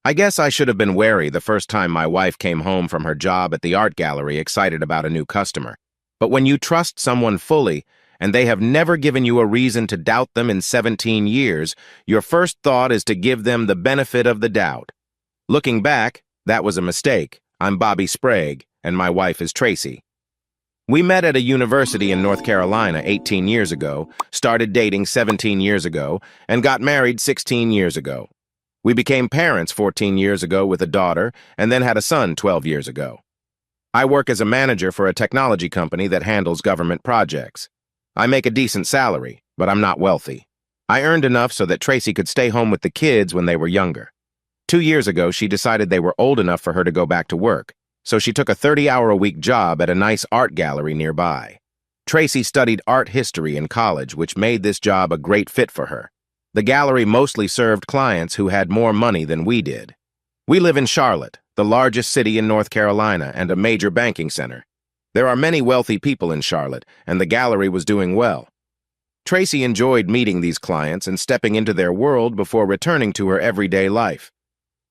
I guess I should have been wary the first time my wife came home from her job at the art gallery excited about a new customer. But when you trust someone fully, and they have never given you a reason to doubt them in 17 years, your first thought is to give them the benefit of the doubt. Looking back, that was a mistake. I'm Bobby Sprague, and my wife is Tracy. We met at a university in North Carolina 18 years ago, started dating 17 years ago, and got married 16 years ago. We became parents 14 years ago with a daughter, and then had a son 12 years ago. I work as a manager for a technology company that handles government projects. I make a decent salary, but I'm not wealthy. I earned enough so that Tracy could stay home with the kids when they were younger. 2 years ago, she decided they were old enough for her to go back to work, so she took a 30-hour-a-week job at a nice art gallery nearby. Tracy studied art history in college, which made this job a great fit for her. The gallery mostly served clients who had more money than we did. We live in Charlotte, the largest city in North Carolina and a major banking center. There are many wealthy people in Charlotte, and the gallery was doing well. Tracy enjoyed meeting these clients and stepping into their world before returning to her everyday life.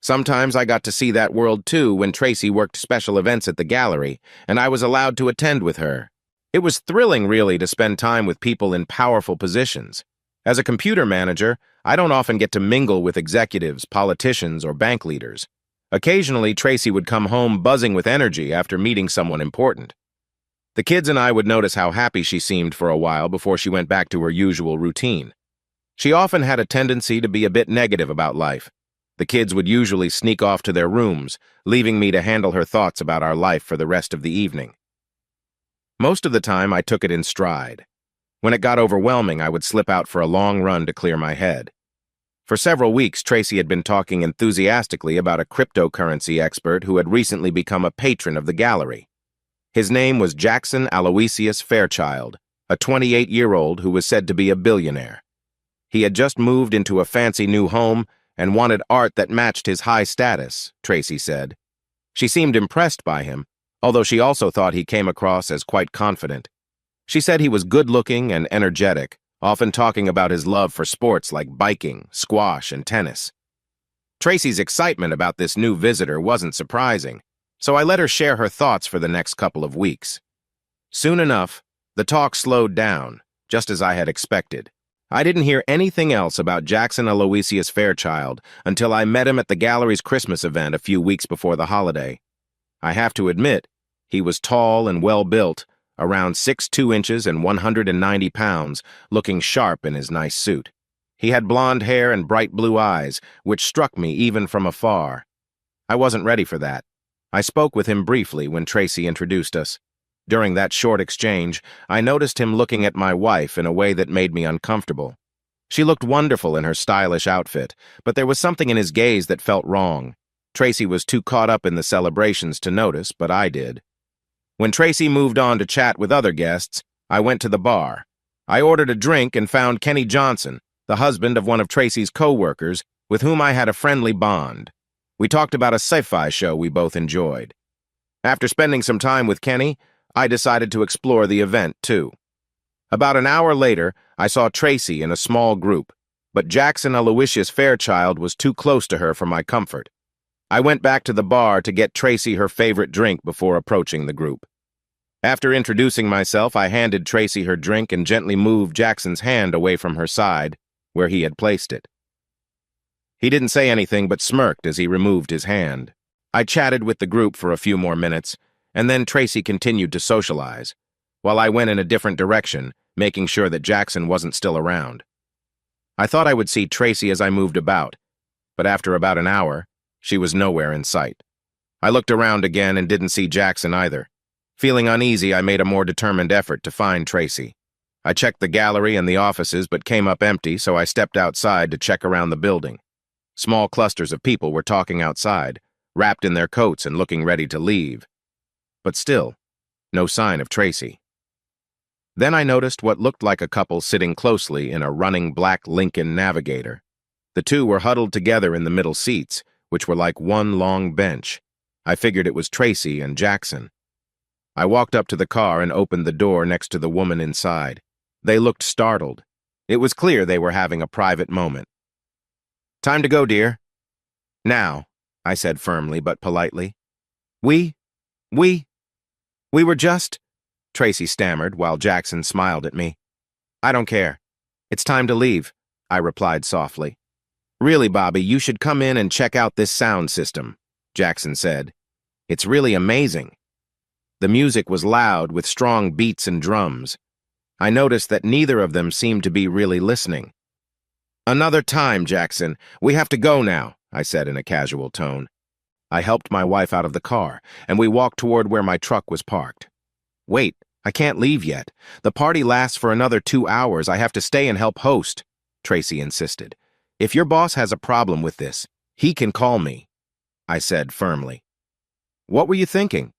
Sometimes I got to see that world too when Tracy worked special events at the gallery, and I was allowed to attend with her. It was thrilling, really, to spend time with people in powerful positions. As a computer manager, I don't often get to mingle with executives, politicians, or bank leaders. Occasionally, Tracy would come home buzzing with energy after meeting someone important. The kids and I would notice how happy she seemed for a while before she went back to her usual routine. She often had a tendency to be a bit negative about life. The kids would usually sneak off to their rooms, leaving me to handle her thoughts about our life for the rest of the evening. Most of the time, I took it in stride. When it got overwhelming, I would slip out for a long run to clear my head. For several weeks, Tracy had been talking enthusiastically about a cryptocurrency expert who had recently become a patron of the gallery. His name was Jackson Aloysius Fairchild, a 28-year-old who was said to be a billionaire. He had just moved into a fancy new home and wanted art that matched his high status, Tracy said. She seemed impressed by him, although she also thought he came across as quite confident. She said he was good-looking and energetic, often talking about his love for sports like biking, squash, and tennis. Tracy's excitement about this new visitor wasn't surprising, so I let her share her thoughts for the next couple of weeks. Soon enough, the talk slowed down, just as I had expected. I didn't hear anything else about Jackson Aloysius Fairchild until I met him at the gallery's Christmas event a few weeks before the holiday. I have to admit, he was tall and well-built, around 6'2" and 190 pounds, looking sharp in his nice suit. He had blonde hair and bright blue eyes, which struck me even from afar. I wasn't ready for that. I spoke with him briefly when Tracy introduced us. During that short exchange, I noticed him looking at my wife in a way that made me uncomfortable. She looked wonderful in her stylish outfit, but there was something in his gaze that felt wrong. Tracy was too caught up in the celebrations to notice, but I did. When Tracy moved on to chat with other guests, I went to the bar. I ordered a drink and found Kenny Johnson, the husband of one of Tracy's co-workers, with whom I had a friendly bond. We talked about a sci-fi show we both enjoyed. After spending some time with Kenny, I decided to explore the event, too. About an hour later, I saw Tracy in a small group, but Jackson Aloysius Fairchild was too close to her for my comfort. I went back to the bar to get Tracy her favorite drink before approaching the group. After introducing myself, I handed Tracy her drink and gently moved Jackson's hand away from her side, where he had placed it. He didn't say anything but smirked as he removed his hand. I chatted with the group for a few more minutes, and then Tracy continued to socialize, while I went in a different direction, making sure that Jackson wasn't still around. I thought I would see Tracy as I moved about, but after about an hour, she was nowhere in sight. I looked around again and didn't see Jackson either. Feeling uneasy, I made a more determined effort to find Tracy. I checked the gallery and the offices but came up empty, so I stepped outside to check around the building. Small clusters of people were talking outside, wrapped in their coats and looking ready to leave. But still, no sign of Tracy. Then I noticed what looked like a couple sitting closely in a running black Lincoln Navigator. The two were huddled together in the middle seats, which were like one long bench. I figured it was Tracy and Jackson. I walked up to the car and opened the door next to the woman inside. They looked startled. It was clear they were having a private moment. "Time to go, dear." "Now," I said firmly but politely. We, we, we were just, Tracy stammered while Jackson smiled at me. I don't care. It's time to leave, I replied softly. Really, Bobby, you should come in and check out this sound system, Jackson said. It's really amazing. The music was loud with strong beats and drums. I noticed that neither of them seemed to be really listening. Another time, Jackson. We have to go now, I said in a casual tone. I helped my wife out of the car, and we walked toward where my truck was parked. Wait, I can't leave yet. The party lasts for another 2 hours. I have to stay and help host, Tracy insisted. If your boss has a problem with this, he can call me, I said firmly. What were you thinking?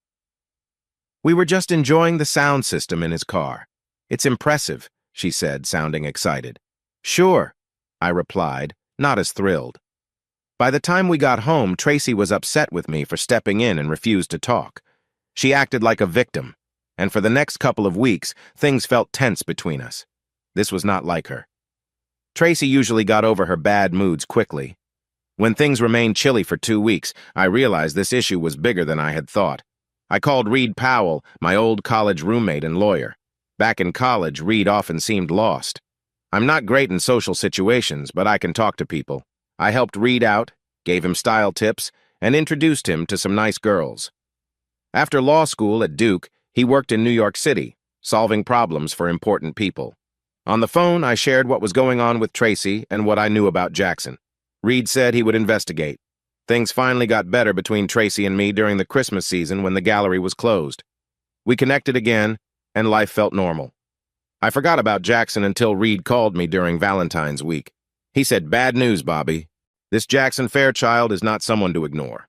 We were just enjoying the sound system in his car. It's impressive, she said, sounding excited. Sure, I replied, not as thrilled. By the time we got home, Tracy was upset with me for stepping in and refused to talk. She acted like a victim, and for the next couple of weeks, things felt tense between us. This was not like her. Tracy usually got over her bad moods quickly. When things remained chilly for 2 weeks, I realized this issue was bigger than I had thought. I called Reed Powell, my old college roommate and lawyer. Back in college, Reed often seemed lost. I'm not great in social situations, but I can talk to people. I helped Reed out, gave him style tips, and introduced him to some nice girls. After law school at Duke, he worked in New York City, solving problems for important people. On the phone, I shared what was going on with Tracy and what I knew about Jackson. Reed said he would investigate. Things finally got better between Tracy and me during the Christmas season when the gallery was closed. We connected again, and life felt normal. I forgot about Jackson until Reed called me during Valentine's week. He said, "Bad news, Bobby. This Jackson Fairchild is not someone to ignore."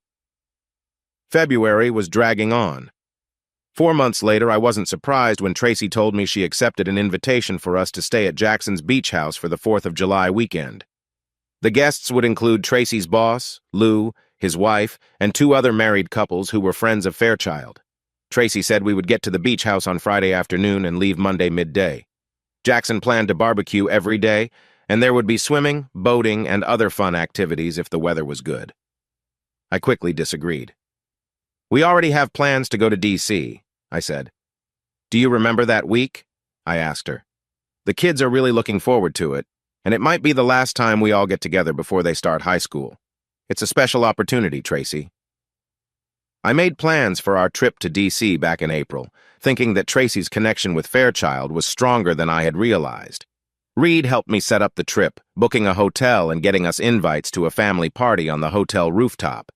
February was dragging on. 4 months later, I wasn't surprised when Tracy told me she accepted an invitation for us to stay at Jackson's beach house for the 4th of July weekend. The guests would include Tracy's boss, Lou, his wife, and 2 other married couples who were friends of Fairchild. Tracy said we would get to the beach house on Friday afternoon and leave Monday midday. Jackson planned to barbecue every day, and there would be swimming, boating, and other fun activities if the weather was good. I quickly disagreed. "We already have plans to go to D.C., I said. "Do you remember that week?" I asked her. "The kids are really looking forward to it, and it might be the last time we all get together before they start high school. It's a special opportunity, Tracy." I made plans for our trip to D.C. back in April, thinking that Tracy's connection with Fairchild was stronger than I had realized. Reed helped me set up the trip, booking a hotel and getting us invites to a family party on the hotel rooftop.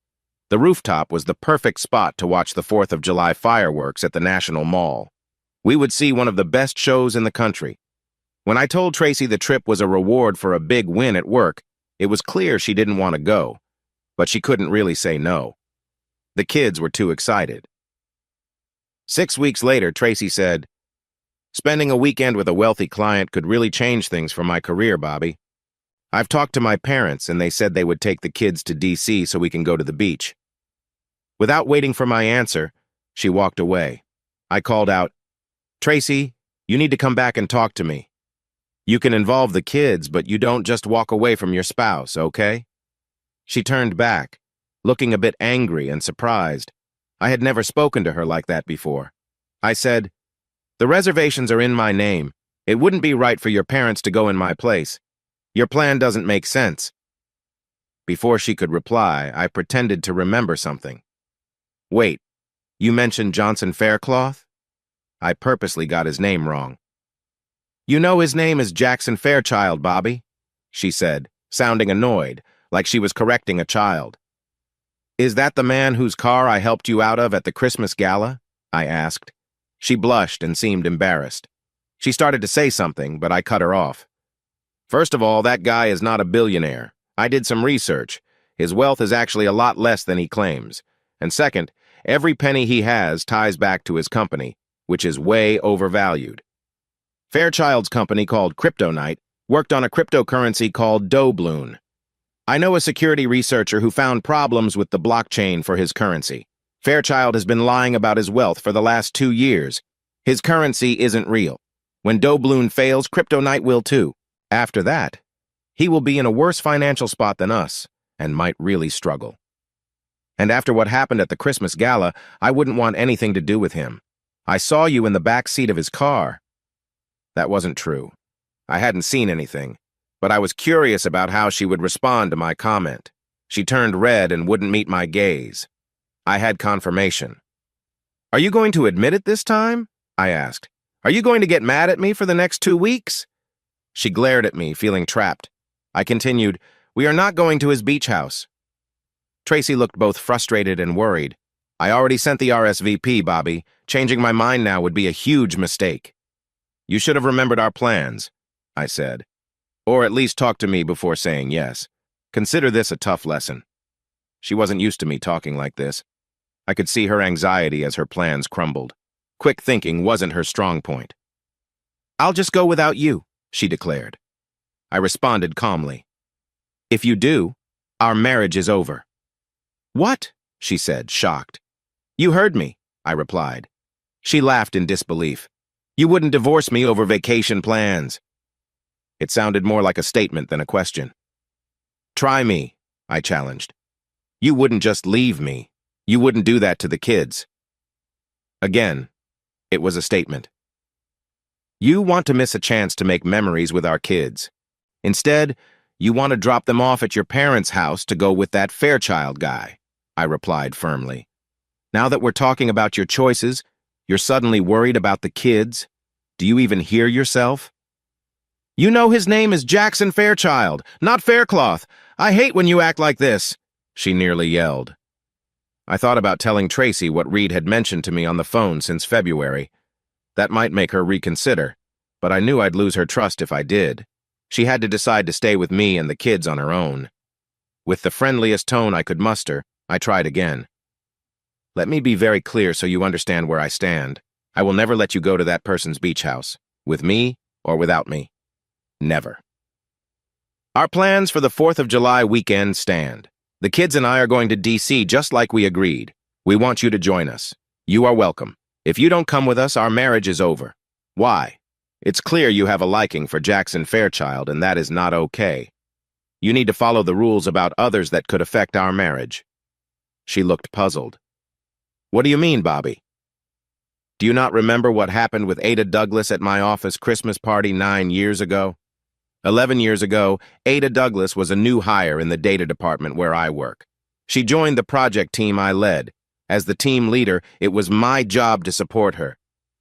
The rooftop was the perfect spot to watch the 4th of July fireworks at the National Mall. We would see one of the best shows in the country. When I told Tracy the trip was a reward for a big win at work, it was clear she didn't want to go, but she couldn't really say no. The kids were too excited. 6 weeks later, Tracy said, "Spending a weekend with a wealthy client could really change things for my career, Bobby. I've talked to my parents, and they said they would take the kids to D.C. so we can go to the beach." Without waiting for my answer, she walked away. I called out, "Tracy, you need to come back and talk to me. You can involve the kids, but you don't just walk away from your spouse, okay?" She turned back, looking a bit angry and surprised. I had never spoken to her like that before. I said, "The reservations are in my name. It wouldn't be right for your parents to go in my place. Your plan doesn't make sense." Before she could reply, I pretended to remember something. "Wait, you mentioned Johnson Faircloth?" I purposely got his name wrong. "You know his name is Jackson Fairchild, Bobby," she said, sounding annoyed, like she was correcting a child. "Is that the man whose car I helped you out of at the Christmas gala?" I asked. She blushed and seemed embarrassed. She started to say something, but I cut her off. "First of all, that guy is not a billionaire. I did some research. His wealth is actually a lot less than he claims. And second, every penny he has ties back to his company, which is way overvalued. Fairchild's company, called Kryptonite, worked on a cryptocurrency called doubloon. I know a security researcher who found problems with the blockchain for his currency. Fairchild has been lying about his wealth for the last 2 years. His currency isn't real. When doubloon fails, Kryptonite will too. After that, he will be in a worse financial spot than us and might really struggle." And after what happened at the Christmas gala, I wouldn't want anything to do with him. I saw you in the back seat of his car. That wasn't true. I hadn't seen anything, but I was curious about how she would respond to my comment. She turned red and wouldn't meet my gaze. I had confirmation. "Are you going to admit it this time?" I asked. "Are you going to get mad at me for the next 2 weeks?" She glared at me, feeling trapped. I continued, "We are not going to his beach house." Tracy looked both frustrated and worried. "I already sent the RSVP, Bobby. Changing my mind now would be a huge mistake." "You should have remembered our plans," I said. "Or at least talk to me before saying yes. Consider this a tough lesson." She wasn't used to me talking like this. I could see her anxiety as her plans crumbled. Quick thinking wasn't her strong point. "I'll just go without you," she declared. I responded calmly. "If you do, our marriage is over." "What?" she said, shocked. "You heard me," I replied. She laughed in disbelief. "You wouldn't divorce me over vacation plans." It sounded more like a statement than a question. "Try me," I challenged. "You wouldn't just leave me. You wouldn't do that to the kids." Again, it was a statement. "You want to miss a chance to make memories with our kids. Instead, you want to drop them off at your parents' house to go with that Fairchild guy," I replied firmly. "Now that we're talking about your choices, you're suddenly worried about the kids? Do you even hear yourself?" "You know his name is Jackson Fairchild, not Faircloth. I hate when you act like this," she nearly yelled. I thought about telling Tracy what Reed had mentioned to me on the phone since February. That might make her reconsider, but I knew I'd lose her trust if I did. She had to decide to stay with me and the kids on her own. With the friendliest tone I could muster, I tried again. "Let me be very clear so you understand where I stand. I will never let you go to that person's beach house, with me or without me. Never." Our plans for the 4th of July weekend stand. The kids and I are going to DC just like we agreed. We want you to join us. You are welcome. If you don't come with us, our marriage is over. Why? It's clear you have a liking for Jackson Fairchild, and that is not okay. You need to follow the rules about others that could affect our marriage. She looked puzzled. "What do you mean, Bobby?" "Do you not remember what happened with Ada Douglas at my office Christmas party 9 years ago? 11 years ago, Ada Douglas was a new hire in the data department where I work. She joined the project team I led. As the team leader, it was my job to support her.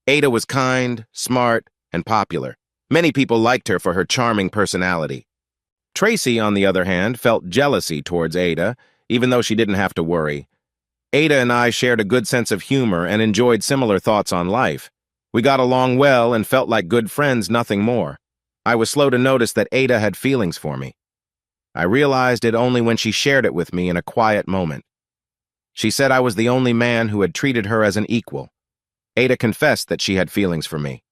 Ada was kind, smart, and popular. Many people liked her for her charming personality. Tracy, on the other hand, felt jealousy towards Ada, even though she didn't have to worry. Ada and I shared a good sense of humor and enjoyed similar thoughts on life. We got along well and felt like good friends, nothing more. I was slow to notice that Ada had feelings for me. I realized it only when she shared it with me in a quiet moment. She said I was the only man who had treated her as an equal. Ada confessed that she had feelings for me.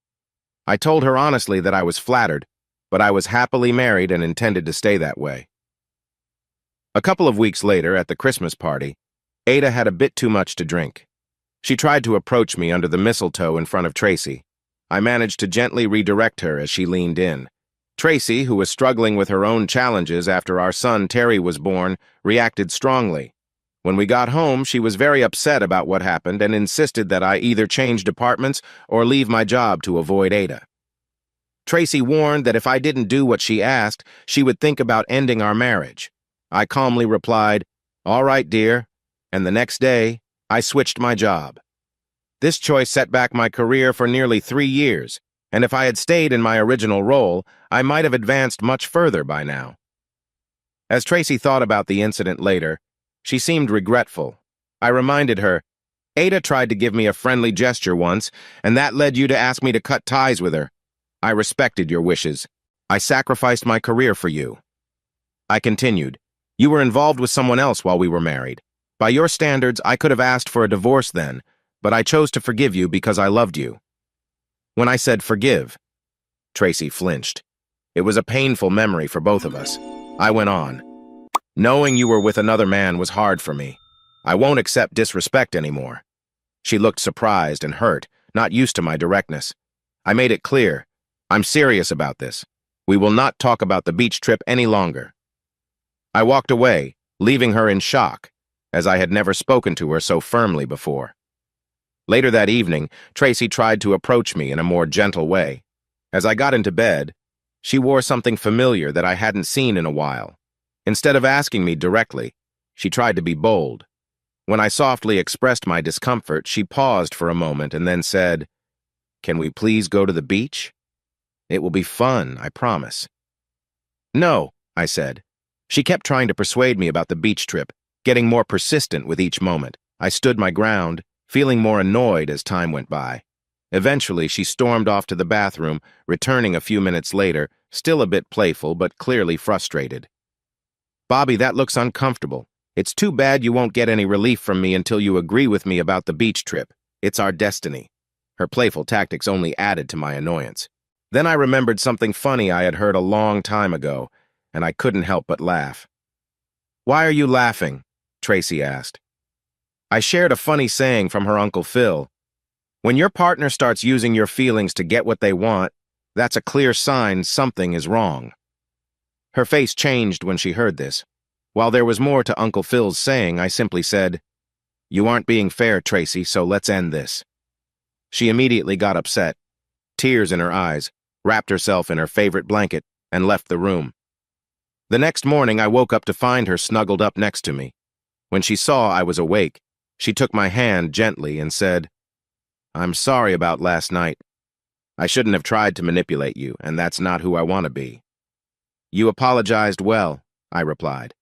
I told her honestly that I was flattered, but I was happily married and intended to stay that way. A couple of weeks later, at the Christmas party, Ada had a bit too much to drink. She tried to approach me under the mistletoe in front of Tracy. I managed to gently redirect her as she leaned in. Tracy, who was struggling with her own challenges after our son Terry was born, reacted strongly. When we got home, she was very upset about what happened and insisted that I either change departments or leave my job to avoid Ada. Tracy warned that if I didn't do what she asked, she would think about ending our marriage. I calmly replied, "All right, dear," and the next day, I switched my job. This choice set back my career for nearly 3 years, and if I had stayed in my original role, I might have advanced much further by now. As Tracy thought about the incident later, she seemed regretful. I reminded her, "Ada tried to give me a friendly gesture once, and that led you to ask me to cut ties with her. I respected your wishes. I sacrificed my career for you." I continued, "You were involved with someone else while we were married. By your standards, I could have asked for a divorce then, but I chose to forgive you because I loved you." When I said forgive, Tracy flinched. It was a painful memory for both of us. I went on. "Knowing you were with another man was hard for me. I won't accept disrespect anymore." She looked surprised and hurt, not used to my directness. I made it clear, "I'm serious about this. We will not talk about the beach trip any longer." I walked away, leaving her in shock. as I had never spoken to her so firmly before. Later that evening, Tracy tried to approach me in a more gentle way. As I got into bed, she wore something familiar that I hadn't seen in a while. Instead of asking me directly, she tried to be bold. When I softly expressed my discomfort, she paused for a moment and then said, "Can we please go to the beach? It will be fun, I promise." "No," I said. She kept trying to persuade me about the beach trip, getting more persistent with each moment. I stood my ground, feeling more annoyed as time went by. Eventually, she stormed off to the bathroom, returning a few minutes later, still a bit playful but clearly frustrated. "Bobby, that looks uncomfortable. It's too bad you won't get any relief from me until you agree with me about the beach trip. It's our destiny." Her playful tactics only added to my annoyance. Then I remembered something funny I had heard a long time ago, and I couldn't help but laugh. "Why are you laughing?" Tracy asked. I shared a funny saying from her Uncle Phil. When your partner starts using your feelings to get what they want, that's a clear sign something is wrong. Her face changed when she heard this. While there was more to Uncle Phil's saying, I simply said, "You aren't being fair, Tracy, so let's end this." She immediately got upset, tears in her eyes, wrapped herself in her favorite blanket, and left the room. The next morning, I woke up to find her snuggled up next to me. When she saw I was awake, she took my hand gently and said, "I'm sorry about last night. I shouldn't have tried to manipulate you, and that's not who I want to be." "You apologized well," I replied.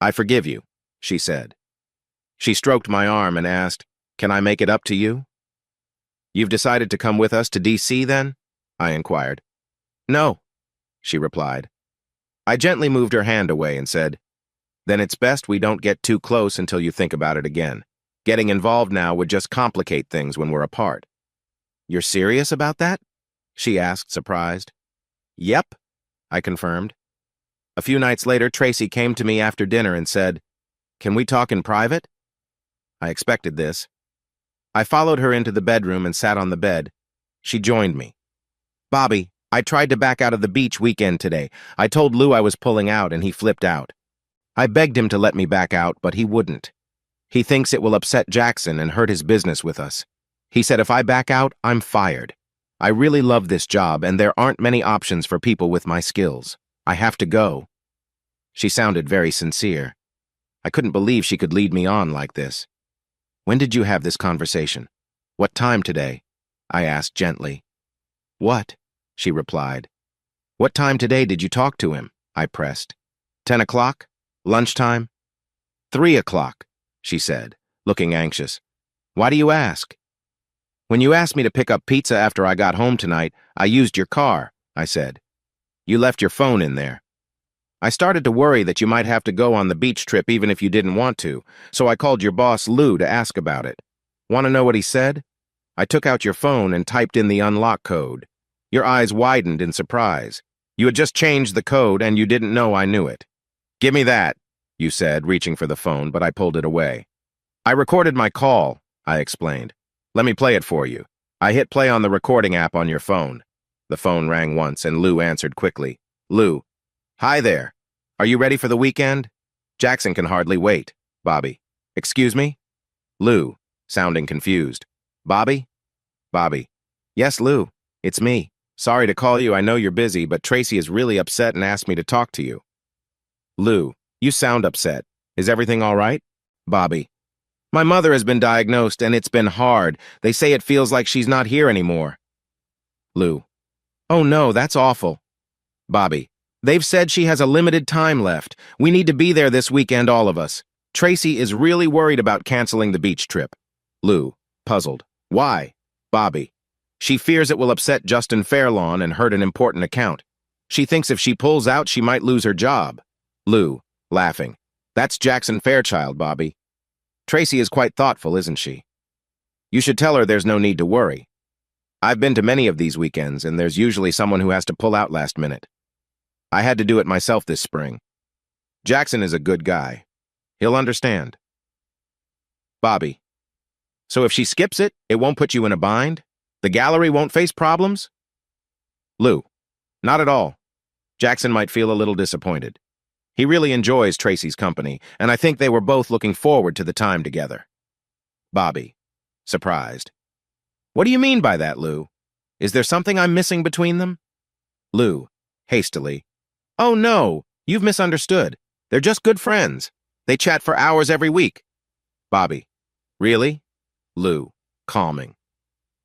"I forgive you," she said. She stroked my arm and asked, "Can I make it up to you?" "You've decided to come with us to D.C. then?" I inquired. "No," she replied. I gently moved her hand away and said, "Then it's best we don't get too close until you think about it again. Getting involved now would just complicate things when we're apart." "You're serious about that?" she asked, surprised. "Yep," I confirmed. A few nights later, Tracy came to me after dinner and said, "Can we talk in private?" I expected this. I followed her into the bedroom and sat on the bed. She joined me. "Bobby, I tried to back out of the beach weekend today. I told Lou I was pulling out and he flipped out. I begged him to let me back out, but he wouldn't. He thinks it will upset Jackson and hurt his business with us. He said if I back out, I'm fired. I really love this job and there aren't many options for people with my skills. I have to go." She sounded very sincere. I couldn't believe she could lead me on like this. "When did you have this conversation? What time today?" I asked gently. "What?" she replied. "What time today did you talk to him?" I pressed. 10 o'clock? Lunchtime? 3 o'clock, she said, looking anxious. "Why do you ask?" "When you asked me to pick up pizza after I got home tonight, I used your car," I said. "You left your phone in there. I started to worry that you might have to go on the beach trip even if you didn't want to, so I called your boss, Lou, to ask about it. Want to know what he said? I took out your phone and typed in the unlock code. Your eyes widened in surprise. You had just changed the code and you didn't know I knew it. "Give me that," you said, reaching for the phone, but I pulled it away. "I recorded my call," I explained. "Let me play it for you." I hit play on the recording app on your phone. The phone rang once and Lou answered quickly. "Lou, hi there. Are you ready for the weekend? Jackson can hardly wait." Bobby. "Excuse me?" Lou, sounding confused. "Bobby?" Bobby. "Yes, Lou. It's me. Sorry to call you, I know you're busy, but Tracy is really upset and asked me to talk to you." Lou, you sound upset. Is everything all right? Bobby. "My mother has been diagnosed and it's been hard. They say it feels like she's not here anymore." Lou. "Oh no, that's awful." Bobby. "They've said she has a limited time left. We need to be there this weekend, all of us. Tracy is really worried about canceling the beach trip." Lou, puzzled. "Why?" Bobby. "She fears it will upset Justin Fairlawn and hurt an important account. She thinks if she pulls out, she might lose her job." Lou, laughing. "That's Jackson Fairchild, Bobby. Tracy is quite thoughtful, isn't she? You should tell her there's no need to worry. I've been to many of these weekends, and there's usually someone who has to pull out last minute. I had to do it myself this spring. Jackson is a good guy. He'll understand." Bobby. "So if she skips it, it won't put you in a bind? The gallery won't face problems?" Lou. "Not at all. Jackson might feel a little disappointed. He really enjoys Tracy's company, and I think they were both looking forward to the time together. Bobby, surprised. What do you mean by that, Lou? Is there something I'm missing between them? Lou, hastily. Oh no, you've misunderstood. They're just good friends. They chat for hours every week. Bobby, really? Lou, calming.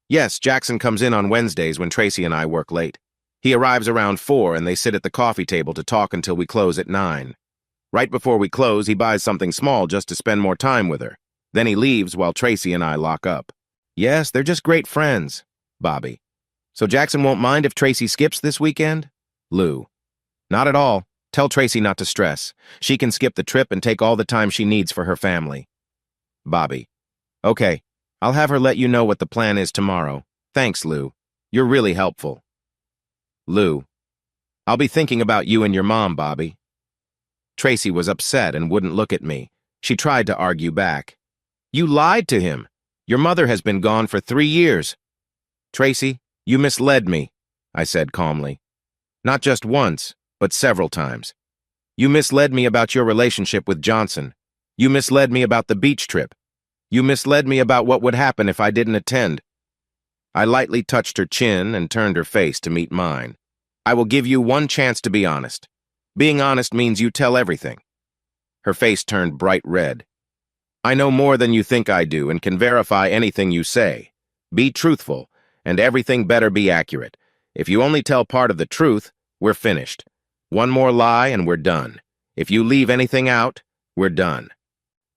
Yes, Jackson comes in on Wednesdays when Tracy and I work late. He arrives around 4 and they sit at the coffee table to talk until we close at 9. Right before we close, he buys something small just to spend more time with her. Then he leaves while Tracy and I lock up. Yes, they're just great friends. Bobby. So Jackson won't mind if Tracy skips this weekend? Lou. Not at all. Tell Tracy not to stress. She can skip the trip and take all the time she needs for her family. Bobby. Okay, I'll have her let you know what the plan is tomorrow. Thanks, Lou. You're really helpful. Lou. I'll be thinking about you and your mom, Bobby. Tracy was upset and wouldn't look at me. She tried to argue back. You lied to him. Your mother has been gone for 3 years. Tracy, you misled me, I said calmly. Not just once, but several times. You misled me about your relationship with Johnson. You misled me about the beach trip. You misled me about what would happen if I didn't attend. I lightly touched her chin and turned her face to meet mine. I will give you one chance to be honest. Being honest means you tell everything. Her face turned bright red. I know more than you think I do and can verify anything you say. Be truthful, and everything better be accurate. If you only tell part of the truth, we're finished. One more lie and we're done. If you leave anything out, we're done.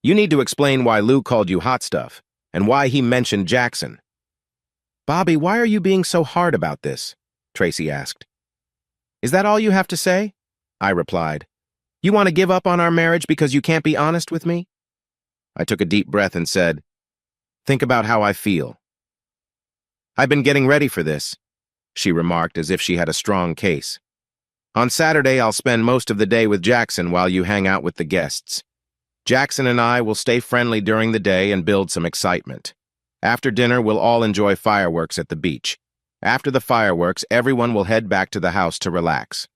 You need to explain why Lou called you hot stuff, and why he mentioned Jackson. Bobby, why are you being so hard about this? Tracy asked. Is that all you have to say? I replied. You want to give up on our marriage because you can't be honest with me? I took a deep breath and said, think about how I feel. I've been getting ready for this, she remarked as if she had a strong case. On Saturday, I'll spend most of the day with Jackson while you hang out with the guests. Jackson and I will stay friendly during the day and build some excitement. After dinner, we'll all enjoy fireworks at the beach. After the fireworks, everyone will head back to the house to relax.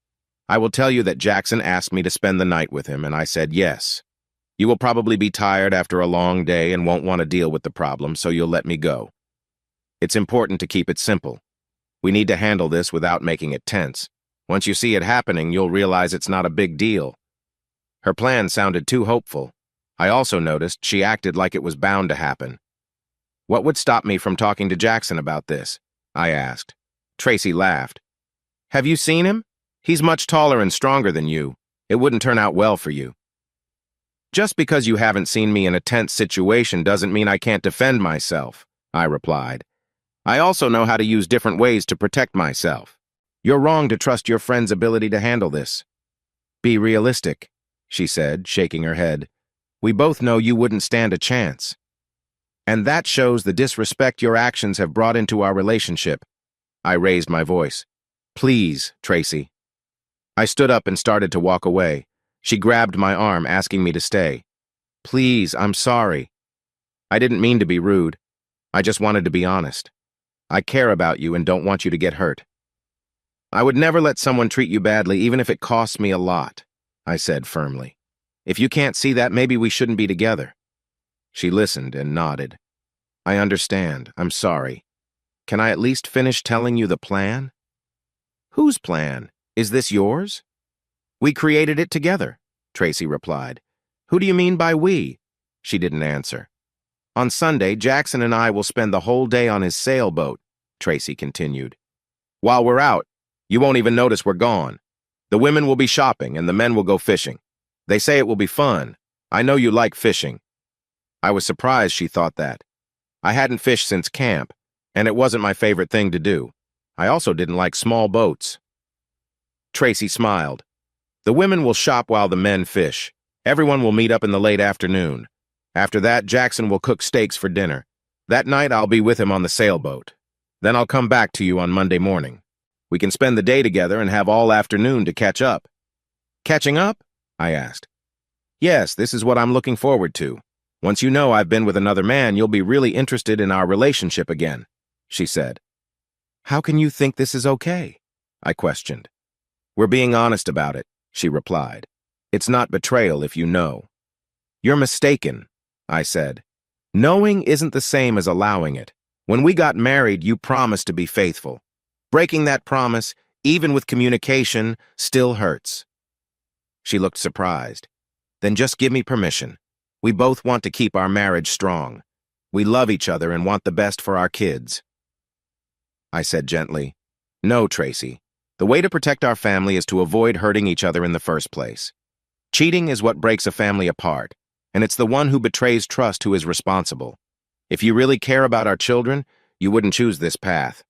I will tell you that Jackson asked me to spend the night with him, and I said yes. You will probably be tired after a long day and won't want to deal with the problem, so you'll let me go. It's important to keep it simple. We need to handle this without making it tense. Once you see it happening, you'll realize it's not a big deal. Her plan sounded too hopeful. I also noticed she acted like it was bound to happen. What would stop me from talking to Jackson about this? I asked. Tracy laughed. Have you seen him? He's much taller and stronger than you. It wouldn't turn out well for you. Just because you haven't seen me in a tense situation doesn't mean I can't defend myself, I replied. I also know how to use different ways to protect myself. You're wrong to trust your friend's ability to handle this. Be realistic, she said, shaking her head. We both know you wouldn't stand a chance. And that shows the disrespect your actions have brought into our relationship. I raised my voice. Please, Tracy. I stood up and started to walk away. She grabbed my arm, asking me to stay. Please, I'm sorry. I didn't mean to be rude. I just wanted to be honest. I care about you and don't want you to get hurt. I would never let someone treat you badly, even if it costs me a lot, I said firmly. If you can't see that, maybe we shouldn't be together. She listened and nodded. I understand. I'm sorry. Can I at least finish telling you the plan? Whose plan? Is this yours? We created it together, Tracy replied. Who do you mean by we? She didn't answer. On Sunday, Jackson and I will spend the whole day on his sailboat, Tracy continued. While we're out, you won't even notice we're gone. The women will be shopping and the men will go fishing. They say it will be fun. I know you like fishing. I was surprised she thought that. I hadn't fished since camp, and it wasn't my favorite thing to do. I also didn't like small boats. Tracy smiled. The women will shop while the men fish. Everyone will meet up in the late afternoon. After that, Jackson will cook steaks for dinner. That night, I'll be with him on the sailboat. Then I'll come back to you on Monday morning. We can spend the day together and have all afternoon to catch up. Catching up? I asked. Yes, this is what I'm looking forward to. Once you know I've been with another man, you'll be really interested in our relationship again, she said. How can you think this is okay? I questioned. We're being honest about it, she replied. It's not betrayal if you know. You're mistaken, I said. Knowing isn't the same as allowing it. When we got married, you promised to be faithful. Breaking that promise, even with communication, still hurts. She looked surprised. Then just give me permission. We both want to keep our marriage strong. We love each other and want the best for our kids. I said gently, No, Tracy. The way to protect our family is to avoid hurting each other in the first place. Cheating is what breaks a family apart, and it's the one who betrays trust who is responsible. If you really care about our children, you wouldn't choose this path.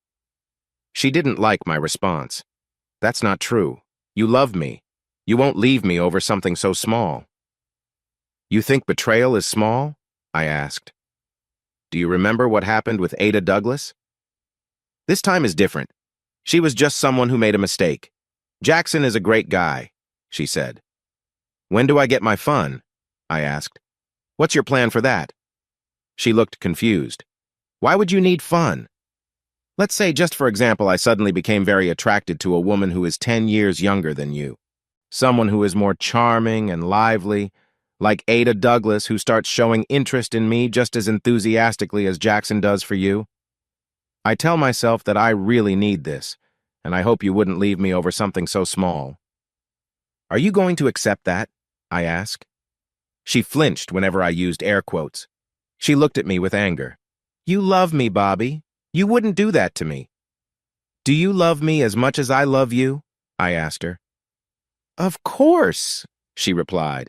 She didn't like my response. That's not true. You love me. You won't leave me over something so small. You think betrayal is small? I asked. Do you remember what happened with Ada Douglas? This time is different. She was just someone who made a mistake. Jackson is a great guy, she said. When do I get my fun? I asked. What's your plan for that? She looked confused. Why would you need fun? Let's say, just for example, I suddenly became very attracted to a woman who is 10 years younger than you. Someone who is more charming and lively, like Ada Douglas, who starts showing interest in me just as enthusiastically as Jackson does for you. I tell myself that I really need this, and I hope you wouldn't leave me over something so small. Are you going to accept that? I asked. She flinched whenever I used air quotes. She looked at me with anger. You love me, Bobby. You wouldn't do that to me. Do you love me as much as I love you? I asked her. Of course, she replied.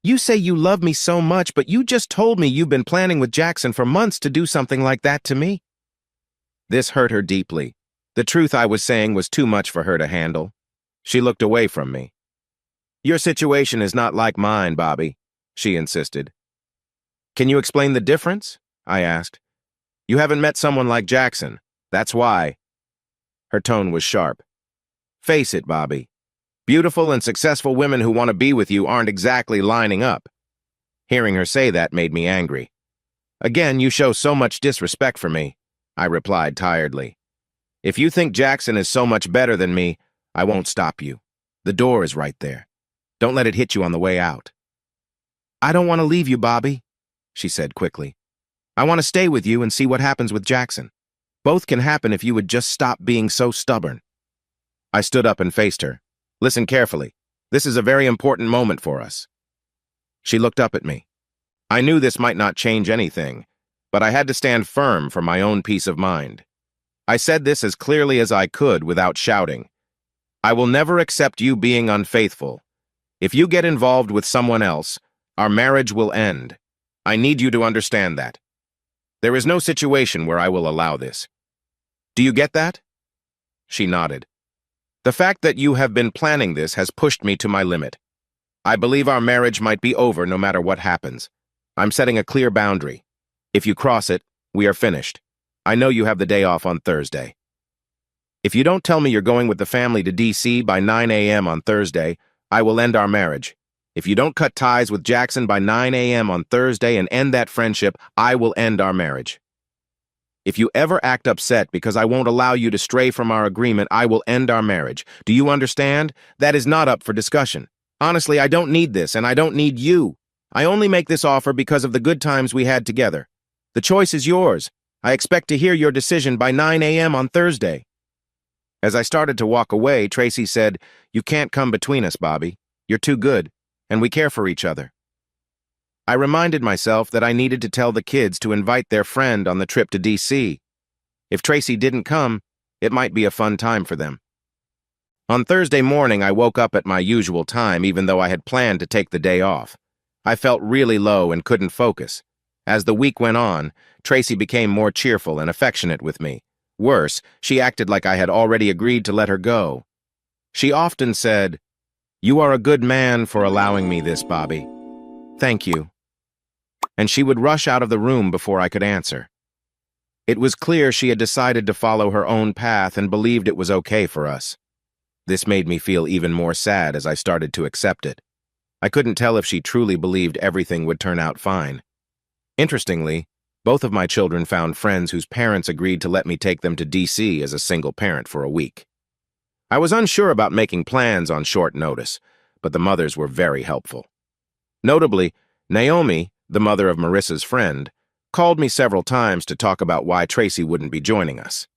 You say you love me so much, but you just told me you've been planning with Jackson for months to do something like that to me. This hurt her deeply. The truth I was saying was too much for her to handle. She looked away from me. Your situation is not like mine, Bobby, she insisted. Can you explain the difference? I asked. You haven't met someone like Jackson. That's why. Her tone was sharp. Face it, Bobby. Beautiful and successful women who want to be with you aren't exactly lining up. Hearing her say that made me angry. Again, you show so much disrespect for me, I replied tiredly. If you think Jackson is so much better than me, I won't stop you. The door is right there. Don't let it hit you on the way out. I don't want to leave you, Bobby, she said quickly. I want to stay with you and see what happens with Jackson. Both can happen if you would just stop being so stubborn. I stood up and faced her. Listen carefully. This is a very important moment for us. She looked up at me. I knew this might not change anything, but I had to stand firm for my own peace of mind. I said this as clearly as I could without shouting. I will never accept you being unfaithful. If you get involved with someone else, our marriage will end. I need you to understand that. There is no situation where I will allow this. Do you get that? She nodded. The fact that you have been planning this has pushed me to my limit. I believe our marriage might be over no matter what happens. I'm setting a clear boundary. If you cross it, we are finished. I know you have the day off on Thursday. If you don't tell me you're going with the family to D.C. by 9 a.m. on Thursday, I will end our marriage. If you don't cut ties with Jackson by 9 a.m. on Thursday and end that friendship, I will end our marriage. If you ever act upset because I won't allow you to stray from our agreement, I will end our marriage. Do you understand? That is not up for discussion. Honestly, I don't need this, and I don't need you. I only make this offer because of the good times we had together. The choice is yours. I expect to hear your decision by 9 a.m. on Thursday. As I started to walk away, Tracy said, You can't come between us, Bobby. You're too good, and we care for each other. I reminded myself that I needed to tell the kids to invite their friend on the trip to D.C. If Tracy didn't come, it might be a fun time for them. On Thursday morning, I woke up at my usual time, even though I had planned to take the day off. I felt really low and couldn't focus. As the week went on, Tracy became more cheerful and affectionate with me. Worse, she acted like I had already agreed to let her go. She often said, You are a good man for allowing me this, Bobby. Thank you. And she would rush out of the room before I could answer. It was clear she had decided to follow her own path and believed it was okay for us. This made me feel even more sad as I started to accept it. I couldn't tell if she truly believed everything would turn out fine. Interestingly, both of my children found friends whose parents agreed to let me take them to D.C. as a single parent for a week. I was unsure about making plans on short notice, but the mothers were very helpful. Notably, Naomi, the mother of Marissa's friend, called me several times to talk about why Tracy wouldn't be joining us.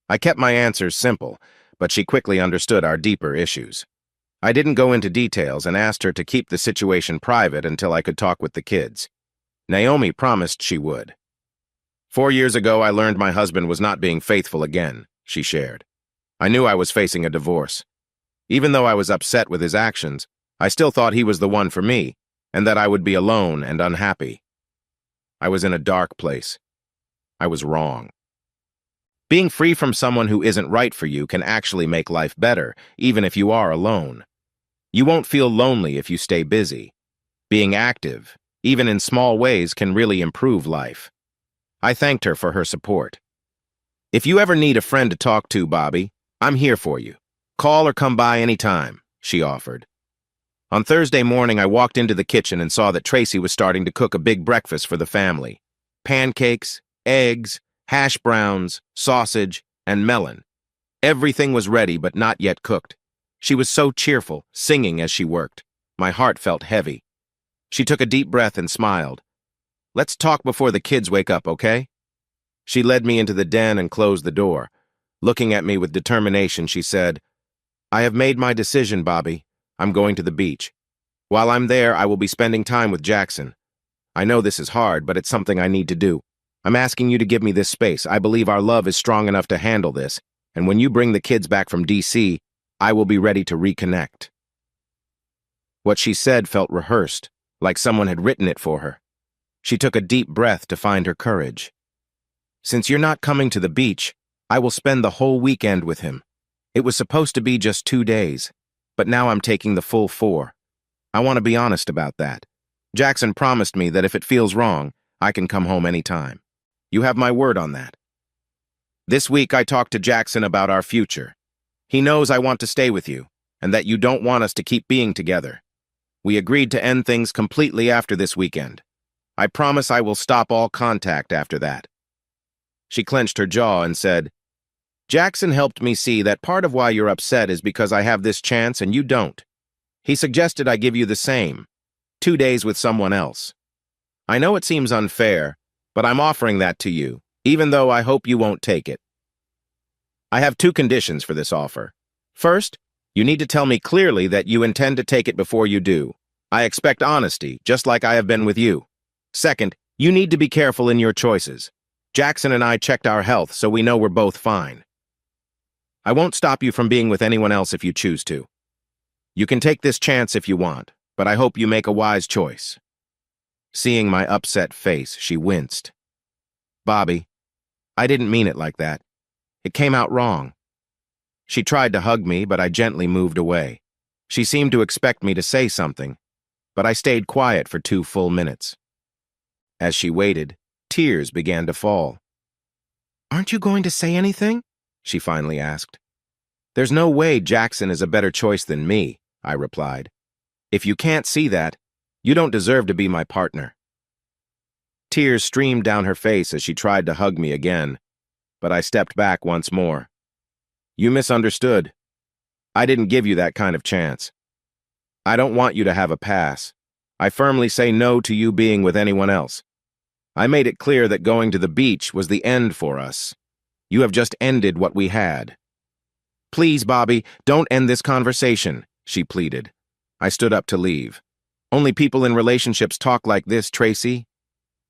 I kept my answers simple, but she quickly understood our deeper issues. I didn't go into details and asked her to keep the situation private until I could talk with the kids. Naomi promised she would. 4 years ago, I learned my husband was not being faithful again, she shared. I knew I was facing a divorce. Even though I was upset with his actions, I still thought he was the one for me, and that I would be alone and unhappy. I was in a dark place. I was wrong. Being free from someone who isn't right for you can actually make life better, even if you are alone. You won't feel lonely if you stay busy. Being active, even in small ways, can really improve life. I thanked her for her support. If you ever need a friend to talk to, Bobby, I'm here for you. Call or come by anytime, she offered. On Thursday morning, I walked into the kitchen and saw that Tracy was starting to cook a big breakfast for the family. Pancakes, eggs, hash browns, sausage, and melon. Everything was ready but not yet cooked. She was so cheerful, singing as she worked. My heart felt heavy. She took a deep breath and smiled. Let's talk before the kids wake up, okay? She led me into the den and closed the door. Looking at me with determination, she said, I have made my decision, Bobby. I'm going to the beach. While I'm there, I will be spending time with Jackson. I know this is hard, but it's something I need to do. I'm asking you to give me this space. I believe our love is strong enough to handle this, and when you bring the kids back from D.C., I will be ready to reconnect. What she said felt rehearsed, like someone had written it for her. She took a deep breath to find her courage. Since you're not coming to the beach, I will spend the whole weekend with him. It was supposed to be just 2 days, but now I'm taking the full 4. I want to be honest about that. Jackson promised me that if it feels wrong, I can come home anytime. You have my word on that. This week I talked to Jackson about our future. He knows I want to stay with you, and that you don't want us to keep being together. We agreed to end things completely after this weekend. I promise I will stop all contact after that. She clenched her jaw and said, Jackson helped me see that part of why you're upset is because I have this chance and you don't. He suggested I give you the same, 2 days with someone else. I know it seems unfair, but I'm offering that to you, even though I hope you won't take it. I have 2 conditions for this offer. First, you need to tell me clearly that you intend to take it before you do. I expect honesty, just like I have been with you. Second, you need to be careful in your choices. Jackson and I checked our health, so we know we're both fine. I won't stop you from being with anyone else if you choose to. You can take this chance if you want, but I hope you make a wise choice. Seeing my upset face, she winced. Bobby, I didn't mean it like that. It came out wrong. She tried to hug me, but I gently moved away. She seemed to expect me to say something, but I stayed quiet for 2 full minutes. As she waited, tears began to fall. Aren't you going to say anything? She finally asked. There's no way Jackson is a better choice than me, I replied. If you can't see that, you don't deserve to be my partner. Tears streamed down her face as she tried to hug me again, but I stepped back once more. You misunderstood. I didn't give you that kind of chance. I don't want you to have a pass. I firmly say no to you being with anyone else. I made it clear that going to the beach was the end for us. You have just ended what we had. Please, Bobby, don't end this conversation, she pleaded. I stood up to leave. Only people in relationships talk like this, Tracy.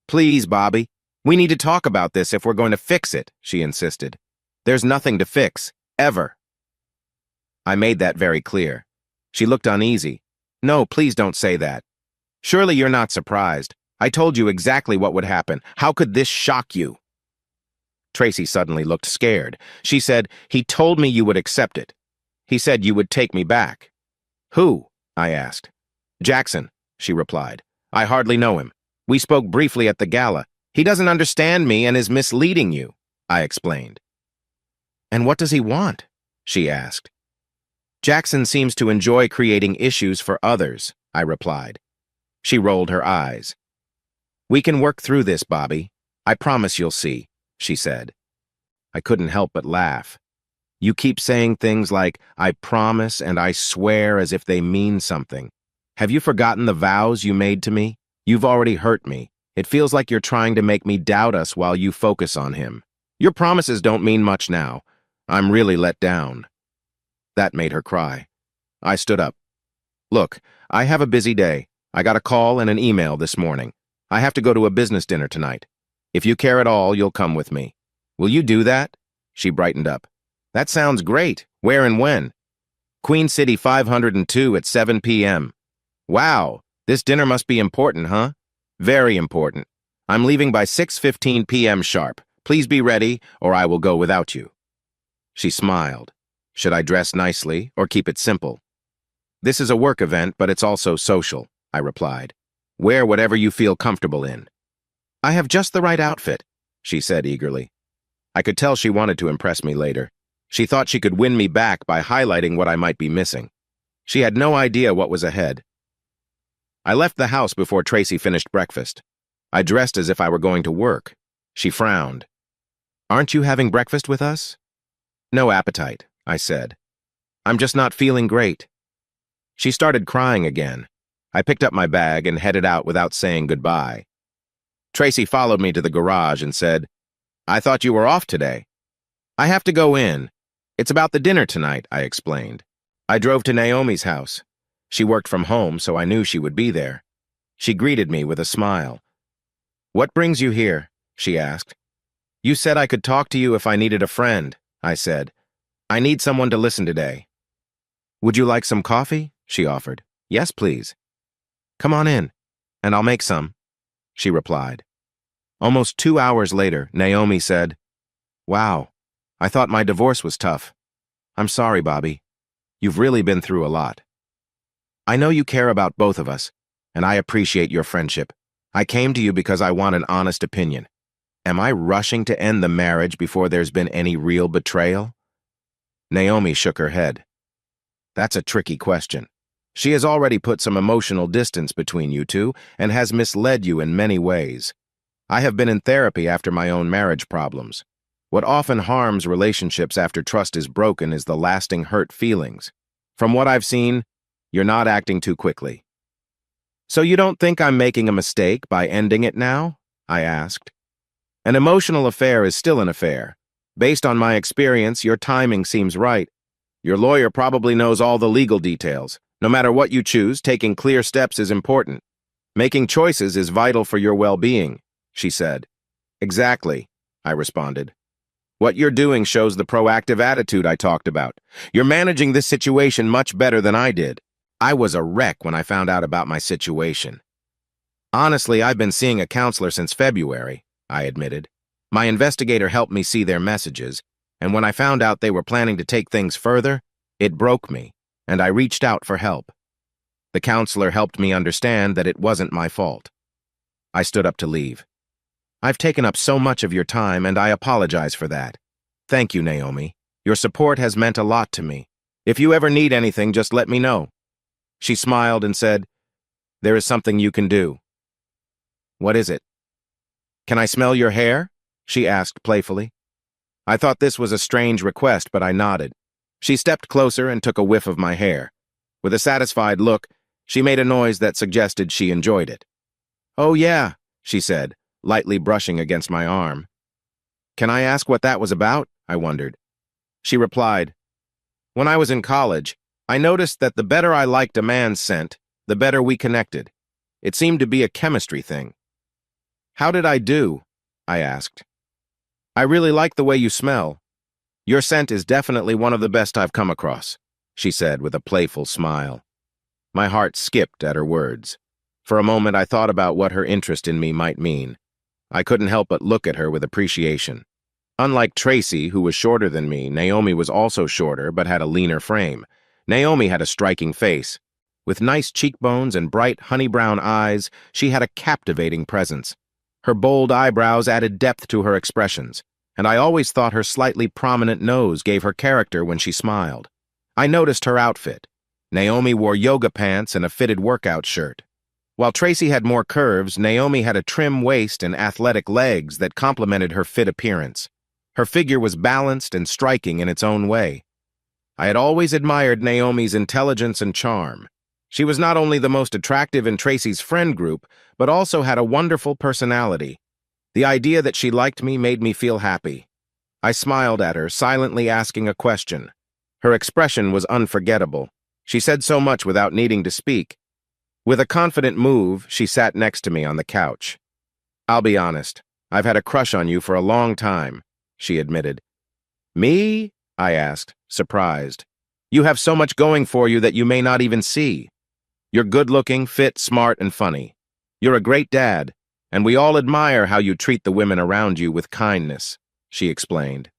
Please, Bobby, we need to talk about this if we're going to fix it, she insisted. There's nothing to fix, ever. I made that very clear. She looked uneasy. No, please don't say that. Surely you're not surprised. I told you exactly what would happen. How could this shock you? Tracy suddenly looked scared. She said, he told me you would accept it. He said you would take me back. Who? I asked. Jackson, she replied. I hardly know him. We spoke briefly at the gala. He doesn't understand me and is misleading you, I explained. And what does he want? She asked. Jackson seems to enjoy creating issues for others, I replied. She rolled her eyes. We can work through this, Bobby. I promise you'll see, she said. I couldn't help but laugh. You keep saying things like, I promise and I swear as if they mean something. Have you forgotten the vows you made to me? You've already hurt me. It feels like you're trying to make me doubt us while you focus on him. Your promises don't mean much now. I'm really let down. That made her cry. I stood up. Look, I have a busy day. I got a call and an email this morning. I have to go to a business dinner tonight. If you care at all, you'll come with me. Will you do that? She brightened up. That sounds great. Where and when? Queen City 502 at 7 p.m. Wow, this dinner must be important, huh? Very important. I'm leaving by 6:15 p.m. sharp. Please be ready, or I will go without you. She smiled. Should I dress nicely or keep it simple? This is a work event, but it's also social, I replied. Wear whatever you feel comfortable in. I have just the right outfit, she said eagerly. I could tell she wanted to impress me later. She thought she could win me back by highlighting what I might be missing. She had no idea what was ahead. I left the house before Tracy finished breakfast. I dressed as if I were going to work. She frowned. Aren't you having breakfast with us? No appetite, I said. I'm just not feeling great. She started crying again. I picked up my bag and headed out without saying goodbye. Tracy followed me to the garage and said, I thought you were off today. I have to go in. It's about the dinner tonight, I explained. I drove to Naomi's house. She worked from home, so I knew she would be there. She greeted me with a smile. What brings you here? She asked. You said I could talk to you if I needed a friend, I said. I need someone to listen today. Would you like some coffee? She offered. Yes, please. Come on in, and I'll make some, she replied. Almost 2 hours later, Naomi said, Wow, I thought my divorce was tough. I'm sorry, Bobby. You've really been through a lot. I know you care about both of us, and I appreciate your friendship. I came to you because I want an honest opinion. Am I rushing to end the marriage before there's been any real betrayal? Naomi shook her head. That's a tricky question. She has already put some emotional distance between you two and has misled you in many ways. I have been in therapy after my own marriage problems. What often harms relationships after trust is broken is the lasting hurt feelings. From what I've seen, you're not acting too quickly. So you don't think I'm making a mistake by ending it now? I asked. An emotional affair is still an affair. Based on my experience, your timing seems right. Your lawyer probably knows all the legal details. No matter what you choose, taking clear steps is important. Making choices is vital for your well-being, she said. Exactly, I responded. What you're doing shows the proactive attitude I talked about. You're managing this situation much better than I did. I was a wreck when I found out about my situation. Honestly, I've been seeing a counselor since February, I admitted. My investigator helped me see their messages, and when I found out they were planning to take things further, it broke me, and I reached out for help. The counselor helped me understand that it wasn't my fault. I stood up to leave. I've taken up so much of your time, and I apologize for that. Thank you, Naomi. Your support has meant a lot to me. If you ever need anything, just let me know. She smiled and said, There is something you can do. What is it? Can I smell your hair? She asked playfully. I thought this was a strange request, but I nodded. She stepped closer and took a whiff of my hair. With a satisfied look, she made a noise that suggested she enjoyed it. Oh yeah, she said, lightly brushing against my arm. Can I ask what that was about? I wondered. She replied, When I was in college, I noticed that the better I liked a man's scent, the better we connected. It seemed to be a chemistry thing. How did I do? I asked. I really like the way you smell. Your scent is definitely one of the best I've come across, she said with a playful smile. My heart skipped at her words. For a moment, I thought about what her interest in me might mean. I couldn't help but look at her with appreciation. Unlike Tracy, who was shorter than me, Naomi was also shorter but had a leaner frame. Naomi had a striking face. With nice cheekbones and bright, honey-brown eyes, she had a captivating presence. Her bold eyebrows added depth to her expressions, and I always thought her slightly prominent nose gave her character when she smiled. I noticed her outfit. Naomi wore yoga pants and a fitted workout shirt. While Tracy had more curves, Naomi had a trim waist and athletic legs that complemented her fit appearance. Her figure was balanced and striking in its own way. I had always admired Naomi's intelligence and charm. She was not only the most attractive in Tracy's friend group, but also had a wonderful personality. The idea that she liked me made me feel happy. I smiled at her, silently asking a question. Her expression was unforgettable. She said so much without needing to speak. With a confident move, she sat next to me on the couch. "I'll be honest, I've had a crush on you for a long time," she admitted. "Me?" I asked, surprised. "You have so much going for you that you may not even see. You're good-looking, fit, smart, and funny. You're a great dad, and we all admire how you treat the women around you with kindness," she explained.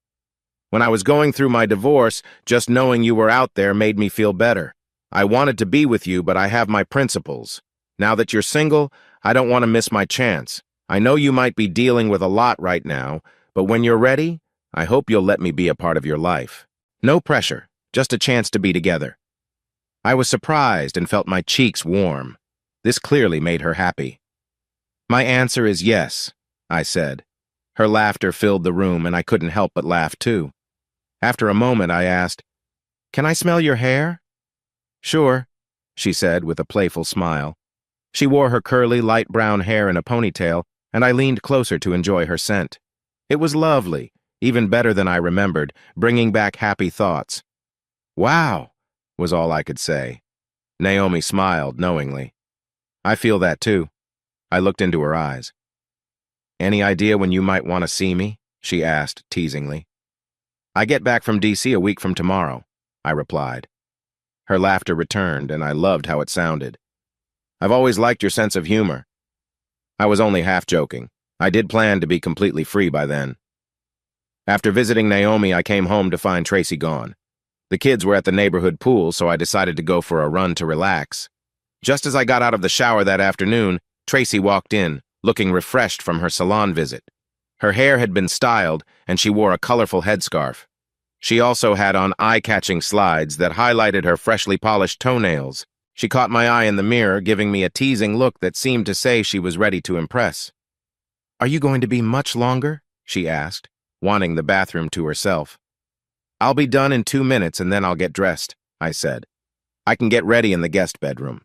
"When I was going through my divorce, just knowing you were out there made me feel better. I wanted to be with you, but I have my principles. Now that you're single, I don't want to miss my chance. I know you might be dealing with a lot right now, but when you're ready, I hope you'll let me be a part of your life. No pressure, just a chance to be together." I was surprised and felt my cheeks warm. This clearly made her happy. "My answer is yes," I said. Her laughter filled the room, and I couldn't help but laugh too. After a moment, I asked, "Can I smell your hair?" "Sure," she said with a playful smile. She wore her curly, light brown hair in a ponytail, and I leaned closer to enjoy her scent. It was lovely, even better than I remembered, bringing back happy thoughts. "Wow," was all I could say. Naomi smiled knowingly. "I feel that too." I looked into her eyes. "Any idea when you might want to see me?" she asked teasingly. "I get back from D.C. a week from tomorrow," I replied. Her laughter returned, and I loved how it sounded. "I've always liked your sense of humor." I was only half joking. I did plan to be completely free by then. After visiting Naomi, I came home to find Tracy gone. The kids were at the neighborhood pool, so I decided to go for a run to relax. Just as I got out of the shower that afternoon, Tracy walked in, looking refreshed from her salon visit. Her hair had been styled, and she wore a colorful headscarf. She also had on eye-catching slides that highlighted her freshly polished toenails. She caught my eye in the mirror, giving me a teasing look that seemed to say she was ready to impress. "Are you going to be much longer?" she asked, wanting the bathroom to herself. "I'll be done in 2 minutes and then I'll get dressed," I said. "I can get ready in the guest bedroom."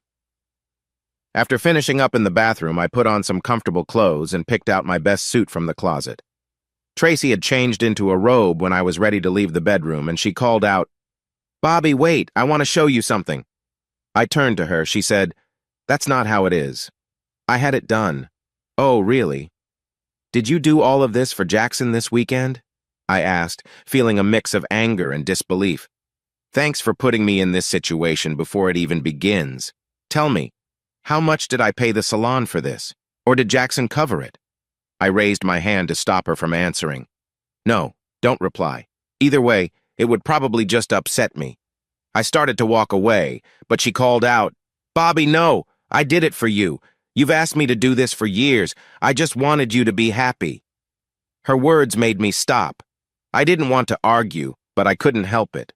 After finishing up in the bathroom, I put on some comfortable clothes and picked out my best suit from the closet. Tracy had changed into a robe when I was ready to leave the bedroom, and she called out, "Bobby, wait, I want to show you something." I turned to her. She said, "That's not how it is. I had it done." "Oh, really? Did you do all of this for Jackson this weekend?" I asked, feeling a mix of anger and disbelief. "Thanks for putting me in this situation before it even begins. Tell me, how much did I pay the salon for this? Or did Jackson cover it?" I raised my hand to stop her from answering. "No, don't reply. Either way, it would probably just upset me." I started to walk away, but she called out, "Bobby, no, I did it for you. You've asked me to do this for years. I just wanted you to be happy." Her words made me stop. I didn't want to argue, but I couldn't help it.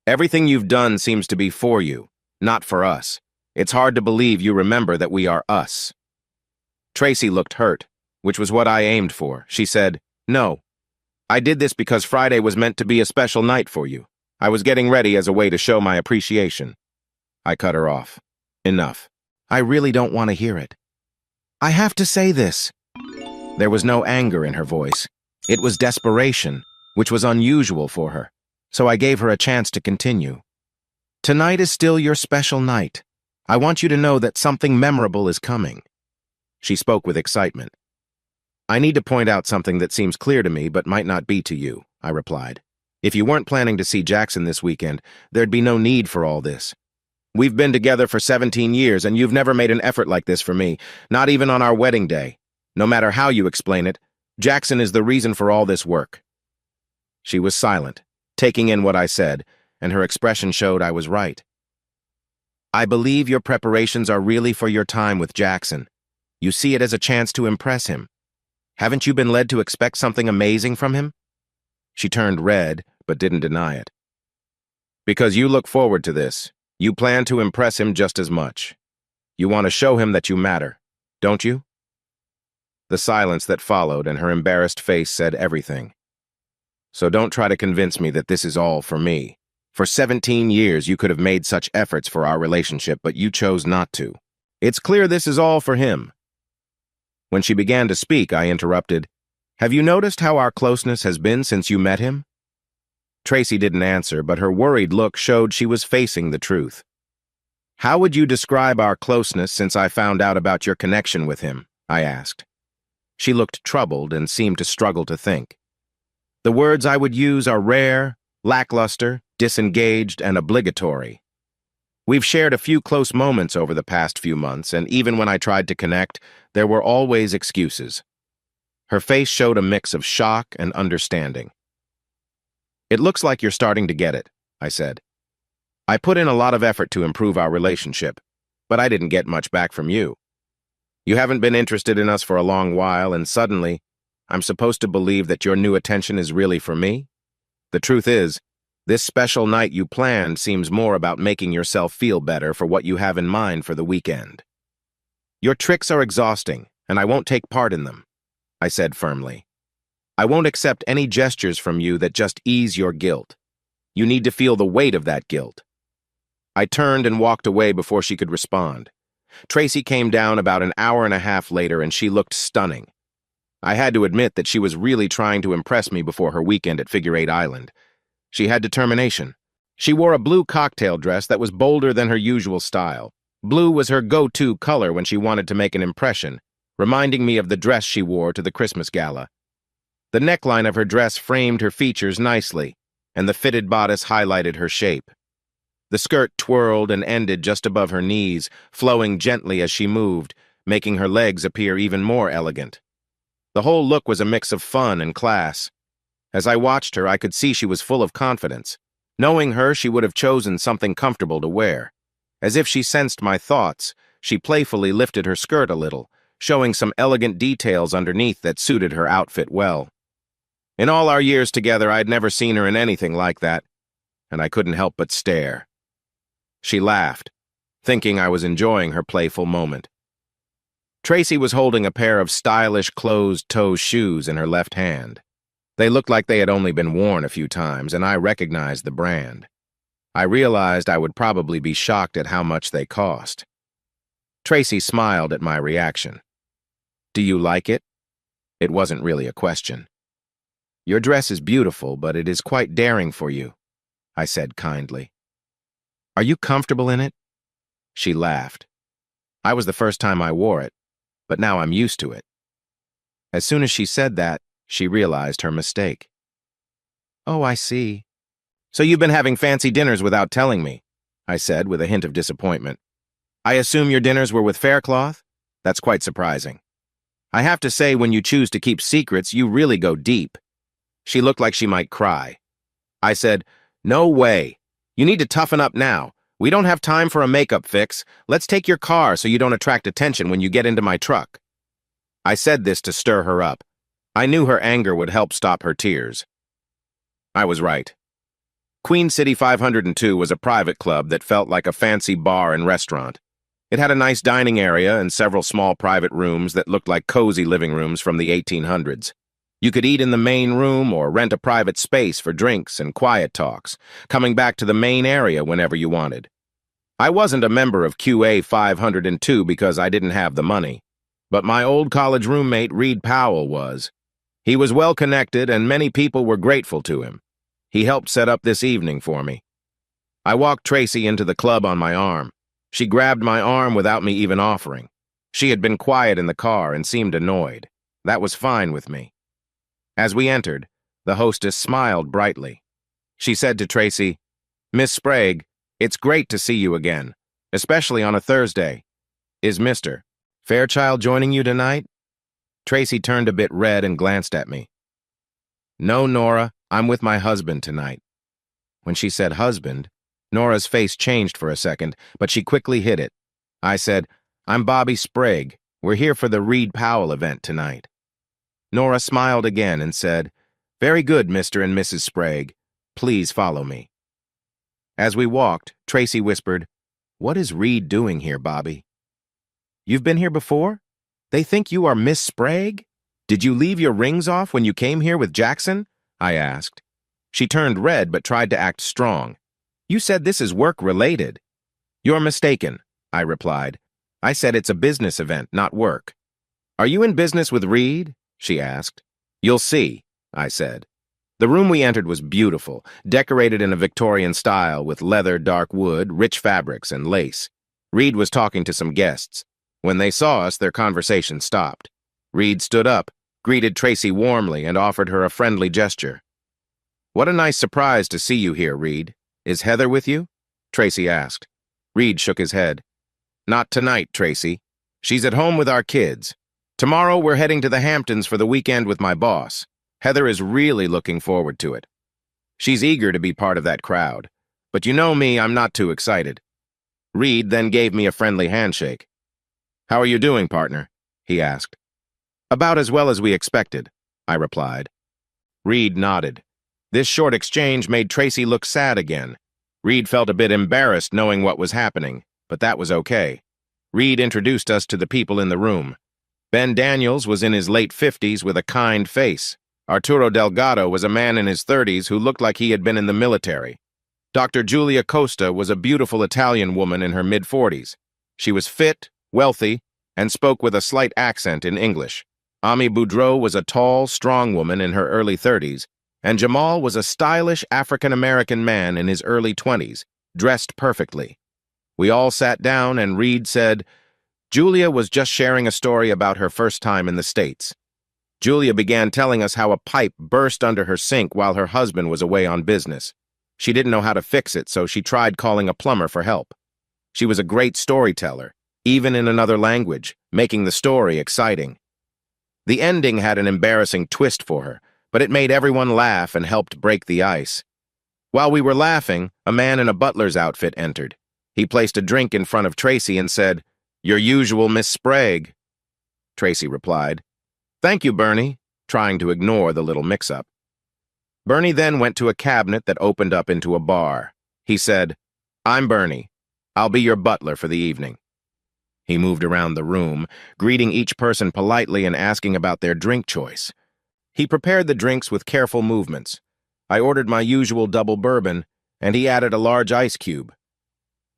"Everything you've done seems to be for you, not for us. It's hard to believe you remember that we are us." Tracy looked hurt, which was what I aimed for. She said, "No, I did this because Friday was meant to be a special night for you. I was getting ready as a way to show my appreciation." I cut her off. "Enough. I really don't want to hear it. I have to say this." There was no anger in her voice. It was desperation, which was unusual for her, so I gave her a chance to continue. "Tonight is still your special night. I want you to know that something memorable is coming." She spoke with excitement. "I need to point out something that seems clear to me but might not be to you," I replied. "If you weren't planning to see Jackson this weekend, there'd be no need for all this. We've been together for 17 years, and you've never made an effort like this for me, not even on our wedding day. No matter how you explain it, Jackson is the reason for all this work." She was silent, taking in what I said, and her expression showed I was right. "I believe your preparations are really for your time with Jackson. You see it as a chance to impress him. Haven't you been led to expect something amazing from him?" She turned red, but didn't deny it. "Because you look forward to this. You plan to impress him just as much. You want to show him that you matter, don't you?" The silence that followed and her embarrassed face said everything. So don't try to convince me that this is all for me. For 17 years, you could have made such efforts for our relationship, but you chose not to. It's clear this is all for him. When she began to speak, I interrupted, "Have you noticed how our closeness has been since you met him?" Tracy didn't answer, but her worried look showed she was facing the truth. "How would you describe our closeness since I found out about your connection with him?" I asked. She looked troubled and seemed to struggle to think. "The words I would use are rare, lackluster, disengaged, and obligatory. We've shared a few close moments over the past few months, and even when I tried to connect, there were always excuses." Her face showed a mix of shock and understanding. "It looks like you're starting to get it," I said. "I put in a lot of effort to improve our relationship, but I didn't get much back from you. You haven't been interested in us for a long while, and suddenly, I'm supposed to believe that your new attention is really for me? The truth is, this special night you planned seems more about making yourself feel better for what you have in mind for the weekend. Your tricks are exhausting, and I won't take part in them," I said firmly. "I won't accept any gestures from you that just ease your guilt. You need to feel the weight of that guilt." I turned and walked away before she could respond. Tracy came down about an hour and a half later, and she looked stunning. I had to admit that she was really trying to impress me before her weekend at Figure 8 Island. She had determination. She wore a blue cocktail dress that was bolder than her usual style. Blue was her go-to color when she wanted to make an impression, reminding me of the dress she wore to the Christmas gala. The neckline of her dress framed her features nicely, and the fitted bodice highlighted her shape. The skirt twirled and ended just above her knees, flowing gently as she moved, making her legs appear even more elegant. The whole look was a mix of fun and class. As I watched her, I could see she was full of confidence. Knowing her, she would have chosen something comfortable to wear. As if she sensed my thoughts, she playfully lifted her skirt a little, showing some elegant details underneath that suited her outfit well. In all our years together, I'd never seen her in anything like that, and I couldn't help but stare. She laughed, thinking I was enjoying her playful moment. Tracy was holding a pair of stylish closed-toe shoes in her left hand. They looked like they had only been worn a few times, and I recognized the brand. I realized I would probably be shocked at how much they cost. Tracy smiled at my reaction. "Do you like it?" It wasn't really a question. "Your dress is beautiful, but it is quite daring for you," I said kindly. "Are you comfortable in it?" She laughed. "I was the first time I wore it, but now I'm used to it." As soon as she said that, she realized her mistake. "Oh, I see. So you've been having fancy dinners without telling me," I said with a hint of disappointment. "I assume your dinners were with Faircloth? That's quite surprising. I have to say, when you choose to keep secrets, you really go deep." She looked like she might cry. I said, "No way. You need to toughen up now. We don't have time for a makeup fix. Let's take your car so you don't attract attention when you get into my truck." I said this to stir her up. I knew her anger would help stop her tears. I was right. Queen City 502 was a private club that felt like a fancy bar and restaurant. It had a nice dining area and several small private rooms that looked like cozy living rooms from the 1800s. You could eat in the main room or rent a private space for drinks and quiet talks, coming back to the main area whenever you wanted. I wasn't a member of QA 502 because I didn't have the money, but my old college roommate Reed Powell was. He was well-connected and many people were grateful to him. He helped set up this evening for me. I walked Tracy into the club on my arm. She grabbed my arm without me even offering. She had been quiet in the car and seemed annoyed. That was fine with me. As we entered, the hostess smiled brightly. She said to Tracy, "Miss Sprague, it's great to see you again, especially on a Thursday. Is Mr. Fairchild joining you tonight?" Tracy turned a bit red and glanced at me. "No, Nora, I'm with my husband tonight." When she said husband, Nora's face changed for a second, but she quickly hid it. I said, "I'm Bobby Sprague. We're here for the Reed Powell event tonight." Nora smiled again and said, "Very good, Mr. and Mrs. Sprague. Please follow me." As we walked, Tracy whispered, "What is Reed doing here, Bobby?" "You've been here before? They think you are Miss Sprague? Did you leave your rings off when you came here with Jackson?" I asked. She turned red but tried to act strong. "You said this is work-related." "You're mistaken," I replied. "I said it's a business event, not work." "Are you in business with Reed?" she asked. "You'll see," I said. The room we entered was beautiful, decorated in a Victorian style with leather, dark wood, rich fabrics, and lace. Reed was talking to some guests. When they saw us, their conversation stopped. Reed stood up, greeted Tracy warmly, and offered her a friendly gesture. "What a nice surprise to see you here, Reed. Is Heather with you?" Tracy asked. Reed shook his head. "Not tonight, Tracy. She's at home with our kids. Tomorrow we're heading to the Hamptons for the weekend with my boss. Heather is really looking forward to it. She's eager to be part of that crowd. But you know me, I'm not too excited." Reed then gave me a friendly handshake. "How are you doing, partner?" he asked. "About as well as we expected," I replied. Reed nodded. This short exchange made Tracy look sad again. Reed felt a bit embarrassed knowing what was happening, but that was okay. Reed introduced us to the people in the room. Ben Daniels was in his late 50s with a kind face. Arturo Delgado was a man in his 30s who looked like he had been in the military. Dr. Julia Costa was a beautiful Italian woman in her mid-40s. She was fit, wealthy, and spoke with a slight accent in English. Ami Boudreau was a tall, strong woman in her early 30s, and Jamal was a stylish African-American man in his early 20s, dressed perfectly. We all sat down and Reed said, "Julia was just sharing a story about her first time in the States." Julia began telling us how a pipe burst under her sink while her husband was away on business. She didn't know how to fix it, so she tried calling a plumber for help. She was a great storyteller, even in another language, making the story exciting. The ending had an embarrassing twist for her, but it made everyone laugh and helped break the ice. While we were laughing, a man in a butler's outfit entered. He placed a drink in front of Tracy and said, "Your usual Miss Sprague." Tracy replied, "Thank you, Bernie," trying to ignore the little mix-up. Bernie then went to a cabinet that opened up into a bar. He said, "I'm Bernie. I'll be your butler for the evening." He moved around the room, greeting each person politely and asking about their drink choice. He prepared the drinks with careful movements. I ordered my usual double bourbon, and he added a large ice cube.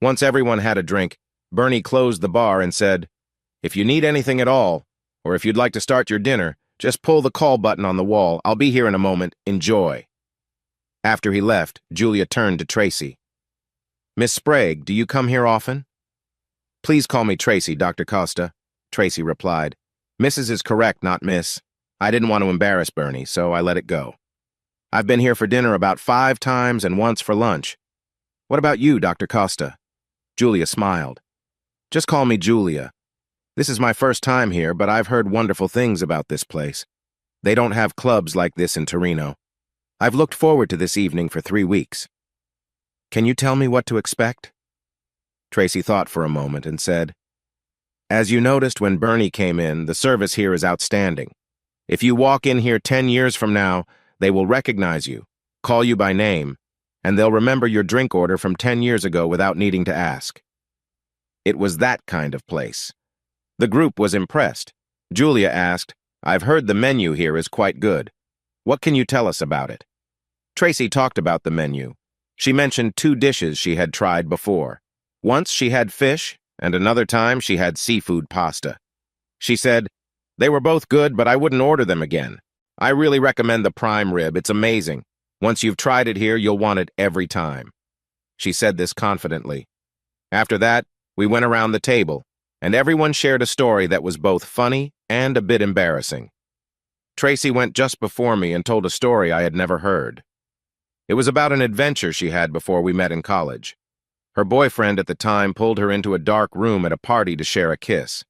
Once everyone had a drink, Bernie closed the bar and said, "If you need anything at all, or if you'd like to start your dinner, just pull the call button on the wall. I'll be here in a moment. Enjoy." After he left, Julia turned to Tracy. "Miss Sprague, do you come here often?" "Please call me Tracy, Dr. Costa," Tracy replied. "Mrs. is correct, not Miss. I didn't want to embarrass Bernie, so I let it go. I've been here for dinner about 5 times and once for lunch. What about you, Dr. Costa?" Julia smiled. "Just call me Julia. This is my first time here, but I've heard wonderful things about this place. They don't have clubs like this in Torino. I've looked forward to this evening for 3 weeks. Can you tell me what to expect?" Tracy thought for a moment and said, "As you noticed when Bernie came in, the service here is outstanding. If you walk in here 10 years from now, they will recognize you, call you by name, and they'll remember your drink order from 10 years ago without needing to ask." It was that kind of place. The group was impressed. Julia asked, "I've heard the menu here is quite good. What can you tell us about it?" Tracy talked about the menu. She mentioned 2 dishes she had tried before. Once she had fish, and another time she had seafood pasta. She said, "They were both good, but I wouldn't order them again. I really recommend the prime rib. It's amazing. Once you've tried it here, you'll want it every time." She said this confidently. After that, we went around the table, and everyone shared a story that was both funny and a bit embarrassing. Tracy went just before me and told a story I had never heard. It was about an adventure she had before we met in college. Her boyfriend at the time pulled her into a dark room at a party to share a kiss.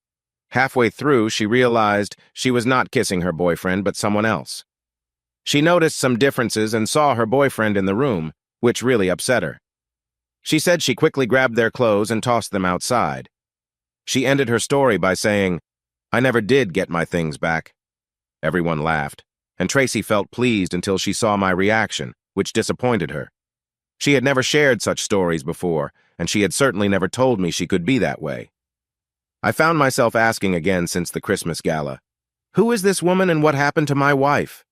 Halfway through, she realized she was not kissing her boyfriend but someone else. She noticed some differences and saw her boyfriend in the room, which really upset her. She said she quickly grabbed their clothes and tossed them outside. She ended her story by saying, "I never did get my things back." Everyone laughed, and Tracy felt pleased until she saw my reaction, which disappointed her. She had never shared such stories before, and she had certainly never told me she could be that way. I found myself asking again since the Christmas gala, "Who is this woman and what happened to my wife?"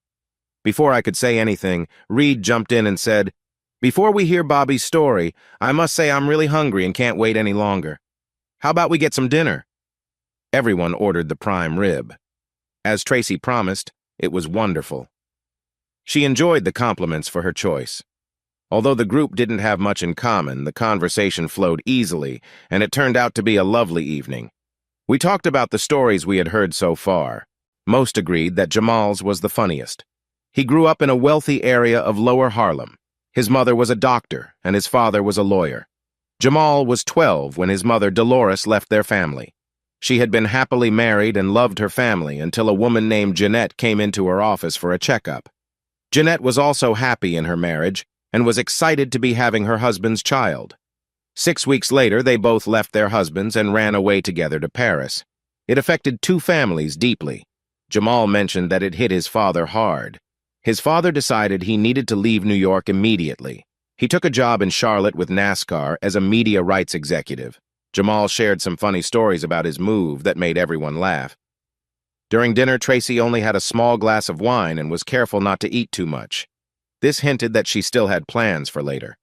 Before I could say anything, Reed jumped in and said, "Before we hear Bobby's story, I must say I'm really hungry and can't wait any longer. How about we get some dinner?" Everyone ordered the prime rib. As Tracy promised, it was wonderful. She enjoyed the compliments for her choice. Although the group didn't have much in common, the conversation flowed easily, and it turned out to be a lovely evening. We talked about the stories we had heard so far. Most agreed that Jamal's was the funniest. He grew up in a wealthy area of Lower Harlem. His mother was a doctor, and his father was a lawyer. Jamal was 12 when his mother, Dolores, left their family. She had been happily married and loved her family until a woman named Jeanette came into her office for a checkup. Jeanette was also happy in her marriage and was excited to be having her husband's child. 6 weeks later, they both left their husbands and ran away together to Paris. It affected two families deeply. Jamal mentioned that it hit his father hard. His father decided he needed to leave New York immediately. He took a job in Charlotte with NASCAR as a media rights executive. Jamal shared some funny stories about his move that made everyone laugh. During dinner, Tracy only had a small glass of wine and was careful not to eat too much. This hinted that she still had plans for later.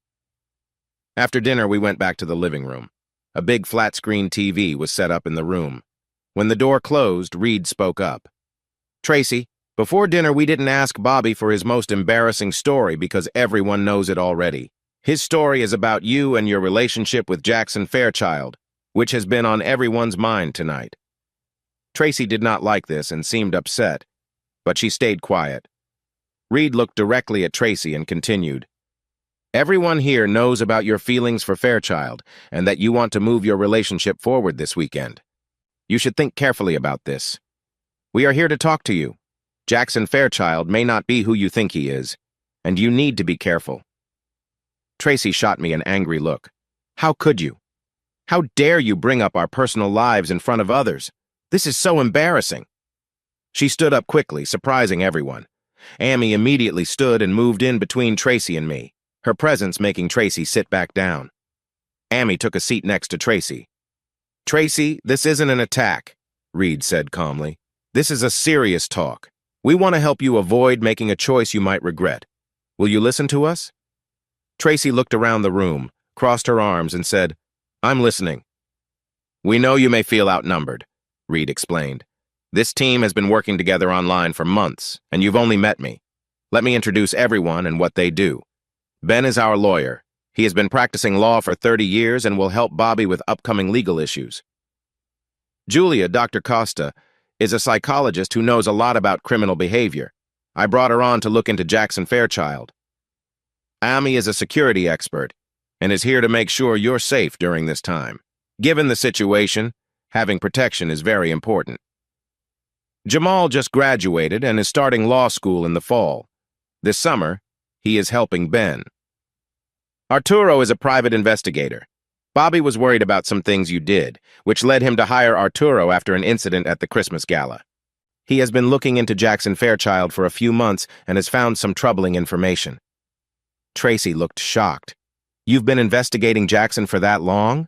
After dinner, we went back to the living room. A big flat-screen TV was set up in the room. When the door closed, Reed spoke up. "Tracy, before dinner we didn't ask Bobby for his most embarrassing story because everyone knows it already. His story is about you and your relationship with Jackson Fairchild, which has been on everyone's mind tonight." Tracy did not like this and seemed upset, but she stayed quiet. Reed looked directly at Tracy and continued, "Everyone here knows about your feelings for Fairchild and that you want to move your relationship forward this weekend. You should think carefully about this. We are here to talk to you. Jackson Fairchild may not be who you think he is, and you need to be careful." Tracy shot me an angry look. "How could you? How dare you bring up our personal lives in front of others? This is so embarrassing." She stood up quickly, surprising everyone. Amy immediately stood and moved in between Tracy and me, her presence making Tracy sit back down. Amy took a seat next to Tracy. "Tracy, this isn't an attack," Reed said calmly. "This is a serious talk. We want to help you avoid making a choice you might regret. Will you listen to us?" Tracy looked around the room, crossed her arms, and said, "I'm listening." "We know you may feel outnumbered," Reed explained. "This team has been working together online for months, and you've only met me. Let me introduce everyone and what they do. Ben is our lawyer. He has been practicing law for 30 years and will help Bobby with upcoming legal issues. Julia, Dr. Costa, is a psychologist who knows a lot about criminal behavior. I brought her on to look into Jackson Fairchild. Amy is a security expert and is here to make sure you're safe during this time. Given the situation, having protection is very important. Jamal just graduated and is starting law school in the fall. This summer, he is helping Ben. Arturo is a private investigator. Bobby was worried about some things you did, which led him to hire Arturo after an incident at the Christmas gala. He has been looking into Jackson Fairchild for a few months and has found some troubling information." Tracy looked shocked. "You've been investigating Jackson for that long?"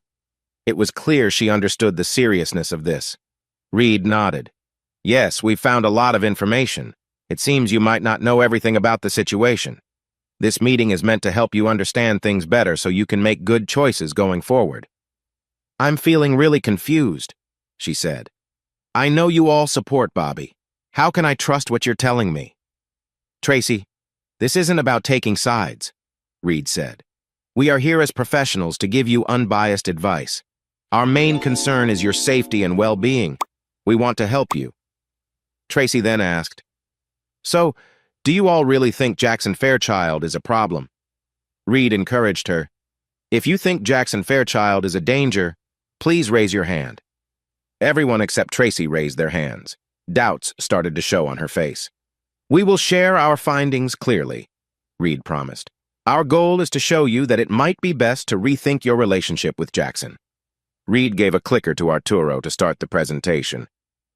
It was clear she understood the seriousness of this. Reed nodded. "Yes, we've found a lot of information. It seems you might not know everything about the situation. This meeting is meant to help you understand things better so you can make good choices going forward." "I'm feeling really confused," she said. "I know you all support Bobby. How can I trust what you're telling me?" "Tracy, this isn't about taking sides," Reed said. "We are here as professionals to give you unbiased advice. Our main concern is your safety and well-being. We want to help you." Tracy then asked, "So, do you all really think Jackson Fairchild is a problem?" Reed encouraged her. "If you think Jackson Fairchild is a danger, please raise your hand." Everyone except Tracy raised their hands. Doubts started to show on her face. "We will share our findings clearly," Reed promised. "Our goal is to show you that it might be best to rethink your relationship with Jackson." Reed gave a clicker to Arturo to start the presentation.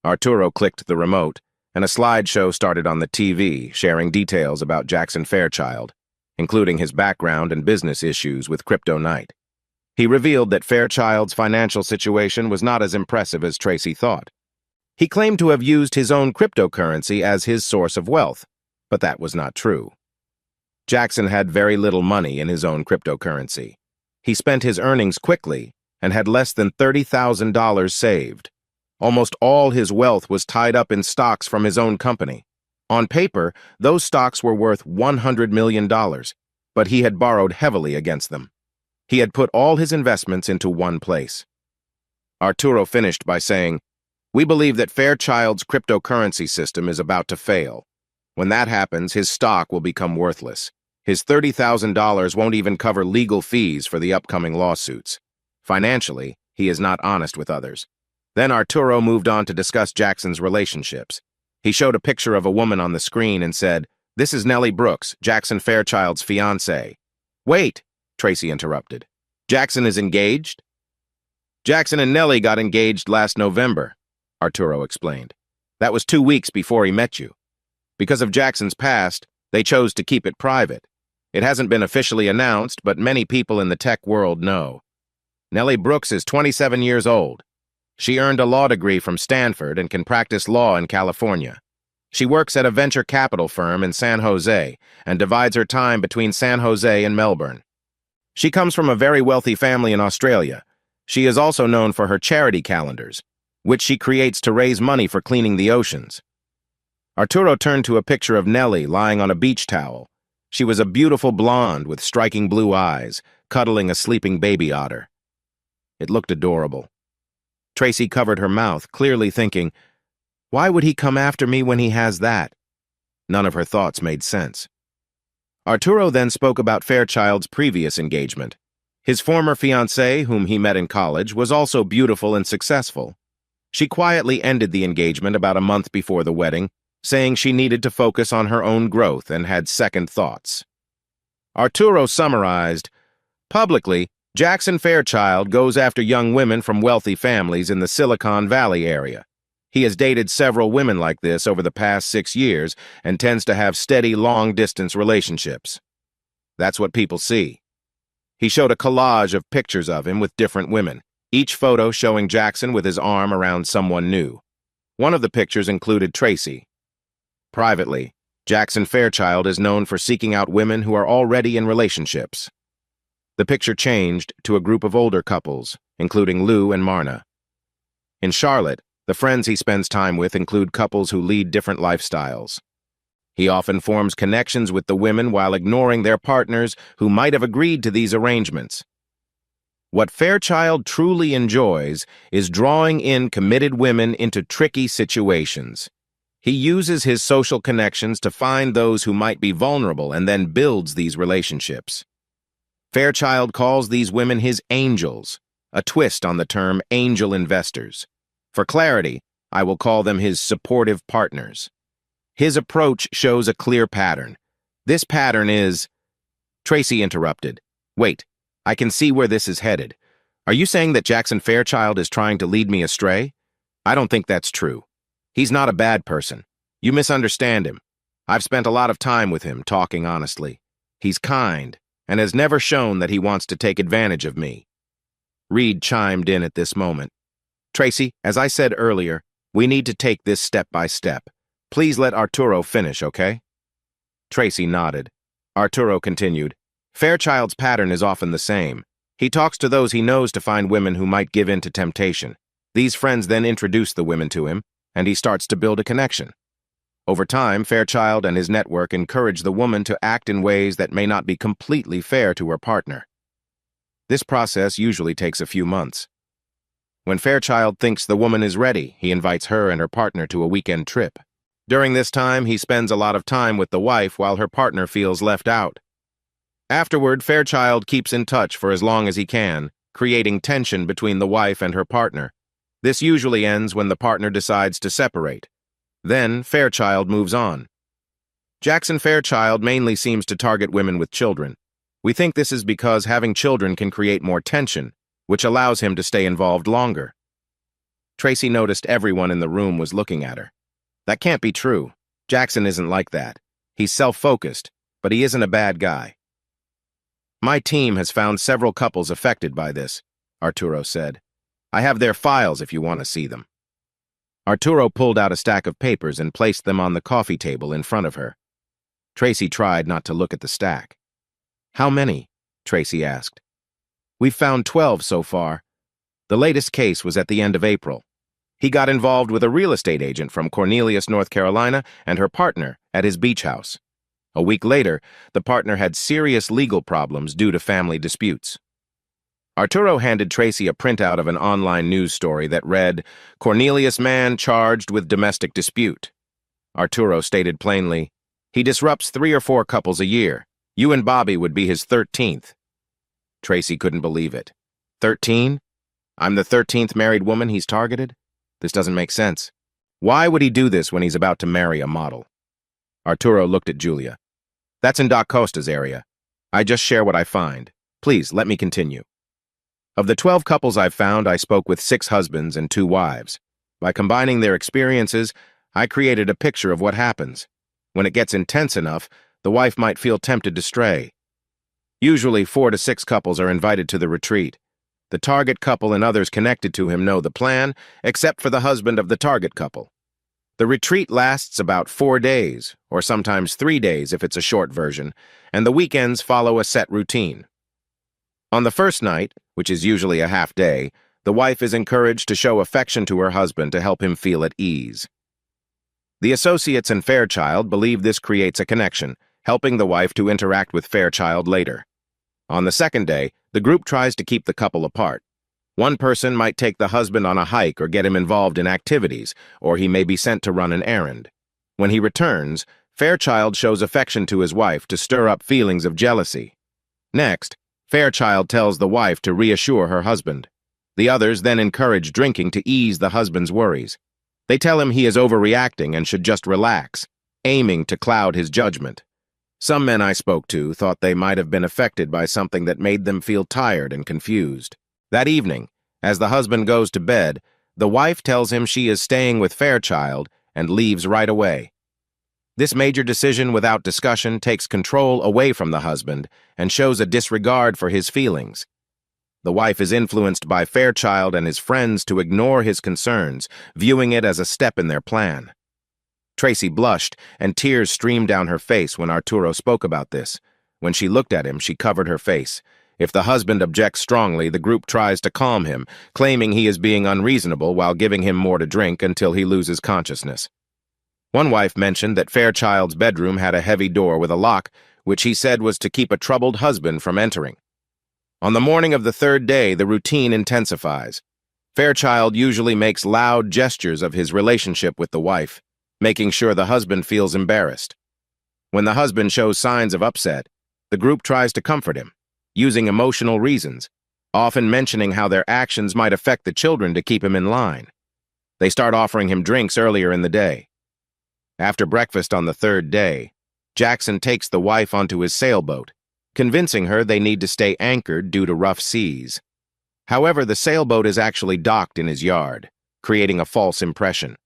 Arturo clicked the remote, and a slideshow started on the TV, sharing details about Jackson Fairchild, including his background and business issues with Crypto Knight. He revealed that Fairchild's financial situation was not as impressive as Tracy thought. He claimed to have used his own cryptocurrency as his source of wealth, But that was not true. Jackson had very little money in his own cryptocurrency. He spent his earnings quickly and had less than $30,000 saved. Almost all his wealth was tied up in stocks from his own company. On paper, those stocks were worth $100 million, but he had borrowed heavily against them. He had put all his investments into one place. Arturo finished by saying, "We believe that Fairchild's cryptocurrency system is about to fail. When that happens, his stock will become worthless. His $30,000 won't even cover legal fees for the upcoming lawsuits. Financially, he is not honest with others." Then Arturo moved on to discuss Jackson's relationships. He showed a picture of a woman on the screen and said, "This is Nellie Brooks, Jackson Fairchild's fiancée." "Wait," Tracy interrupted. "Jackson is engaged?" "Jackson and Nellie got engaged last November," Arturo explained. "That was 2 weeks before he met you. Because of Jackson's past, they chose to keep it private. It hasn't been officially announced, but many people in the tech world know. Nellie Brooks is 27 years old. She earned a law degree from Stanford and can practice law in California. She works at a venture capital firm in San Jose and divides her time between San Jose and Melbourne. She comes from a very wealthy family in Australia. She is also known for her charity calendars, which she creates to raise money for cleaning the oceans." Arturo turned to a picture of Nellie lying on a beach towel. She was a beautiful blonde with striking blue eyes, cuddling a sleeping baby otter. It looked adorable. Tracy covered her mouth, clearly thinking, "Why would he come after me when he has that?" None of her thoughts made sense. Arturo then spoke about Fairchild's previous engagement. His former fiancée, whom he met in college, was also beautiful and successful. She quietly ended the engagement about a month before the wedding, saying she needed to focus on her own growth and had second thoughts. Arturo summarized, "Publicly, Jackson Fairchild goes after young women from wealthy families in the Silicon Valley area. He has dated several women like this over the past 6 years and tends to have steady, long-distance relationships. That's what people see." He showed a collage of pictures of him with different women, each photo showing Jackson with his arm around someone new. One of the pictures included Tracy. Privately, Jackson Fairchild is known for seeking out women who are already in relationships. The picture changed to a group of older couples, including Lou and Marna. In Charlotte, the friends he spends time with include couples who lead different lifestyles. He often forms connections with the women while ignoring their partners who might have agreed to these arrangements. What Fairchild truly enjoys is drawing in committed women into tricky situations. He uses his social connections to find those who might be vulnerable and then builds these relationships. Fairchild calls these women his angels, a twist on the term angel investors. For clarity, I will call them his supportive partners. His approach shows a clear pattern. This pattern is... Tracy interrupted. "Wait, I can see where this is headed. Are you saying that Jackson Fairchild is trying to lead me astray? I don't think that's true. He's not a bad person. You misunderstand him. I've spent a lot of time with him, talking honestly. He's kind, and has never shown that he wants to take advantage of me." Reed chimed in at this moment. "Tracy, as I said earlier, we need to take this step by step. Please let Arturo finish, okay?" Tracy nodded. Arturo continued, "Fairchild's pattern is often the same. He talks to those he knows to find women who might give in to temptation. These friends then introduce the women to him, and he starts to build a connection. Over time, Fairchild and his network encourage the woman to act in ways that may not be completely fair to her partner. This process usually takes a few months. When Fairchild thinks the woman is ready, he invites her and her partner to a weekend trip. During this time, he spends a lot of time with the wife while her partner feels left out. Afterward, Fairchild keeps in touch for as long as he can, creating tension between the wife and her partner. This usually ends when the partner decides to separate. Then, Fairchild moves on. Jackson Fairchild mainly seems to target women with children. We think this is because having children can create more tension, which allows him to stay involved longer. Tracy noticed everyone in the room was looking at her. That can't be true. Jackson isn't like that. He's self-focused, but he isn't a bad guy. My team has found several couples affected by this, Arturo said. I have their files if you want to see them. Arturo pulled out a stack of papers and placed them on the coffee table in front of her. Tracy tried not to look at the stack. "How many?" Tracy asked. "We've found 12 so far. The latest case was at the end of April. He got involved with a real estate agent from Cornelius, North Carolina, and her partner at his beach house. A week later, the partner had serious legal problems due to family disputes." Arturo handed Tracy a printout of an online news story that read, "Cornelius man charged with domestic dispute." Arturo stated plainly, "He disrupts 3 or 4 couples a year. You and Bobby would be his 13th. Tracy couldn't believe it. 13? I'm the 13th married woman he's targeted? This doesn't make sense. Why would he do this when he's about to marry a model? Arturo looked at Julia. That's in Doc Costa's area. I just share what I find. Please, let me continue. Of the 12 couples I've found, I spoke with 6 husbands and 2 wives. By combining their experiences, I created a picture of what happens. When it gets intense enough, the wife might feel tempted to stray. Usually 4 to 6 couples are invited to the retreat. The target couple and others connected to him know the plan, except for the husband of the target couple. The retreat lasts about 4 days, or sometimes 3 days if it's a short version, and the weekends follow a set routine. On the first night, which is usually a half day, the wife is encouraged to show affection to her husband to help him feel at ease. The associates and Fairchild believe this creates a connection, helping the wife to interact with Fairchild later. On the second day, the group tries to keep the couple apart. One person might take the husband on a hike or get him involved in activities, or he may be sent to run an errand. When he returns, Fairchild shows affection to his wife to stir up feelings of jealousy. Next, Fairchild tells the wife to reassure her husband. The others then encourage drinking to ease the husband's worries. They tell him he is overreacting and should just relax, aiming to cloud his judgment. Some men I spoke to thought they might have been affected by something that made them feel tired and confused. That evening, as the husband goes to bed, the wife tells him she is staying with Fairchild and leaves right away. This major decision without discussion takes control away from the husband and shows a disregard for his feelings. The wife is influenced by Fairchild and his friends to ignore his concerns, viewing it as a step in their plan. Tracy blushed, and tears streamed down her face when Arturo spoke about this. When she looked at him, she covered her face. If the husband objects strongly, the group tries to calm him, claiming he is being unreasonable while giving him more to drink until he loses consciousness. One wife mentioned that Fairchild's bedroom had a heavy door with a lock, which he said was to keep a troubled husband from entering. On the morning of the third day, the routine intensifies. Fairchild usually makes loud gestures of his relationship with the wife, making sure the husband feels embarrassed. When the husband shows signs of upset, the group tries to comfort him, using emotional reasons, often mentioning how their actions might affect the children to keep him in line. They start offering him drinks earlier in the day. After breakfast on the third day, Jackson takes the wife onto his sailboat, convincing her they need to stay anchored due to rough seas. However, the sailboat is actually docked in his yard, creating a false impression.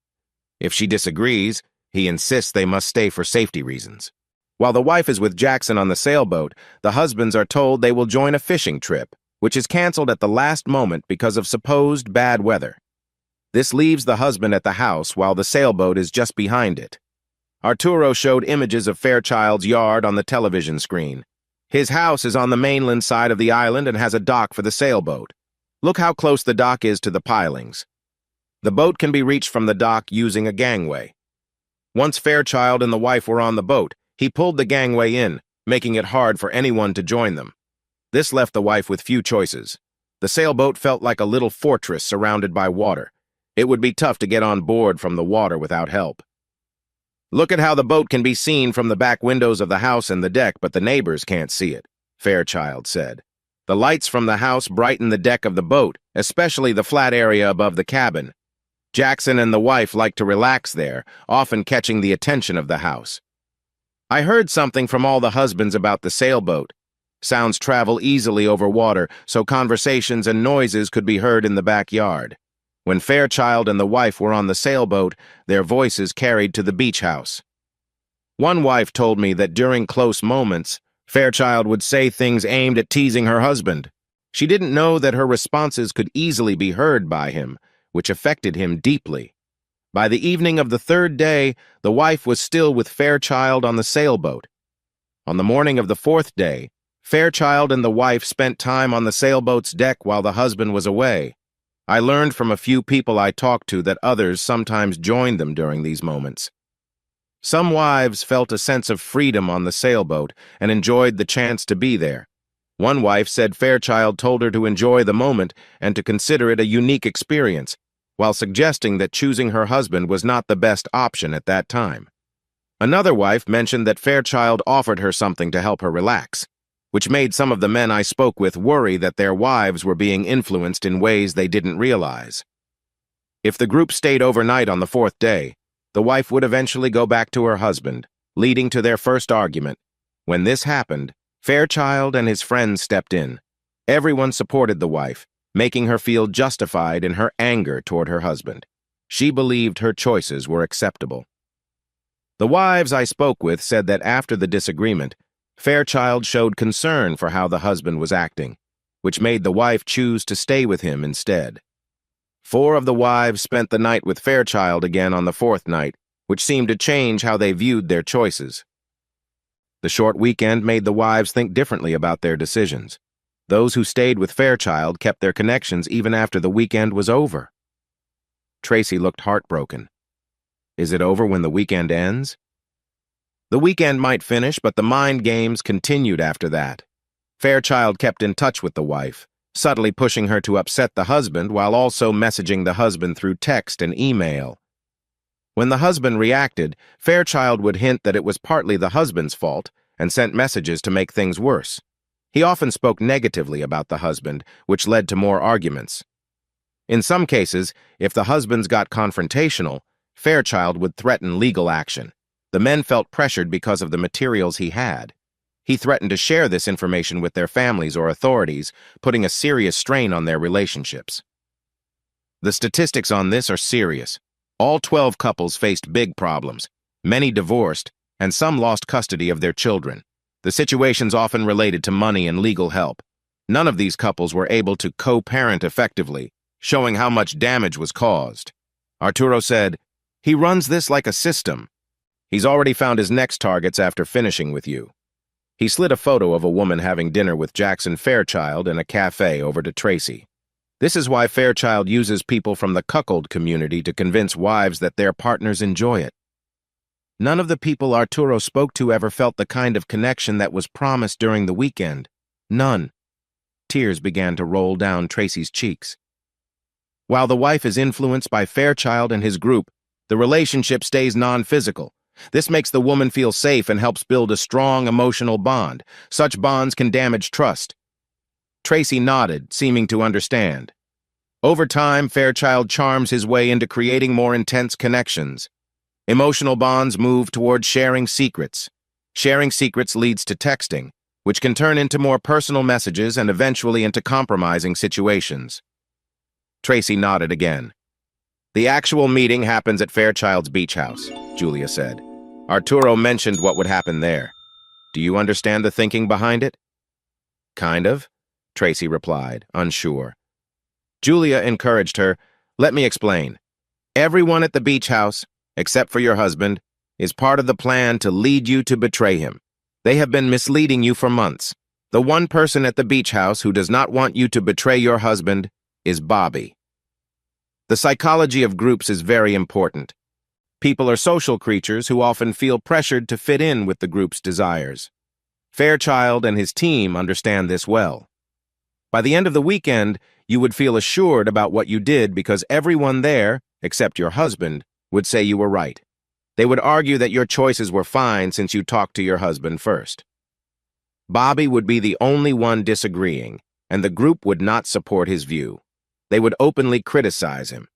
If she disagrees, he insists they must stay for safety reasons. While the wife is with Jackson on the sailboat, the husbands are told they will join a fishing trip, which is canceled at the last moment because of supposed bad weather. This leaves the husband at the house while the sailboat is just behind it. Arturo showed images of Fairchild's yard on the television screen. His house is on the mainland side of the island and has a dock for the sailboat. Look how close the dock is to the pilings. The boat can be reached from the dock using a gangway. Once Fairchild and the wife were on the boat, he pulled the gangway in, making it hard for anyone to join them. This left the wife with few choices. The sailboat felt like a little fortress surrounded by water. It would be tough to get on board from the water without help. Look at how the boat can be seen from the back windows of the house and the deck, but the neighbors can't see it, Fairchild said. The lights from the house brighten the deck of the boat, especially the flat area above the cabin. Jackson and the wife like to relax there, often catching the attention of the house. I heard something from all the husbands about the sailboat. Sounds travel easily over water, so conversations and noises could be heard in the backyard. When Fairchild and the wife were on the sailboat, their voices carried to the beach house. One wife told me that during close moments, Fairchild would say things aimed at teasing her husband. She didn't know that her responses could easily be heard by him, which affected him deeply. By the evening of the third day, the wife was still with Fairchild on the sailboat, On the morning of the fourth day, Fairchild and the wife spent time on the sailboat's deck while the husband was away. I learned from a few people I talked to that others sometimes joined them during these moments. Some wives felt a sense of freedom on the sailboat and enjoyed the chance to be there. One wife said Fairchild told her to enjoy the moment and to consider it a unique experience, while suggesting that choosing her husband was not the best option at that time. Another wife mentioned that Fairchild offered her something to help her relax, which made some of the men I spoke with worry that their wives were being influenced in ways they didn't realize. If the group stayed overnight on the fourth day, the wife would eventually go back to her husband, leading to their first argument. When this happened, Fairchild and his friends stepped in. Everyone supported the wife, making her feel justified in her anger toward her husband. She believed her choices were acceptable. The wives I spoke with said that after the disagreement, Fairchild showed concern for how the husband was acting, which made the wife choose to stay with him instead. 4 of the wives spent the night with Fairchild again on the fourth night, which seemed to change how they viewed their choices. The short weekend made the wives think differently about their decisions. Those who stayed with Fairchild kept their connections even after the weekend was over. Tracy looked heartbroken. Is it over when the weekend ends? The weekend might finish, but the mind games continued after that. Fairchild kept in touch with the wife, subtly pushing her to upset the husband while also messaging the husband through text and email. When the husband reacted, Fairchild would hint that it was partly the husband's fault and sent messages to make things worse. He often spoke negatively about the husband, which led to more arguments. In some cases, if the husbands got confrontational, Fairchild would threaten legal action. The men felt pressured because of the materials he had. He threatened to share this information with their families or authorities, putting a serious strain on their relationships. The statistics on this are serious. All 12 couples faced big problems. Many divorced, and some lost custody of their children. The situations often related to money and legal help. None of these couples were able to co-parent effectively, showing how much damage was caused. Arturo said, "He runs this like a system. He's already found his next targets after finishing with you." He slid a photo of a woman having dinner with Jackson Fairchild in a cafe over to Tracy. This is why Fairchild uses people from the cuckold community to convince wives that their partners enjoy it. None of the people Arturo spoke to ever felt the kind of connection that was promised during the weekend. None. Tears began to roll down Tracy's cheeks. While the wife is influenced by Fairchild and his group, the relationship stays non-physical. This makes the woman feel safe and helps build a strong emotional bond. Such bonds can damage trust. Tracy nodded, seeming to understand. Over time, Fairchild charms his way into creating more intense connections. Emotional bonds move toward sharing secrets. Sharing secrets leads to texting, which can turn into more personal messages and eventually into compromising situations. Tracy nodded again. "The actual meeting happens at Fairchild's beach house," Julia said. "Arturo mentioned what would happen there. Do you understand the thinking behind it?" "Kind of," Tracy replied, unsure. Julia encouraged her. "Let me explain. Everyone at the beach house, except for your husband, is part of the plan to lead you to betray him. They have been misleading you for months. The one person at the beach house who does not want you to betray your husband is Bobby. The psychology of groups is very important. People are social creatures who often feel pressured to fit in with the group's desires. Fairchild and his team understand this well. By the end of the weekend, you would feel assured about what you did because everyone there, except your husband, would say you were right. They would argue that your choices were fine since you talked to your husband first. Bobby would be the only one disagreeing, and the group would not support his view. They would openly criticize him.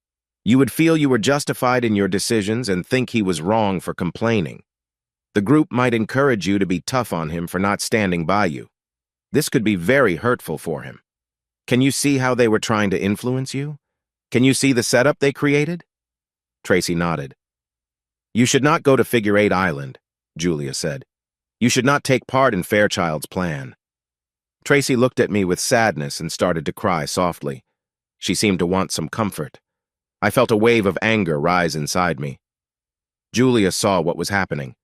You would feel you were justified in your decisions and think he was wrong for complaining. The group might encourage you to be tough on him for not standing by you. This could be very hurtful for him. Can you see how they were trying to influence you? Can you see the setup they created?" Tracy nodded. "You should not go to Figure 8 Island," Julia said. "You should not take part in Fairchild's plan." Tracy looked at me with sadness and started to cry softly. She seemed to want some comfort. I felt a wave of anger rise inside me. Julia saw what was happening.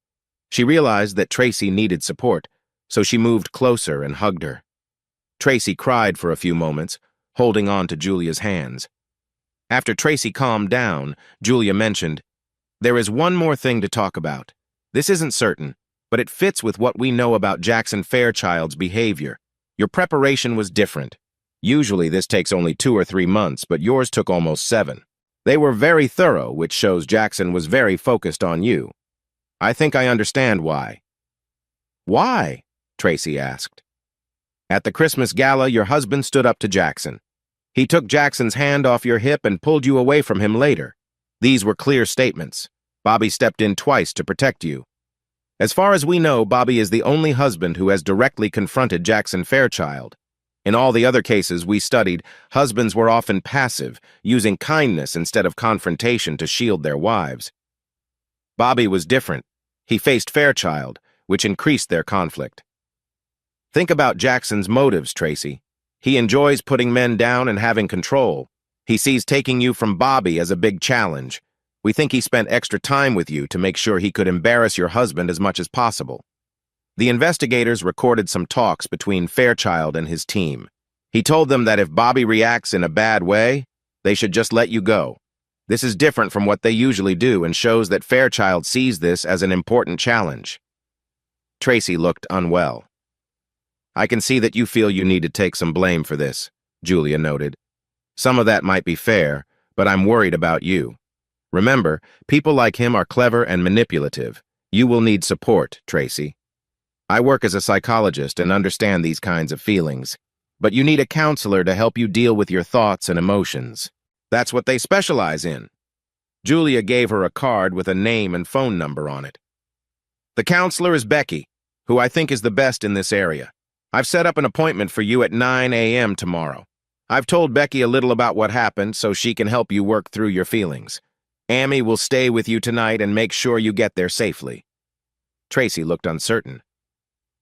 She realized that Tracy needed support, so she moved closer and hugged her. Tracy cried for a few moments, holding on to Julia's hands. After Tracy calmed down, Julia mentioned, "There is one more thing to talk about. This isn't certain, but it fits with what we know about Jackson Fairchild's behavior. Your preparation was different. Usually this takes only 2 or 3 months, but yours took almost 7. They were very thorough, which shows Jackson was very focused on you. I think I understand why." "Why?" Tracy asked. "At the Christmas gala, your husband stood up to Jackson. He took Jackson's hand off your hip and pulled you away from him later. These were clear statements. Bobby stepped in twice to protect you. As far as we know, Bobby is the only husband who has directly confronted Jackson Fairchild. In all the other cases we studied, husbands were often passive, using kindness instead of confrontation to shield their wives. Bobby was different. He faced Fairchild, which increased their conflict. Think about Jackson's motives, Tracy. He enjoys putting men down and having control. He sees taking you from Bobby as a big challenge. We think he spent extra time with you to make sure he could embarrass your husband as much as possible." The investigators recorded some talks between Fairchild and his team. He told them that if Bobby reacts in a bad way, they should just let you go. This is different from what they usually do and shows that Fairchild sees this as an important challenge. Tracy looked unwell. "I can see that you feel you need to take some blame for this," Julia noted. "Some of that might be fair, but I'm worried about you. Remember, people like him are clever and manipulative. You will need support, Tracy. I work as a psychologist and understand these kinds of feelings, but you need a counselor to help you deal with your thoughts and emotions. That's what they specialize in." Julia gave her a card with a name and phone number on it. "The counselor is Becky, who I think is the best in this area. I've set up an appointment for you at 9 a.m. tomorrow. I've told Becky a little about what happened so she can help you work through your feelings. Amy will stay with you tonight and make sure you get there safely." Tracy looked uncertain.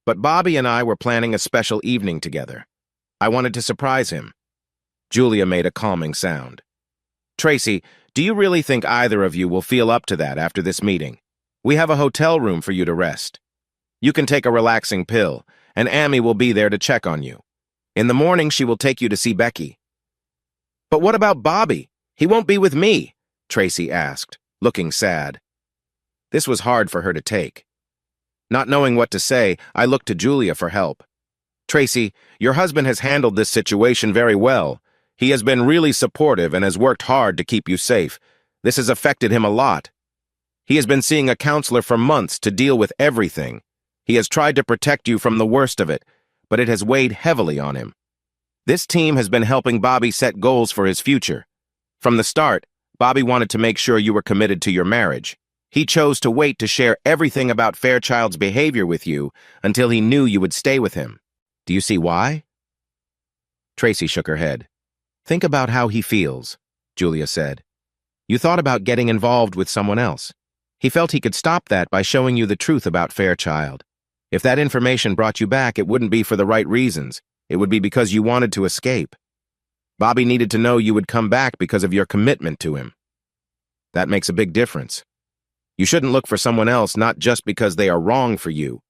"But Bobby and I were planning a special evening together. I wanted to surprise him." Julia made a calming sound. "Tracy, do you really think either of you will feel up to that after this meeting? We have a hotel room for you to rest. You can take a relaxing pill, and Amy will be there to check on you. In the morning, she will take you to see Becky." "But what about Bobby? He won't be with me," Tracy asked, looking sad. This was hard for her to take. Not knowing what to say, I looked to Julia for help. "Tracy, your husband has handled this situation very well. He has been really supportive and has worked hard to keep you safe. This has affected him a lot. He has been seeing a counselor for months to deal with everything. He has tried to protect you from the worst of it, but it has weighed heavily on him. This team has been helping Bobby set goals for his future. From the start, Bobby wanted to make sure you were committed to your marriage. He chose to wait to share everything about Fairchild's behavior with you until he knew you would stay with him. Do you see why?" Tracy shook her head. "Think about how he feels," Julia said. "You thought about getting involved with someone else. He felt he could stop that by showing you the truth about Fairchild. If that information brought you back, it wouldn't be for the right reasons. It would be because you wanted to escape. Bobby needed to know you would come back because of your commitment to him. That makes a big difference. You shouldn't look for someone else not just because they are wrong for you,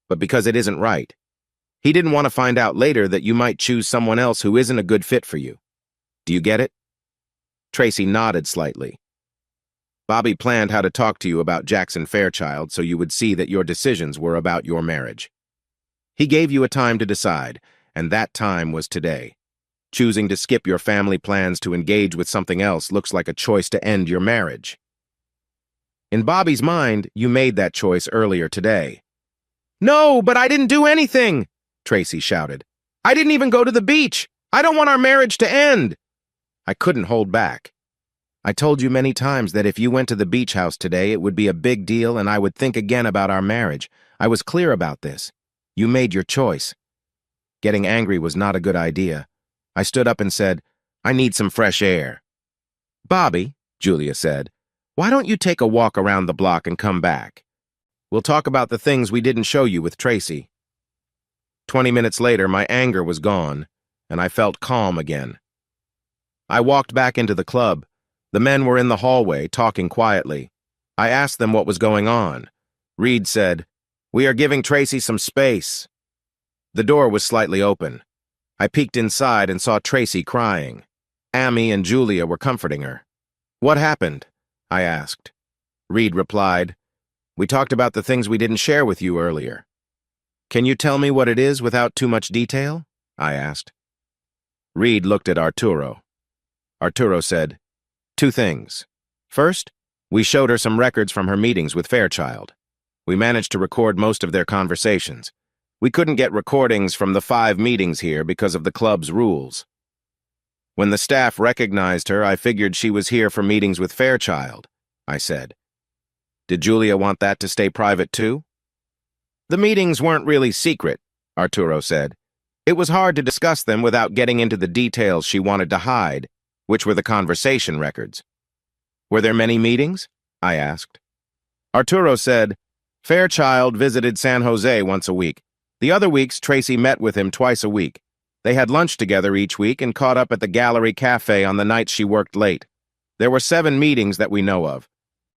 but because it isn't right. He didn't want to find out later that you might choose someone else who isn't a good fit for you. Do you get it?" Tracy nodded slightly. "Bobby planned how to talk to you about Jackson Fairchild so you would see that your decisions were about your marriage. He gave you a time to decide, and that time was today. Choosing to skip your family plans to engage with something else looks like a choice to end your marriage. In Bobby's mind, you made that choice earlier today." "No, but I didn't do anything!" Tracy shouted. "I didn't even go to the beach! I don't want our marriage to end!" I couldn't hold back. "I told you many times that if you went to the beach house today, it would be a big deal and I would think again about our marriage. I was clear about this. You made your choice." Getting angry was not a good idea. I stood up and said, "I need some fresh air." "Bobby," Julia said, "why don't you take a walk around the block and come back? We'll talk about the things we didn't show you with Tracy." 20 minutes later, my anger was gone, and I felt calm again. I walked back into the club. The men were in the hallway, talking quietly. I asked them what was going on. Reed said, "We are giving Tracy some space. The door was slightly open. I peeked inside and saw Tracy crying. Amy and Julia were comforting her. "What happened?" I asked. Reed replied, "We talked about the things we didn't share with you earlier." "Can you tell me what it is without too much detail?" I asked. Reed looked at Arturo. Arturo said, "Two things. First, we showed her some records from her meetings with Fairchild. We managed to record most of their conversations. We couldn't get recordings from the 5 meetings here because of the club's rules. When the staff recognized her, I figured she was here for meetings with Fairchild," I said. "Did Julia want that to stay private too?" "The meetings weren't really secret," Arturo said. "It was hard to discuss them without getting into the details she wanted to hide, which were the conversation records." "Were there many meetings?" I asked. Arturo said, "Fairchild visited San Jose once a week. The other weeks, Tracy met with him twice a week. They had lunch together each week and caught up at the Gallery Cafe on the nights she worked late. There were 7 meetings that we know of.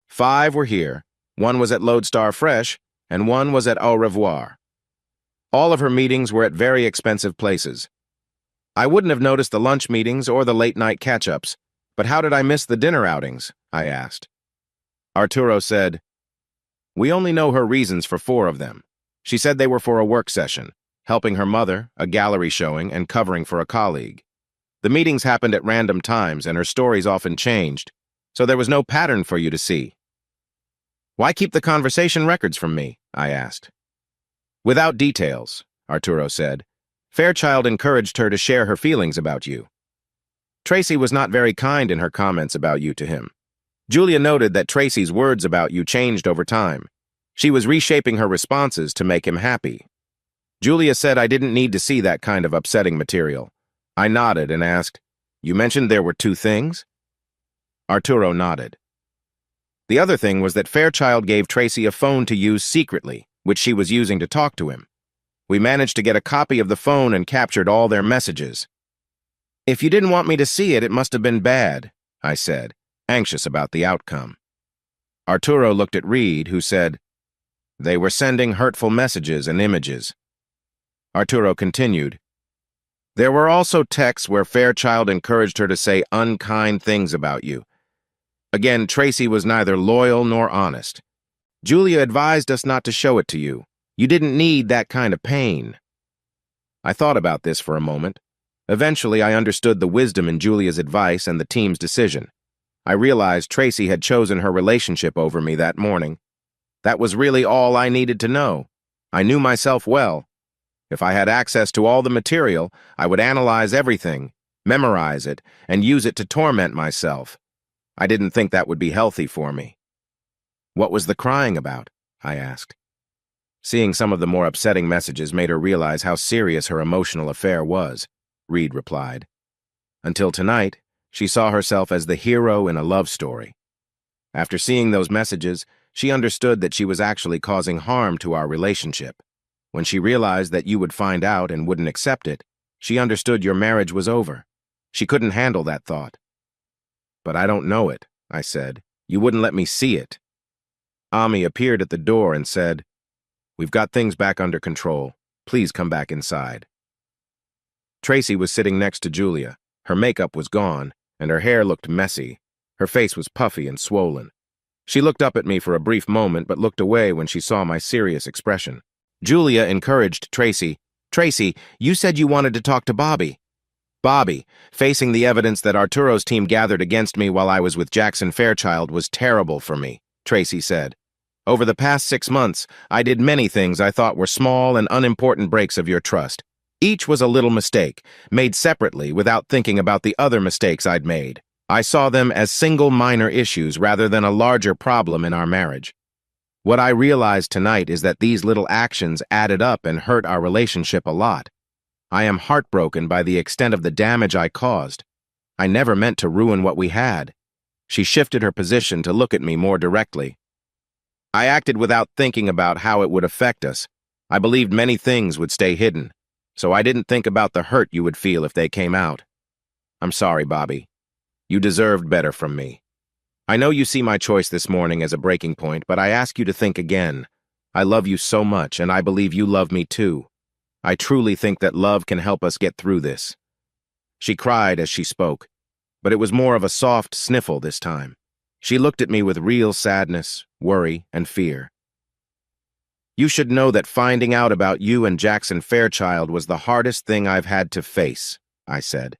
5 were here, 1 was at Lodestar Fresh, and 1 was at Au Revoir. All of her meetings were at very expensive places. I wouldn't have noticed the lunch meetings or the late-night catch-ups, but how did I miss the dinner outings?" I asked. Arturo said, "We only know her reasons for 4 of them. She said they were for a work session, helping her mother, a gallery showing, and covering for a colleague. The meetings happened at random times, and her stories often changed, so there was no pattern for you to see." "Why keep the conversation records from me?" I asked. "Without details," Arturo said. "Fairchild encouraged her to share her feelings about you. Tracy was not very kind in her comments about you to him. Julia noted that Tracy's words about you changed over time. She was reshaping her responses to make him happy. Julia said I didn't need to see that kind of upsetting material. I nodded and asked, 'You mentioned there were 2 things?' Arturo nodded. The other thing was that Fairchild gave Tracy a phone to use secretly, which she was using to talk to him. We managed to get a copy of the phone and captured all their messages." "If you didn't want me to see it, it must have been bad," I said, anxious about the outcome. Arturo looked at Reed, who said, "They were sending hurtful messages and images." Arturo continued, "There were also texts where Fairchild encouraged her to say unkind things about you. Again, Tracy was neither loyal nor honest. Julia advised us not to show it to you. You didn't need that kind of pain." I thought about this for a moment. Eventually, I understood the wisdom in Julia's advice and the team's decision. I realized Tracy had chosen her relationship over me that morning. That was really all I needed to know. I knew myself well. If I had access to all the material, I would analyze everything, memorize it, and use it to torment myself. I didn't think that would be healthy for me. "What was the crying about?" I asked. Seeing some of the more upsetting messages made her realize how serious her emotional affair was, Reed replied. Until tonight, she saw herself as the hero in a love story. After seeing those messages, she understood that she was actually causing harm to our relationship. When she realized that you would find out and wouldn't accept it, she understood your marriage was over. She couldn't handle that thought. "But I don't know it," I said. "You wouldn't let me see it." Ami appeared at the door and said, "We've got things back under control. Please come back inside." Tracy was sitting next to Julia. Her makeup was gone, and her hair looked messy. Her face was puffy and swollen. She looked up at me for a brief moment but looked away when she saw my serious expression. Julia encouraged Tracy. "Tracy, you said you wanted to talk to Bobby." Bobby, facing the evidence that Arturo's team gathered against me while I was with Jackson Fairchild, was terrible for me, Tracy said. "Over the past 6 months, I did many things I thought were small and unimportant breaks of your trust. Each was a little mistake, made separately without thinking about the other mistakes I'd made. I saw them as single minor issues rather than a larger problem in our marriage. What I realized tonight is that these little actions added up and hurt our relationship a lot. I am heartbroken by the extent of the damage I caused. I never meant to ruin what we had." She shifted her position to look at me more directly. "I acted without thinking about how it would affect us. I believed many things would stay hidden, so I didn't think about the hurt you would feel if they came out. I'm sorry, Bobby. You deserved better from me. I know you see my choice this morning as a breaking point, but I ask you to think again. I love you so much, and I believe you love me too. I truly think that love can help us get through this." She cried as she spoke, but it was more of a soft sniffle this time. She looked at me with real sadness, worry, and fear. "You should know that finding out about you and Jackson Fairchild was the hardest thing I've had to face," I said.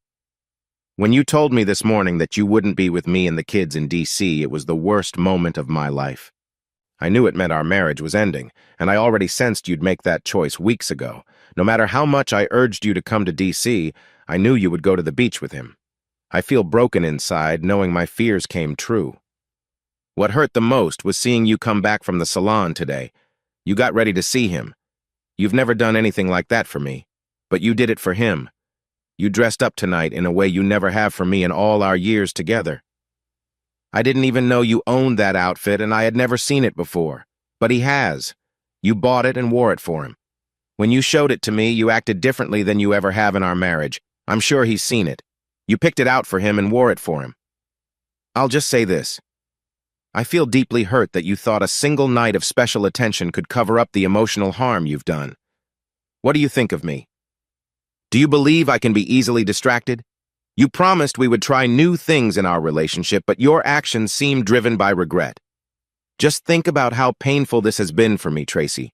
"When you told me this morning that you wouldn't be with me and the kids in D.C., it was the worst moment of my life. I knew it meant our marriage was ending, and I already sensed you'd make that choice weeks ago. No matter how much I urged you to come to D.C., I knew you would go to the beach with him. I feel broken inside, knowing my fears came true. What hurt the most was seeing you come back from the salon today. You got ready to see him. You've never done anything like that for me, but you did it for him. You dressed up tonight in a way you never have for me in all our years together. I didn't even know you owned that outfit, and I had never seen it before. But he has. You bought it and wore it for him. When you showed it to me, you acted differently than you ever have in our marriage. I'm sure he's seen it. You picked it out for him and wore it for him. I'll just say this. I feel deeply hurt that you thought a single night of special attention could cover up the emotional harm you've done. What do you think of me? Do you believe I can be easily distracted? You promised we would try new things in our relationship, but your actions seem driven by regret. Just think about how painful this has been for me, Tracy.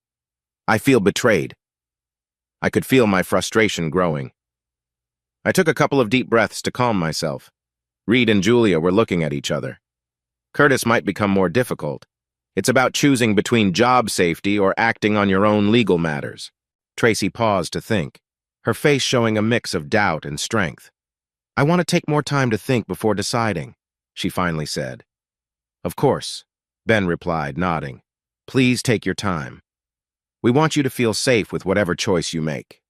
I feel betrayed. I could feel my frustration growing. I took a couple of deep breaths to calm myself. Reed and Julia were looking at each other. Curtis might become more difficult. It's about choosing between job safety or acting on your own legal matters. Tracy paused to think, her face showing a mix of doubt and strength. "I want to take more time to think before deciding," she finally said. "Of course," Ben replied, nodding. "Please take your time. We want you to feel safe with whatever choice you make."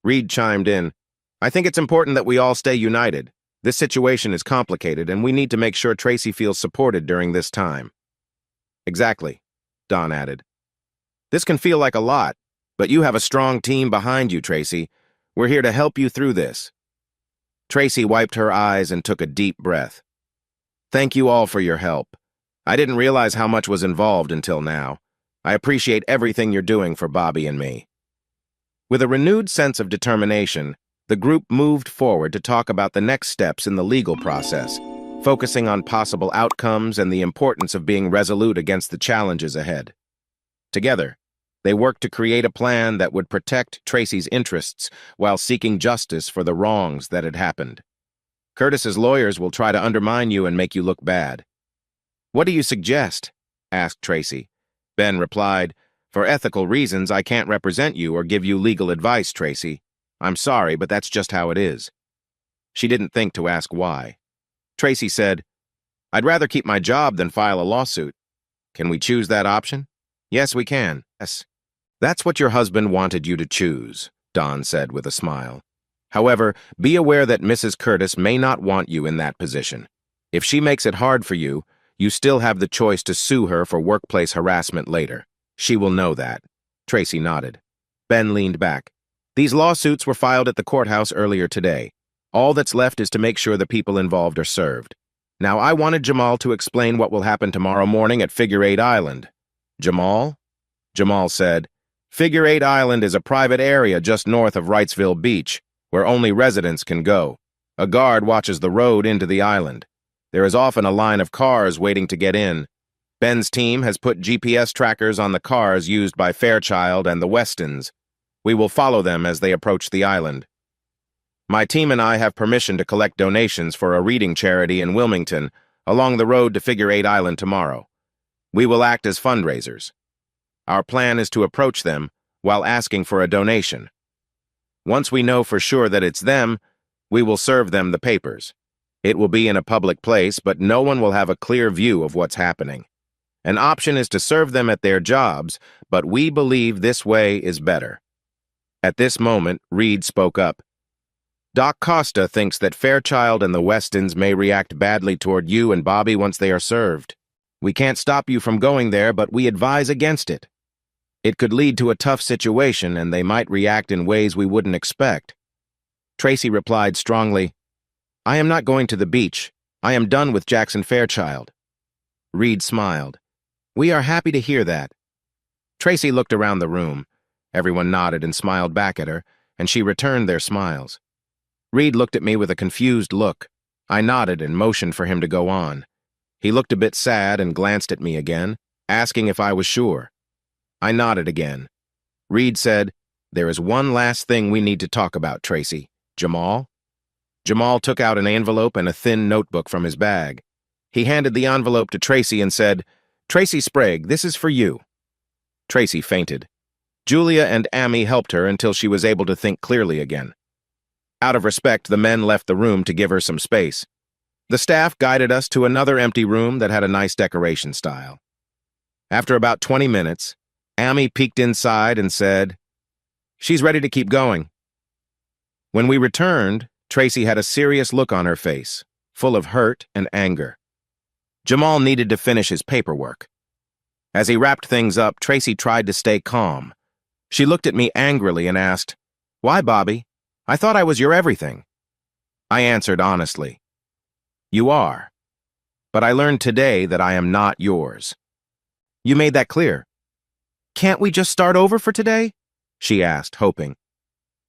Reed chimed in, "I think it's important that we all stay united. This situation is complicated, and we need to make sure Tracy feels supported during this time." "Exactly," Don added. "This can feel like a lot, but you have a strong team behind you, Tracy. We're here to help you through this." Tracy wiped her eyes and took a deep breath. "Thank you all for your help. I didn't realize how much was involved until now. I appreciate everything you're doing for Bobby and me." With a renewed sense of determination, the group moved forward to talk about the next steps in the legal process, focusing on possible outcomes and the importance of being resolute against the challenges ahead. Together, they worked to create a plan that would protect Tracy's interests while seeking justice for the wrongs that had happened. "Curtis's lawyers will try to undermine you and make you look bad." "What do you suggest?" asked Tracy. Ben replied, "For ethical reasons, I can't represent you or give you legal advice, Tracy. I'm sorry, but that's just how it is." She didn't think to ask why. Tracy said, "I'd rather keep my job than file a lawsuit. Can we choose that option?" "Yes, we can. Yes." "That's what your husband wanted you to choose," Don said with a smile. "However, be aware that Mrs. Curtis may not want you in that position. If she makes it hard for you, you still have the choice to sue her for workplace harassment later. She will know that." Tracy nodded. Ben leaned back. "These lawsuits were filed at the courthouse earlier today. All that's left is to make sure the people involved are served. Now, I wanted Jamal to explain what will happen tomorrow morning at Figure 8 Island." "Jamal?" Jamal said, "Figure 8 Island is a private area just north of Wrightsville Beach, where only residents can go. A guard watches the road into the island. There is often a line of cars waiting to get in. Ben's team has put GPS trackers on the cars used by Fairchild and the Westons. We will follow them as they approach the island. My team and I have permission to collect donations for a reading charity in Wilmington along the road to Figure 8 Island tomorrow. We will act as fundraisers. Our plan is to approach them while asking for a donation. Once we know for sure that it's them, we will serve them the papers. It will be in a public place, but no one will have a clear view of what's happening. An option is to serve them at their jobs, but we believe this way is better." At this moment, Reed spoke up. "Doc Costa thinks that Fairchild and the Westons may react badly toward you and Bobby once they are served. We can't stop you from going there, but we advise against it. It could lead to a tough situation, and they might react in ways we wouldn't expect." Tracy replied strongly, "I am not going to the beach. I am done with Jackson Fairchild." Reed smiled. "We are happy to hear that." Tracy looked around the room. Everyone nodded and smiled back at her, and she returned their smiles. Reed looked at me with a confused look. I nodded and motioned for him to go on. He looked a bit sad and glanced at me again, asking if I was sure. I nodded again. Reed said, "There is one last thing we need to talk about, Tracy. Jamal?" Jamal took out an envelope and a thin notebook from his bag. He handed the envelope to Tracy and said, "Tracy Sprague, this is for you." Tracy fainted. Julia and Amy helped her until she was able to think clearly again. Out of respect, the men left the room to give her some space. The staff guided us to another empty room that had a nice decoration style. After about 20 minutes, Amy peeked inside and said, "She's ready to keep going." When we returned, Tracy had a serious look on her face, full of hurt and anger. Jamal needed to finish his paperwork. As he wrapped things up, Tracy tried to stay calm. She looked at me angrily and asked, "Why, Bobby? I thought I was your everything." I answered honestly, "You are. But I learned today that I am not yours." "You made that clear." "Can't we just start over for today?" she asked, hoping.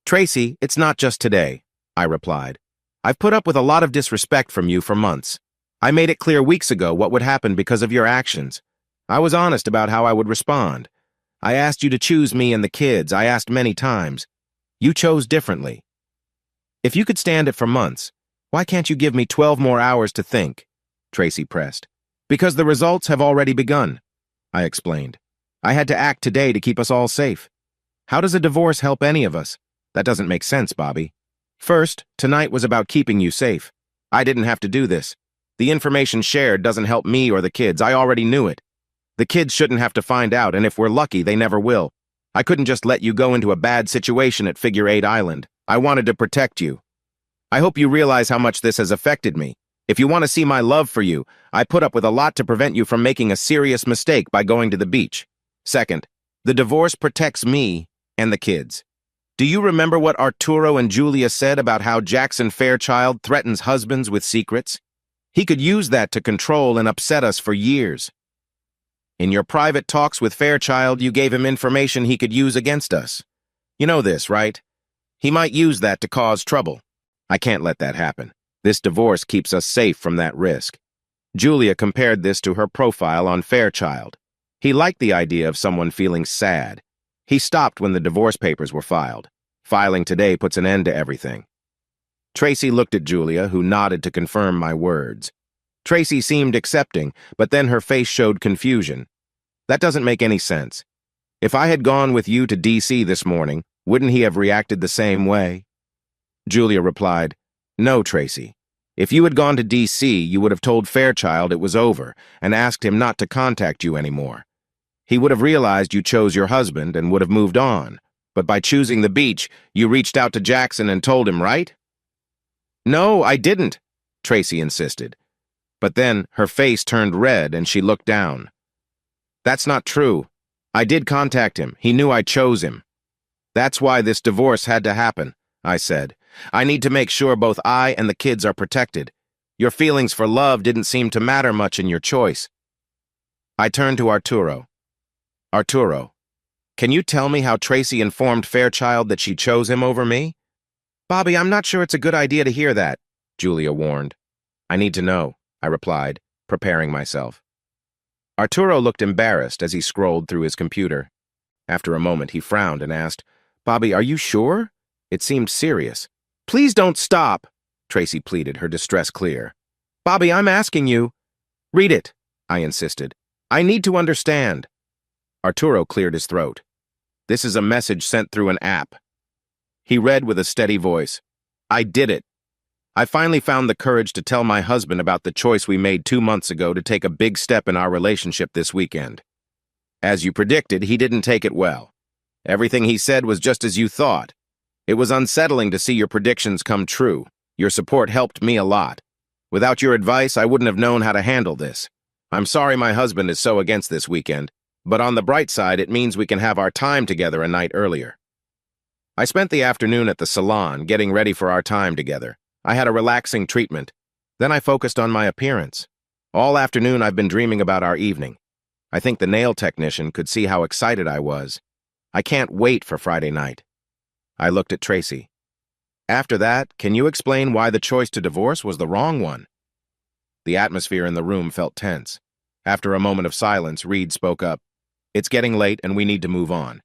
"Tracy, it's not just today," I replied. "I've put up with a lot of disrespect from you for months. I made it clear weeks ago what would happen because of your actions. I was honest about how I would respond. I asked you to choose me and the kids. I asked many times. You chose differently. If you could stand it for months, why can't you give me 12 more hours to think?" Tracy pressed. "Because the results have already begun," I explained. "I had to act today to keep us all safe. How does a divorce help any of us? That doesn't make sense, Bobby. First, tonight was about keeping you safe. I didn't have to do this. The information shared doesn't help me or the kids. I already knew it. The kids shouldn't have to find out, and if we're lucky, they never will. I couldn't just let you go into a bad situation at Figure 8 Island. I wanted to protect you. I hope you realize how much this has affected me. If you want to see my love for you, I put up with a lot to prevent you from making a serious mistake by going to the beach. Second, the divorce protects me and the kids. Do you remember what Arturo and Julia said about how Jackson Fairchild threatens husbands with secrets? He could use that to control and upset us for years. In your private talks with Fairchild, you gave him information he could use against us. You know this, right? He might use that to cause trouble. I can't let that happen. This divorce keeps us safe from that risk." Julia compared this to her profile on Fairchild. He liked the idea of someone feeling sad. He stopped when the divorce papers were filed. Filing today puts an end to everything. Tracy looked at Julia, who nodded to confirm my words. Tracy seemed accepting, but then her face showed confusion. "That doesn't make any sense. If I had gone with you to D.C. this morning, wouldn't he have reacted the same way?" Julia replied, "No, Tracy. If you had gone to D.C., you would have told Fairchild it was over and asked him not to contact you anymore. He would have realized you chose your husband and would have moved on. But by choosing the beach, you reached out to Jackson and told him, right?" "No, I didn't," Tracy insisted. But then her face turned red and she looked down. "That's not true. I did contact him. He knew I chose him." "That's why this divorce had to happen," I said. "I need to make sure both I and the kids are protected. Your feelings for love didn't seem to matter much in your choice." I turned to Arturo. "Arturo, can you tell me how Tracy informed Fairchild that she chose him over me?" "Bobby, I'm not sure it's a good idea to hear that," Julia warned. "I need to know," I replied, preparing myself. Arturo looked embarrassed as he scrolled through his computer. After a moment, he frowned and asked, "Bobby, are you sure?" It seemed serious. "Please don't stop," Tracy pleaded, her distress clear. "Bobby, I'm asking you." "Read it," I insisted. "I need to understand." Arturo cleared his throat. "This is a message sent through an app." He read with a steady voice, "I did it. I finally found the courage to tell my husband about the choice we made 2 months ago to take a big step in our relationship this weekend. As you predicted, he didn't take it well. Everything he said was just as you thought. It was unsettling to see your predictions come true. Your support helped me a lot. Without your advice, I wouldn't have known how to handle this. I'm sorry my husband is so against this weekend, but on the bright side, it means we can have our time together a night earlier." I spent the afternoon at the salon getting ready for our time together. I had a relaxing treatment. Then I focused on my appearance. All afternoon I've been dreaming about our evening. I think the nail technician could see how excited I was. I can't wait for Friday night. I looked at Tracy. After that, can you explain why the choice to divorce was the wrong one? The atmosphere in the room felt tense. After a moment of silence, Reed spoke up. It's getting late and we need to move on.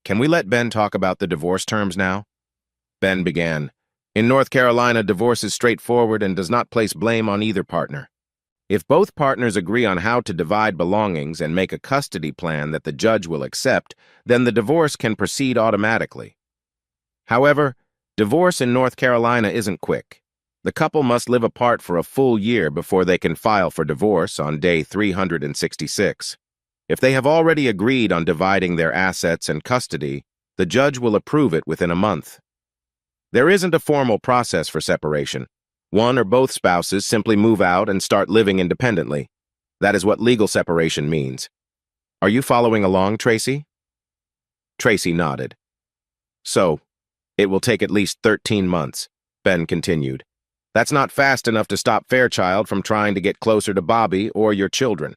Can we let Ben talk about the divorce terms now? Ben began. In North Carolina, divorce is straightforward and does not place blame on either partner. If both partners agree on how to divide belongings and make a custody plan that the judge will accept, then the divorce can proceed automatically. However, divorce in North Carolina isn't quick. The couple must live apart for a full year before they can file for divorce on day 366. If they have already agreed on dividing their assets and custody, the judge will approve it within a month. There isn't a formal process for separation. One or both spouses simply move out and start living independently. That is what legal separation means. Are you following along, Tracy? Tracy nodded. So, it will take at least 13 months, Ben continued. That's not fast enough to stop Fairchild from trying to get closer to Bobby or your children.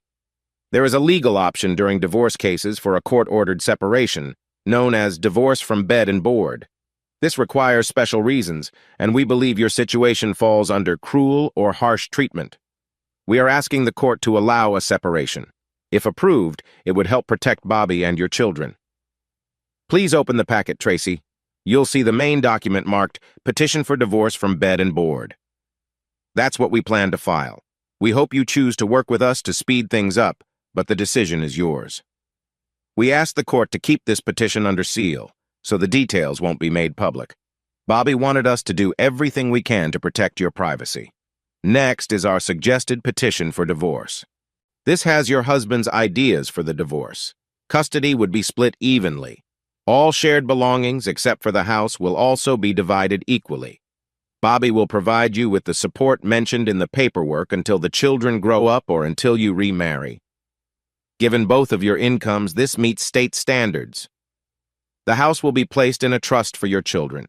There is a legal option during divorce cases for a court-ordered separation, known as divorce from bed and board. This requires special reasons, and we believe your situation falls under cruel or harsh treatment. We are asking the court to allow a separation. If approved, it would help protect Bobby and your children. Please open the packet, Tracy. You'll see the main document marked Petition for Divorce from Bed and Board. That's what we plan to file. We hope you choose to work with us to speed things up, but the decision is yours. We ask the court to keep this petition under seal, so the details won't be made public. Bobby wanted us to do everything we can to protect your privacy. Next is our suggested petition for divorce. This has your husband's ideas for the divorce. Custody would be split evenly. All shared belongings, except for the house, will also be divided equally. Bobby will provide you with the support mentioned in the paperwork until the children grow up or until you remarry. Given both of your incomes, this meets state standards. The house will be placed in a trust for your children.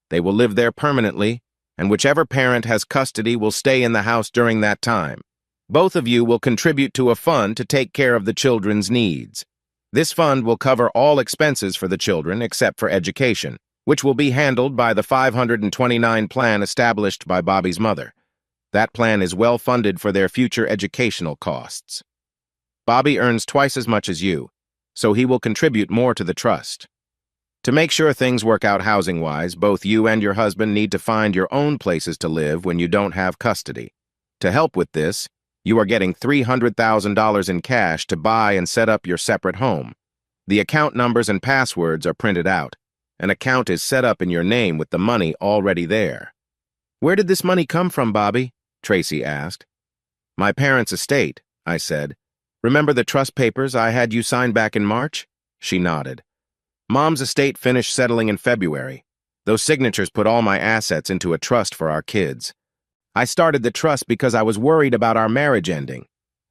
They will live there permanently, and whichever parent has custody will stay in the house during that time. Both of you will contribute to a fund to take care of the children's needs. This fund will cover all expenses for the children except for education, which will be handled by the 529 plan established by Bobby's mother. That plan is well funded for their future educational costs. Bobby earns twice as much as you, so he will contribute more to the trust. To make sure things work out housing-wise, both you and your husband need to find your own places to live when you don't have custody. To help with this, you are getting $300,000 in cash to buy and set up your separate home. The account numbers and passwords are printed out. An account is set up in your name with the money already there. Where did this money come from, Bobby? Tracy asked. My parents' estate, I said. Remember the trust papers I had you sign back in March? She nodded. Mom's estate finished settling in February. Those signatures put all my assets into a trust for our kids. I started the trust because I was worried about our marriage ending.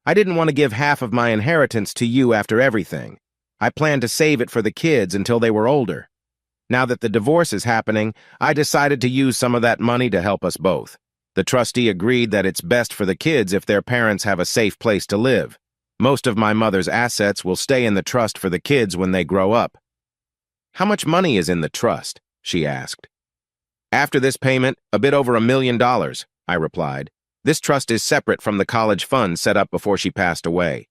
I didn't want to give half of my inheritance to you after everything. I planned to save it for the kids until they were older. Now that the divorce is happening, I decided to use some of that money to help us both. The trustee agreed that it's best for the kids if their parents have a safe place to live. Most of my mother's assets will stay in the trust for the kids when they grow up. How much money is in the trust? She asked. After this payment, a bit over $1 million, I replied. This trust is separate from the college fund set up before she passed away.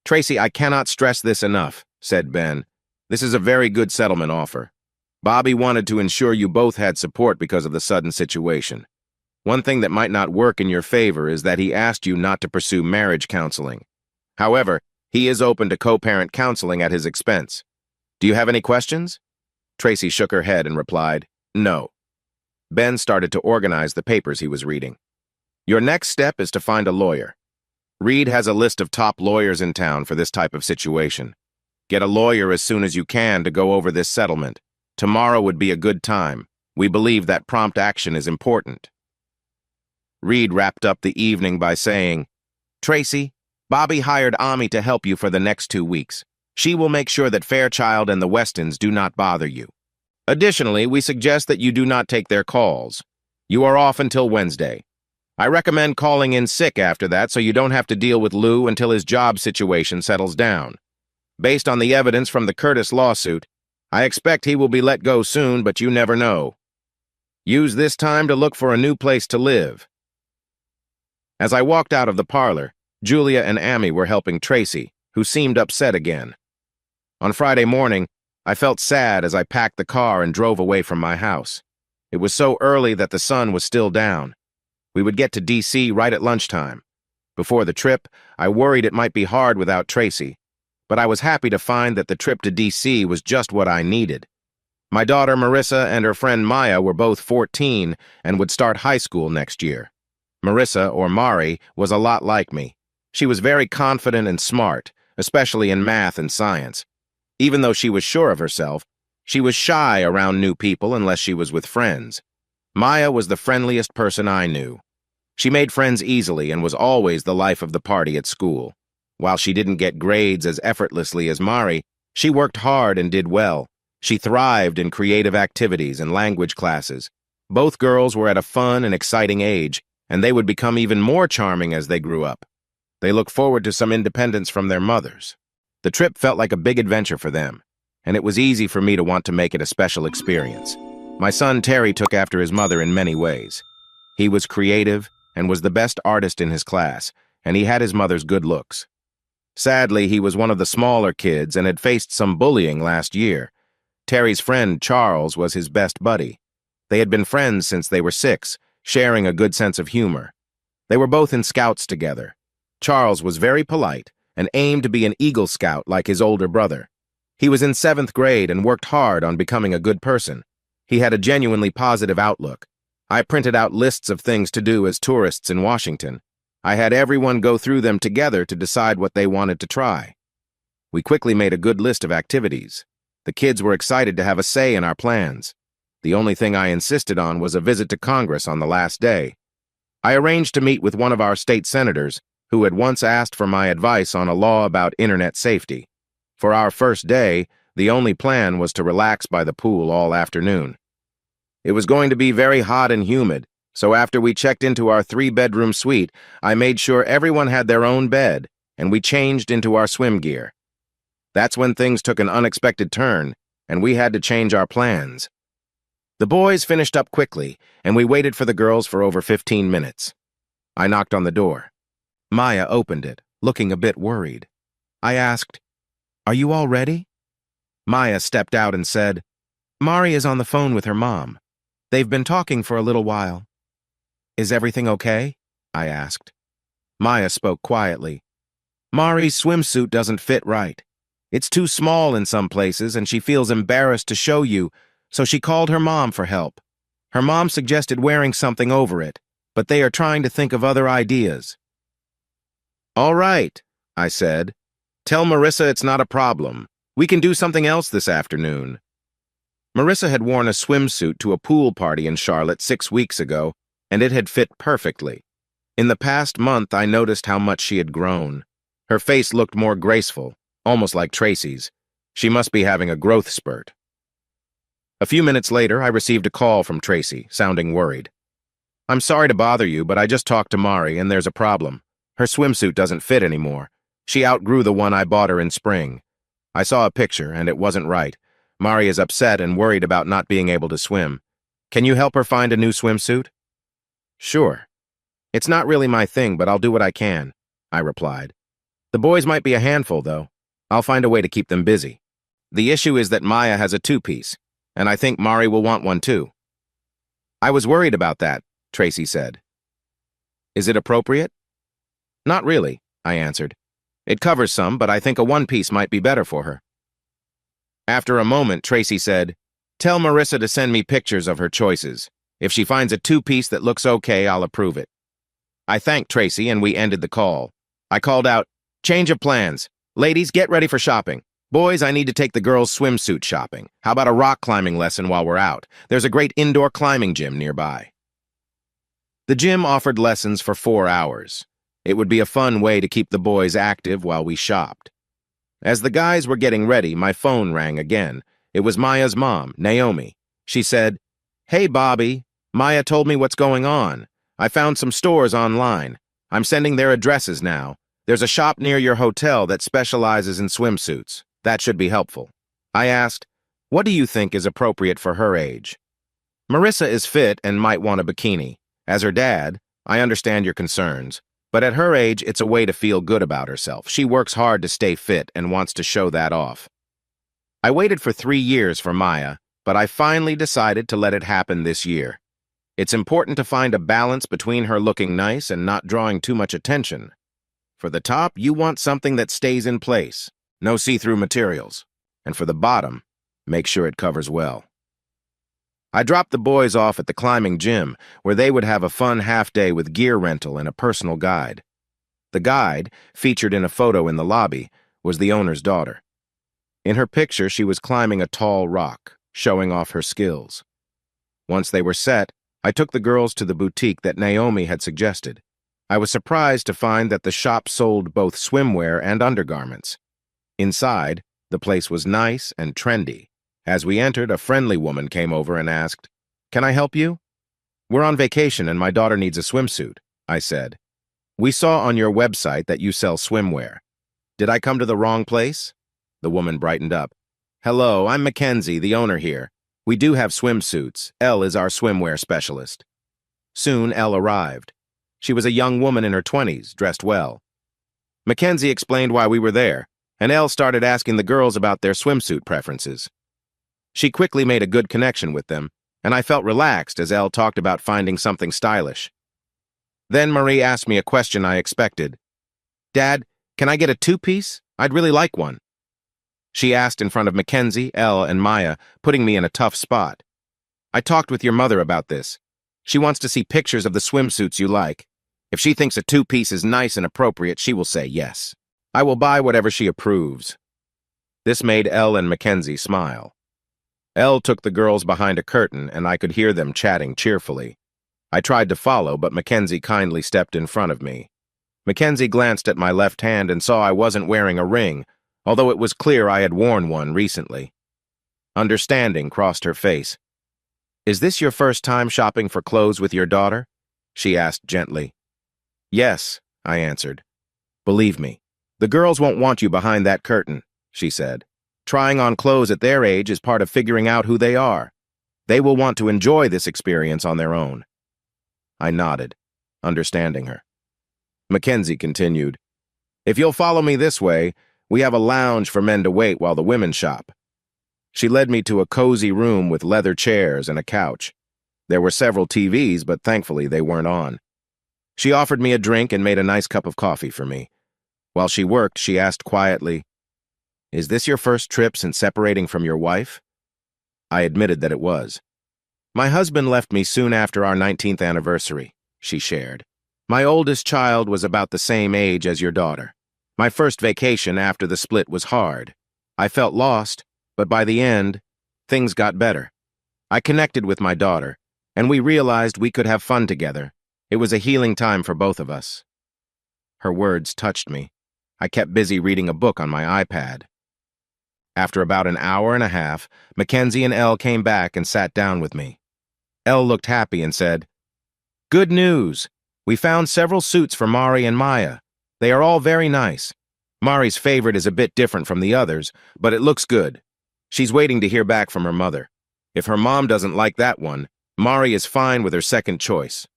Tracy, I cannot stress this enough, said Ben. This is a very good settlement offer. Bobby wanted to ensure you both had support because of the sudden situation. One thing that might not work in your favor is that he asked you not to pursue marriage counseling. However, he is open to co-parent counseling at his expense. Do you have any questions? Tracy shook her head and replied, no. Ben started to organize the papers he was reading. Your next step is to find a lawyer. Reed has a list of top lawyers in town for this type of situation. Get a lawyer as soon as you can to go over this settlement. Tomorrow would be a good time. We believe that prompt action is important. Reed wrapped up the evening by saying, Tracy, Bobby hired Ami to help you for the next 2 weeks. She will make sure that Fairchild and the Westons do not bother you. Additionally, we suggest that you do not take their calls. You are off until Wednesday. I recommend calling in sick after that so you don't have to deal with Lou until his job situation settles down. Based on the evidence from the Curtis lawsuit, I expect he will be let go soon, but you never know. Use this time to look for a new place to live. As I walked out of the parlor, Julia and Amy were helping Tracy, who seemed upset again. On Friday morning, I felt sad as I packed the car and drove away from my house. It was so early that the sun was still down. We would get to D.C. right at lunchtime. Before the trip, I worried it might be hard without Tracy, but I was happy to find that the trip to D.C. was just what I needed. My daughter Marissa and her friend Maya were both 14 and would start high school next year. Marissa, or Mari, was a lot like me. She was very confident and smart, especially in math and science. Even though she was sure of herself, she was shy around new people unless she was with friends. Maya was the friendliest person I knew. She made friends easily and was always the life of the party at school. While she didn't get grades as effortlessly as Mari, she worked hard and did well. She thrived in creative activities and language classes. Both girls were at a fun and exciting age, and they would become even more charming as they grew up. They looked forward to some independence from their mothers. The trip felt like a big adventure for them, and it was easy for me to want to make it a special experience. My son Terry took after his mother in many ways. He was creative and was the best artist in his class, and he had his mother's good looks. Sadly, he was one of the smaller kids and had faced some bullying last year. Terry's friend Charles was his best buddy. They had been friends since they were 6, sharing a good sense of humor. They were both in Scouts together. Charles was very polite and aimed to be an Eagle Scout like his older brother. He was in 7th grade and worked hard on becoming a good person. He had a genuinely positive outlook. I printed out lists of things to do as tourists in Washington. I had everyone go through them together to decide what they wanted to try. We quickly made a good list of activities. The kids were excited to have a say in our plans. The only thing I insisted on was a visit to Congress on the last day. I arranged to meet with one of our state senators, who had once asked for my advice on a law about internet safety. For our first day, the only plan was to relax by the pool all afternoon. It was going to be very hot and humid, so after we checked into our 3-bedroom suite, I made sure everyone had their own bed, and we changed into our swim gear. That's when things took an unexpected turn, and we had to change our plans. The boys finished up quickly, and we waited for the girls for over 15 minutes. I knocked on the door. Maya opened it, looking a bit worried. I asked, "Are you all ready?" Maya stepped out and said, "Mari is on the phone with her mom. They've been talking for a little while." "Is everything okay?" I asked. Maya spoke quietly. "Mari's swimsuit doesn't fit right. It's too small in some places, and she feels embarrassed to show you, so she called her mom for help. Her mom suggested wearing something over it, but they are trying to think of other ideas." "All right," I said. "Tell Marissa it's not a problem. We can do something else this afternoon." Marissa had worn a swimsuit to a pool party in Charlotte 6 weeks ago, and it had fit perfectly. In the past month, I noticed how much she had grown. Her face looked more graceful, almost like Tracy's. She must be having a growth spurt. A few minutes later, I received a call from Tracy, sounding worried. "I'm sorry to bother you, but I just talked to Mari, and there's a problem. Her swimsuit doesn't fit anymore. She outgrew the one I bought her in spring. I saw a picture, and it wasn't right. Mari is upset and worried about not being able to swim. Can you help her find a new swimsuit?" "Sure. It's not really my thing, but I'll do what I can," I replied. "The boys might be a handful, though. I'll find a way to keep them busy. The issue is that Maya has a 2-piece, and I think Mari will want one too." "I was worried about that," Tracy said. "Is it appropriate?" "Not really," I answered. "It covers some, but I think a 1-piece might be better for her." After a moment, Tracy said, "Tell Marissa to send me pictures of her choices. If she finds a 2-piece that looks okay, I'll approve it." I thanked Tracy, and we ended the call. I called out, "Change of plans. Ladies, get ready for shopping. Boys, I need to take the girls' swimsuit shopping. How about a rock climbing lesson while we're out? There's a great indoor climbing gym nearby." The gym offered lessons for 4 hours. It would be a fun way to keep the boys active while we shopped. As the guys were getting ready, my phone rang again. It was Maya's mom, Naomi. She said, "Hey, Bobby. Maya told me what's going on. I found some stores online. I'm sending their addresses now. There's a shop near your hotel that specializes in swimsuits. That should be helpful. I asked, what do you think is appropriate for her age? Marissa is fit and might want a bikini. As her dad, I understand your concerns, but at her age, it's a way to feel good about herself. She works hard to stay fit and wants to show that off. I waited for 3 years for Maya, but I finally decided to let it happen this year. It's important to find a balance between her looking nice and not drawing too much attention. For the top, you want something that stays in place, no see-through materials. And for the bottom, make sure it covers well. I dropped the boys off at the climbing gym, where they would have a fun half-day with gear rental and a personal guide. The guide, featured in a photo in the lobby, was the owner's daughter. In her picture, she was climbing a tall rock, showing off her skills. Once they were set, I took the girls to the boutique that Naomi had suggested. I was surprised to find that the shop sold both swimwear and undergarments. Inside, the place was nice and trendy. As we entered, a friendly woman came over and asked, "Can I help you?" "We're on vacation and my daughter needs a swimsuit," I said. "We saw on your website that you sell swimwear. Did I come to the wrong place?" The woman brightened up. "Hello, I'm Mackenzie, the owner here. We do have swimsuits. Elle is our swimwear specialist." Soon, Elle arrived. She was a young woman in her 20s, dressed well. Mackenzie explained why we were there, and Elle started asking the girls about their swimsuit preferences. She quickly made a good connection with them, and I felt relaxed as Elle talked about finding something stylish. Then Marie asked me a question I expected. "Dad, can I get a two-piece? I'd really like one." She asked in front of Mackenzie, Elle, and Maya, putting me in a tough spot. "I talked with your mother about this. She wants to see pictures of the swimsuits you like. If she thinks a two-piece is nice and appropriate, she will say yes. I will buy whatever she approves." This made Elle and Mackenzie smile. Elle took the girls behind a curtain, and I could hear them chatting cheerfully. I tried to follow, but Mackenzie kindly stepped in front of me. Mackenzie glanced at my left hand and saw I wasn't wearing a ring, although it was clear I had worn one recently. Understanding crossed her face. "Is this your first time shopping for clothes with your daughter?" she asked gently. "Yes," I answered. "Believe me, the girls won't want you behind that curtain," she said. "Trying on clothes at their age is part of figuring out who they are. They will want to enjoy this experience on their own." I nodded, understanding her. Mackenzie continued, "If you'll follow me this way, we have a lounge for men to wait while the women shop." She led me to a cozy room with leather chairs and a couch. There were several TVs, but thankfully they weren't on. She offered me a drink and made a nice cup of coffee for me. While she worked, she asked quietly, "Is this your first trip since separating from your wife?" I admitted that it was. "My husband left me soon after our 19th anniversary," she shared. "My oldest child was about the same age as your daughter. My first vacation after the split was hard. I felt lost, but by the end, things got better. I connected with my daughter, and we realized we could have fun together. It was a healing time for both of us." Her words touched me. I kept busy reading a book on my iPad. After about an hour and a half, Mackenzie and Elle came back and sat down with me. Elle looked happy and said, "Good news! We found several suits for Mari and Maya. They are all very nice. Mari's favorite is a bit different from the others, but it looks good. She's waiting to hear back from her mother. If her mom doesn't like that one, Mari is fine with her second choice.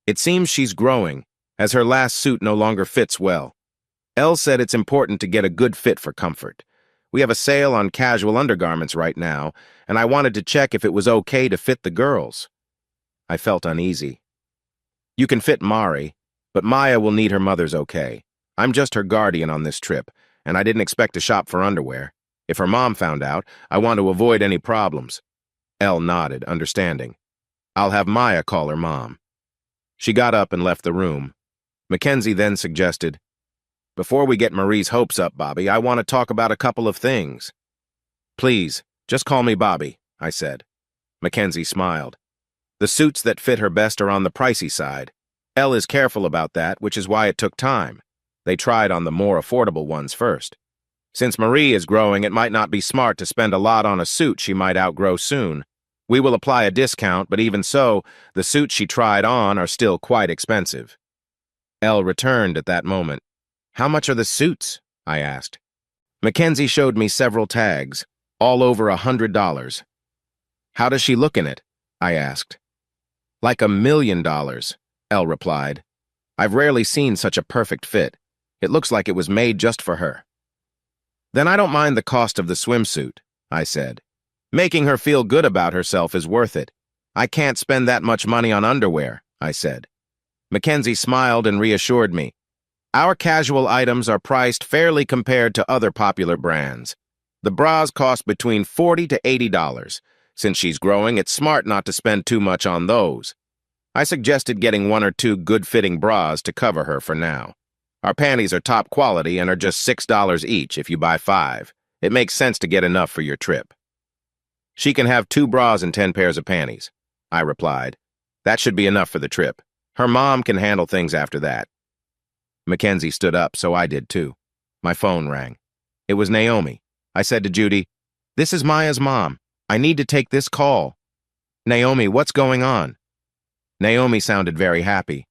It seems she's growing, as her last suit no longer fits well. Elle said it's important to get a good fit for comfort. We have a sale on casual undergarments right now, and I wanted to check if it was okay to fit the girls." I felt uneasy. "You can fit Mari, but Maya will need her mother's okay. I'm just her guardian on this trip, and I didn't expect to shop for underwear. If her mom found out, I want to avoid any problems." Elle nodded, understanding. "I'll have Maya call her mom." She got up and left the room. Mackenzie then suggested, "Before we get Marie's hopes up, Bobby, I want to talk about a couple of things." "Please, just call me Bobby," I said. Mackenzie smiled. "The suits that fit her best are on the pricey side. Elle is careful about that, which is why it took time. They tried on the more affordable ones first. Since Marie is growing, it might not be smart to spend a lot on a suit she might outgrow soon. We will apply a discount, but even so, the suits she tried on are still quite expensive." Elle returned at that moment. "How much are the suits?" I asked. Mackenzie showed me several tags, all over $100. How does she look in it? I asked. Like $1,000,000, Elle replied. I've rarely seen such a perfect fit. It looks like it was made just for her. Then I don't mind the cost of the swimsuit, I said. Making her feel good about herself is worth it. I can't spend that much money on underwear, I said. Mackenzie smiled and reassured me. Our casual items are priced fairly compared to other popular brands. The bras cost between $40 to $80. Since she's growing, it's smart not to spend too much on those. I suggested getting 1 or 2 good-fitting bras to cover her for now. Our panties are top quality and are just $6 each if you buy 5. It makes sense to get enough for your trip. She can have 2 bras and 10 pairs of panties, I replied. That should be enough for the trip. Her mom can handle things after that. Mackenzie stood up, so I did too. My phone rang. It was Naomi. I said to Judy, "This is Maya's mom. I need to take this call." "Naomi, what's going on?" Naomi sounded very happy.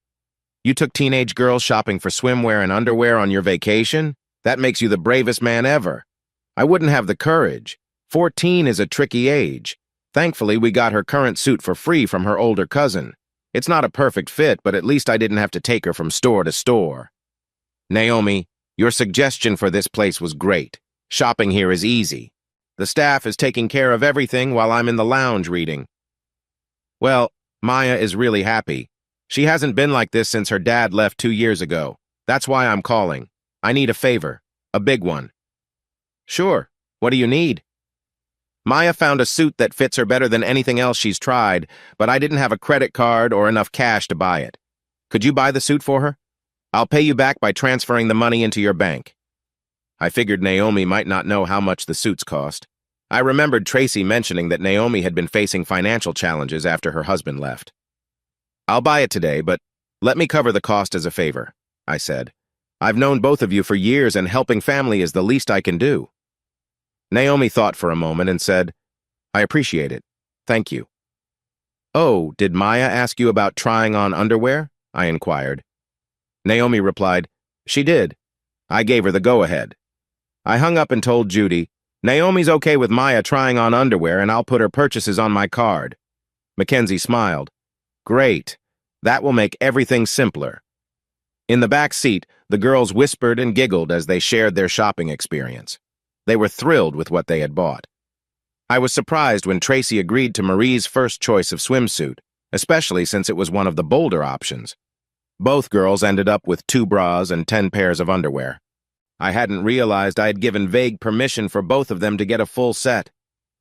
"You took teenage girls shopping for swimwear and underwear on your vacation? That makes you the bravest man ever. I wouldn't have the courage. 14 is a tricky age. Thankfully, we got her current suit for free from her older cousin. It's not a perfect fit, but at least I didn't have to take her from store to store." "Naomi, your suggestion for this place was great. Shopping here is easy. The staff is taking care of everything while I'm in the lounge reading." "Well, Maya is really happy. She hasn't been like this since her dad left 2 years ago. That's why I'm calling. I need a favor. A big one." "Sure. What do you need?" "Maya found a suit that fits her better than anything else she's tried, but I didn't have a credit card or enough cash to buy it. Could you buy the suit for her? I'll pay you back by transferring the money into your bank." I figured Naomi might not know how much the suits cost. I remembered Tracy mentioning that Naomi had been facing financial challenges after her husband left. "I'll buy it today, but let me cover the cost as a favor," I said. "I've known both of you for years, and helping family is the least I can do." Naomi thought for a moment and said, "I appreciate it. Thank you." "Oh, did Maya ask you about trying on underwear?" I inquired. Naomi replied, "She did. I gave her the go-ahead." I hung up and told Judy, "Naomi's okay with Maya trying on underwear, and I'll put her purchases on my card." Mackenzie smiled. "Great. That will make everything simpler." In the back seat, the girls whispered and giggled as they shared their shopping experience. They were thrilled with what they had bought. I was surprised when Tracy agreed to Marie's first choice of swimsuit, especially since it was one of the bolder options. Both girls ended up with 2 bras and 10 pairs of underwear. I hadn't realized I had given vague permission for both of them to get a full set.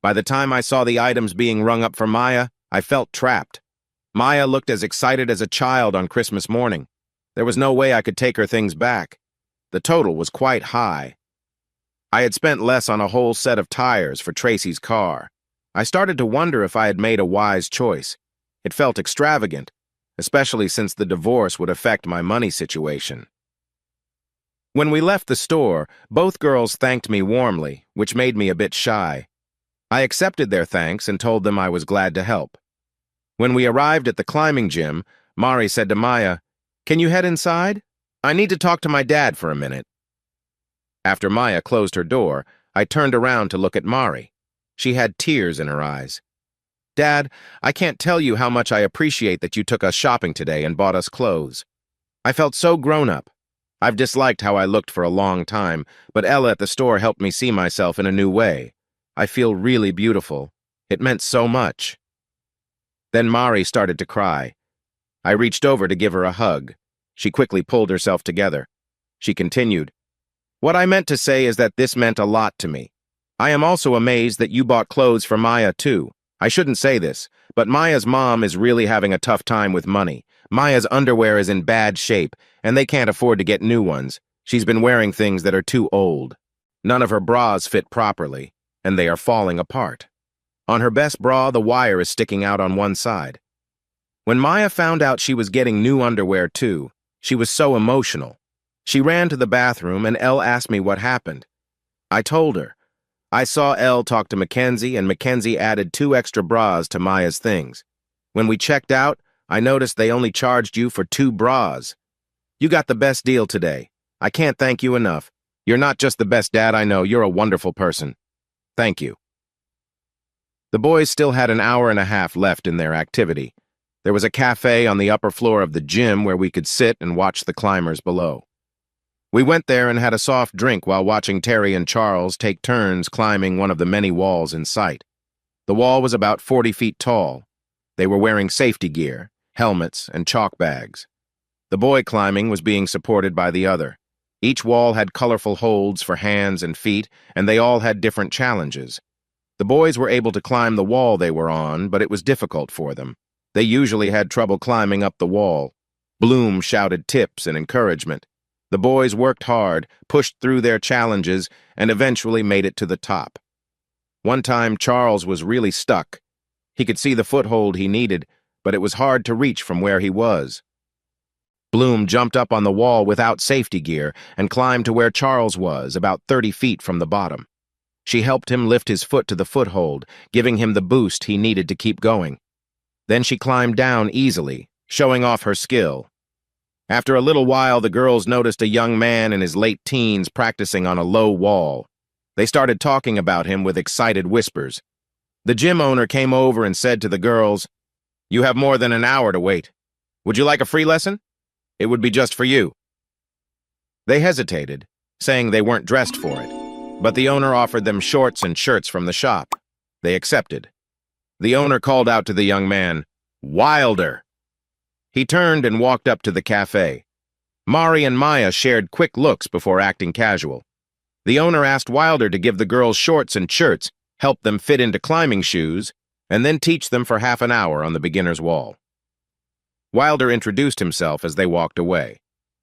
By the time I saw the items being rung up for Maya, I felt trapped. Maya looked as excited as a child on Christmas morning. There was no way I could take her things back. The total was quite high. I had spent less on a whole set of tires for Tracy's car. I started to wonder if I had made a wise choice. It felt extravagant, especially since the divorce would affect my money situation. When we left the store, both girls thanked me warmly, which made me a bit shy. I accepted their thanks and told them I was glad to help. When we arrived at the climbing gym, Mari said to Maya, "Can you head inside? I need to talk to my dad for a minute." After Maya closed her door, I turned around to look at Mari. She had tears in her eyes. "Dad, I can't tell you how much I appreciate that you took us shopping today and bought us clothes. I felt so grown up. I've disliked how I looked for a long time, but Ella at the store helped me see myself in a new way. I feel really beautiful. It meant so much." Then Mari started to cry. I reached over to give her a hug. She quickly pulled herself together. She continued, "What I meant to say is that this meant a lot to me. I am also amazed that you bought clothes for Maya, too. I shouldn't say this, but Maya's mom is really having a tough time with money. Maya's underwear is in bad shape, and they can't afford to get new ones. She's been wearing things that are too old. None of her bras fit properly, and they are falling apart. On her best bra, the wire is sticking out on one side. When Maya found out she was getting new underwear too, she was so emotional. She ran to the bathroom, and Elle asked me what happened. I told her. I saw Elle talk to Mackenzie, and Mackenzie added 2 extra bras to Maya's things. When we checked out, I noticed they only charged you for 2 bras. You got the best deal today. I can't thank you enough. You're not just the best dad I know, you're a wonderful person. Thank you. The boys still had an hour and a half left in their activity. There was a cafe on the upper floor of the gym where we could sit and watch the climbers below. We went there and had a soft drink while watching Terry and Charles take turns climbing one of the many walls in sight. The wall was about 40 feet tall. They were wearing safety gear, helmets, and chalk bags. The boy climbing was being supported by the other. Each wall had colorful holds for hands and feet, and they all had different challenges. The boys were able to climb the wall they were on, but it was difficult for them. They usually had trouble climbing up the wall. Bloom shouted tips and encouragement. The boys worked hard, pushed through their challenges, and eventually made it to the top. One time, Charles was really stuck. He could see the foothold he needed, but it was hard to reach from where he was. Bloom jumped up on the wall without safety gear and climbed to where Charles was, about 30 feet from the bottom. She helped him lift his foot to the foothold, giving him the boost he needed to keep going. Then she climbed down easily, showing off her skill. After a little while, the girls noticed a young man in his late teens practicing on a low wall. They started talking about him with excited whispers. The gym owner came over and said to the girls, "You have more than an hour to wait. Would you like a free lesson? It would be just for you." They hesitated, saying they weren't dressed for it, but the owner offered them shorts and shirts from the shop. They accepted. The owner called out to the young man, "Wilder!" He turned and walked up to the cafe. Mari and Maya shared quick looks before acting casual. The owner asked Wilder to give the girls shorts and shirts, help them fit into climbing shoes, and then teach them for half an hour on the beginner's wall. Wilder introduced himself as they walked away.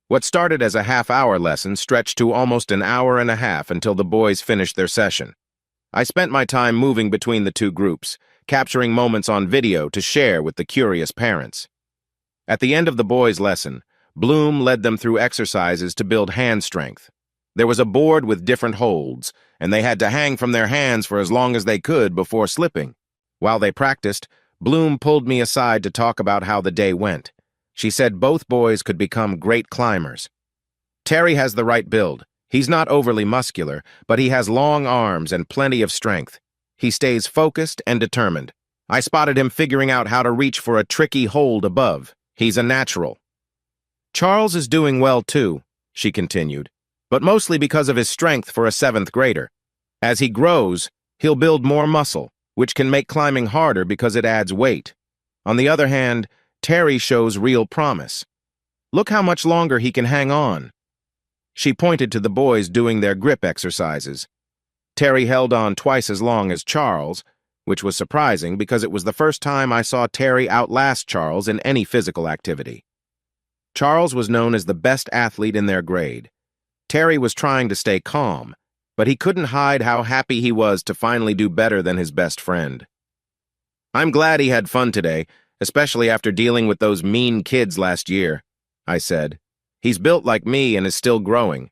What started as a half-hour lesson stretched to almost an hour and a half until the boys finished their session. I spent my time moving between the two groups, capturing moments on video to share with the curious parents. At the end of the boys' lesson, Bloom led them through exercises to build hand strength. There was a board with different holds, and they had to hang from their hands for as long as they could before slipping. While they practiced, Bloom pulled me aside to talk about how the day went. She said both boys could become great climbers. Terry has the right build. He's not overly muscular, but he has long arms and plenty of strength. He stays focused and determined. I spotted him figuring out how to reach for a tricky hold above. He's a natural. Charles is doing well too, she continued, but mostly because of his strength for a 7th grader. As he grows, he'll build more muscle, which can make climbing harder because it adds weight. On the other hand, Terry shows real promise. Look how much longer he can hang on. She pointed to the boys doing their grip exercises. Terry held on twice as long as Charles, which was surprising because it was the first time I saw Terry outlast Charles in any physical activity. Charles was known as the best athlete in their grade. Terry was trying to stay calm, but he couldn't hide how happy he was to finally do better than his best friend. "I'm glad he had fun today, especially after dealing with those mean kids last year," I said. "He's built like me and is still growing.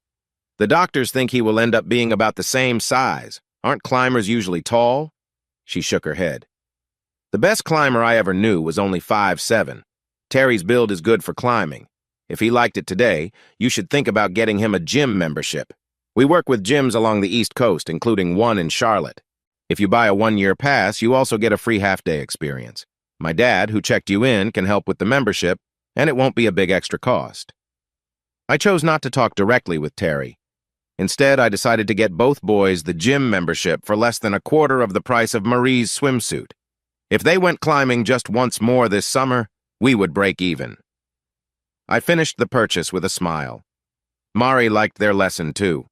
The doctors think he will end up being about the same size. Aren't climbers usually tall?" She shook her head. "The best climber I ever knew was only 5'7". Terry's build is good for climbing. If he liked it today, you should think about getting him a gym membership. We work with gyms along the East Coast, including one in Charlotte. If you buy a 1-year pass, you also get a free half-day experience. My dad, who checked you in, can help with the membership, and it won't be a big extra cost." I chose not to talk directly with Terry. Instead, I decided to get both boys the gym membership for less than a quarter of the price of Marie's swimsuit. If they went climbing just once more this summer, we would break even. I finished the purchase with a smile. Mari liked their lesson too.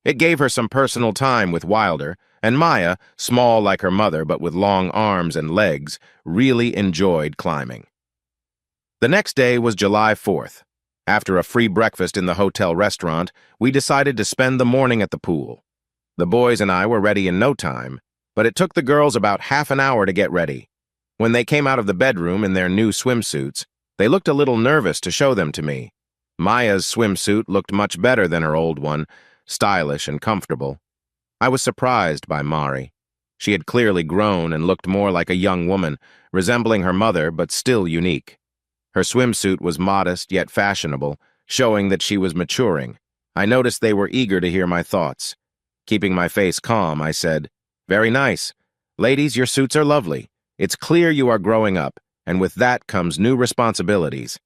It gave her some personal time with Wilder, and Maya, small like her mother but with long arms and legs, really enjoyed climbing. The next day was July 4th. After a free breakfast in the hotel restaurant, we decided to spend the morning at the pool. The boys and I were ready in no time, but it took the girls about half an hour to get ready. When they came out of the bedroom in their new swimsuits, they looked a little nervous to show them to me. Maya's swimsuit looked much better than her old one, stylish and comfortable. I was surprised by Mari. She had clearly grown and looked more like a young woman, resembling her mother but still unique. Her swimsuit was modest yet fashionable, showing that she was maturing. I noticed they were eager to hear my thoughts. Keeping my face calm, I said, "Very nice. Ladies, your suits are lovely. It's clear you are growing up, and with that comes new responsibilities.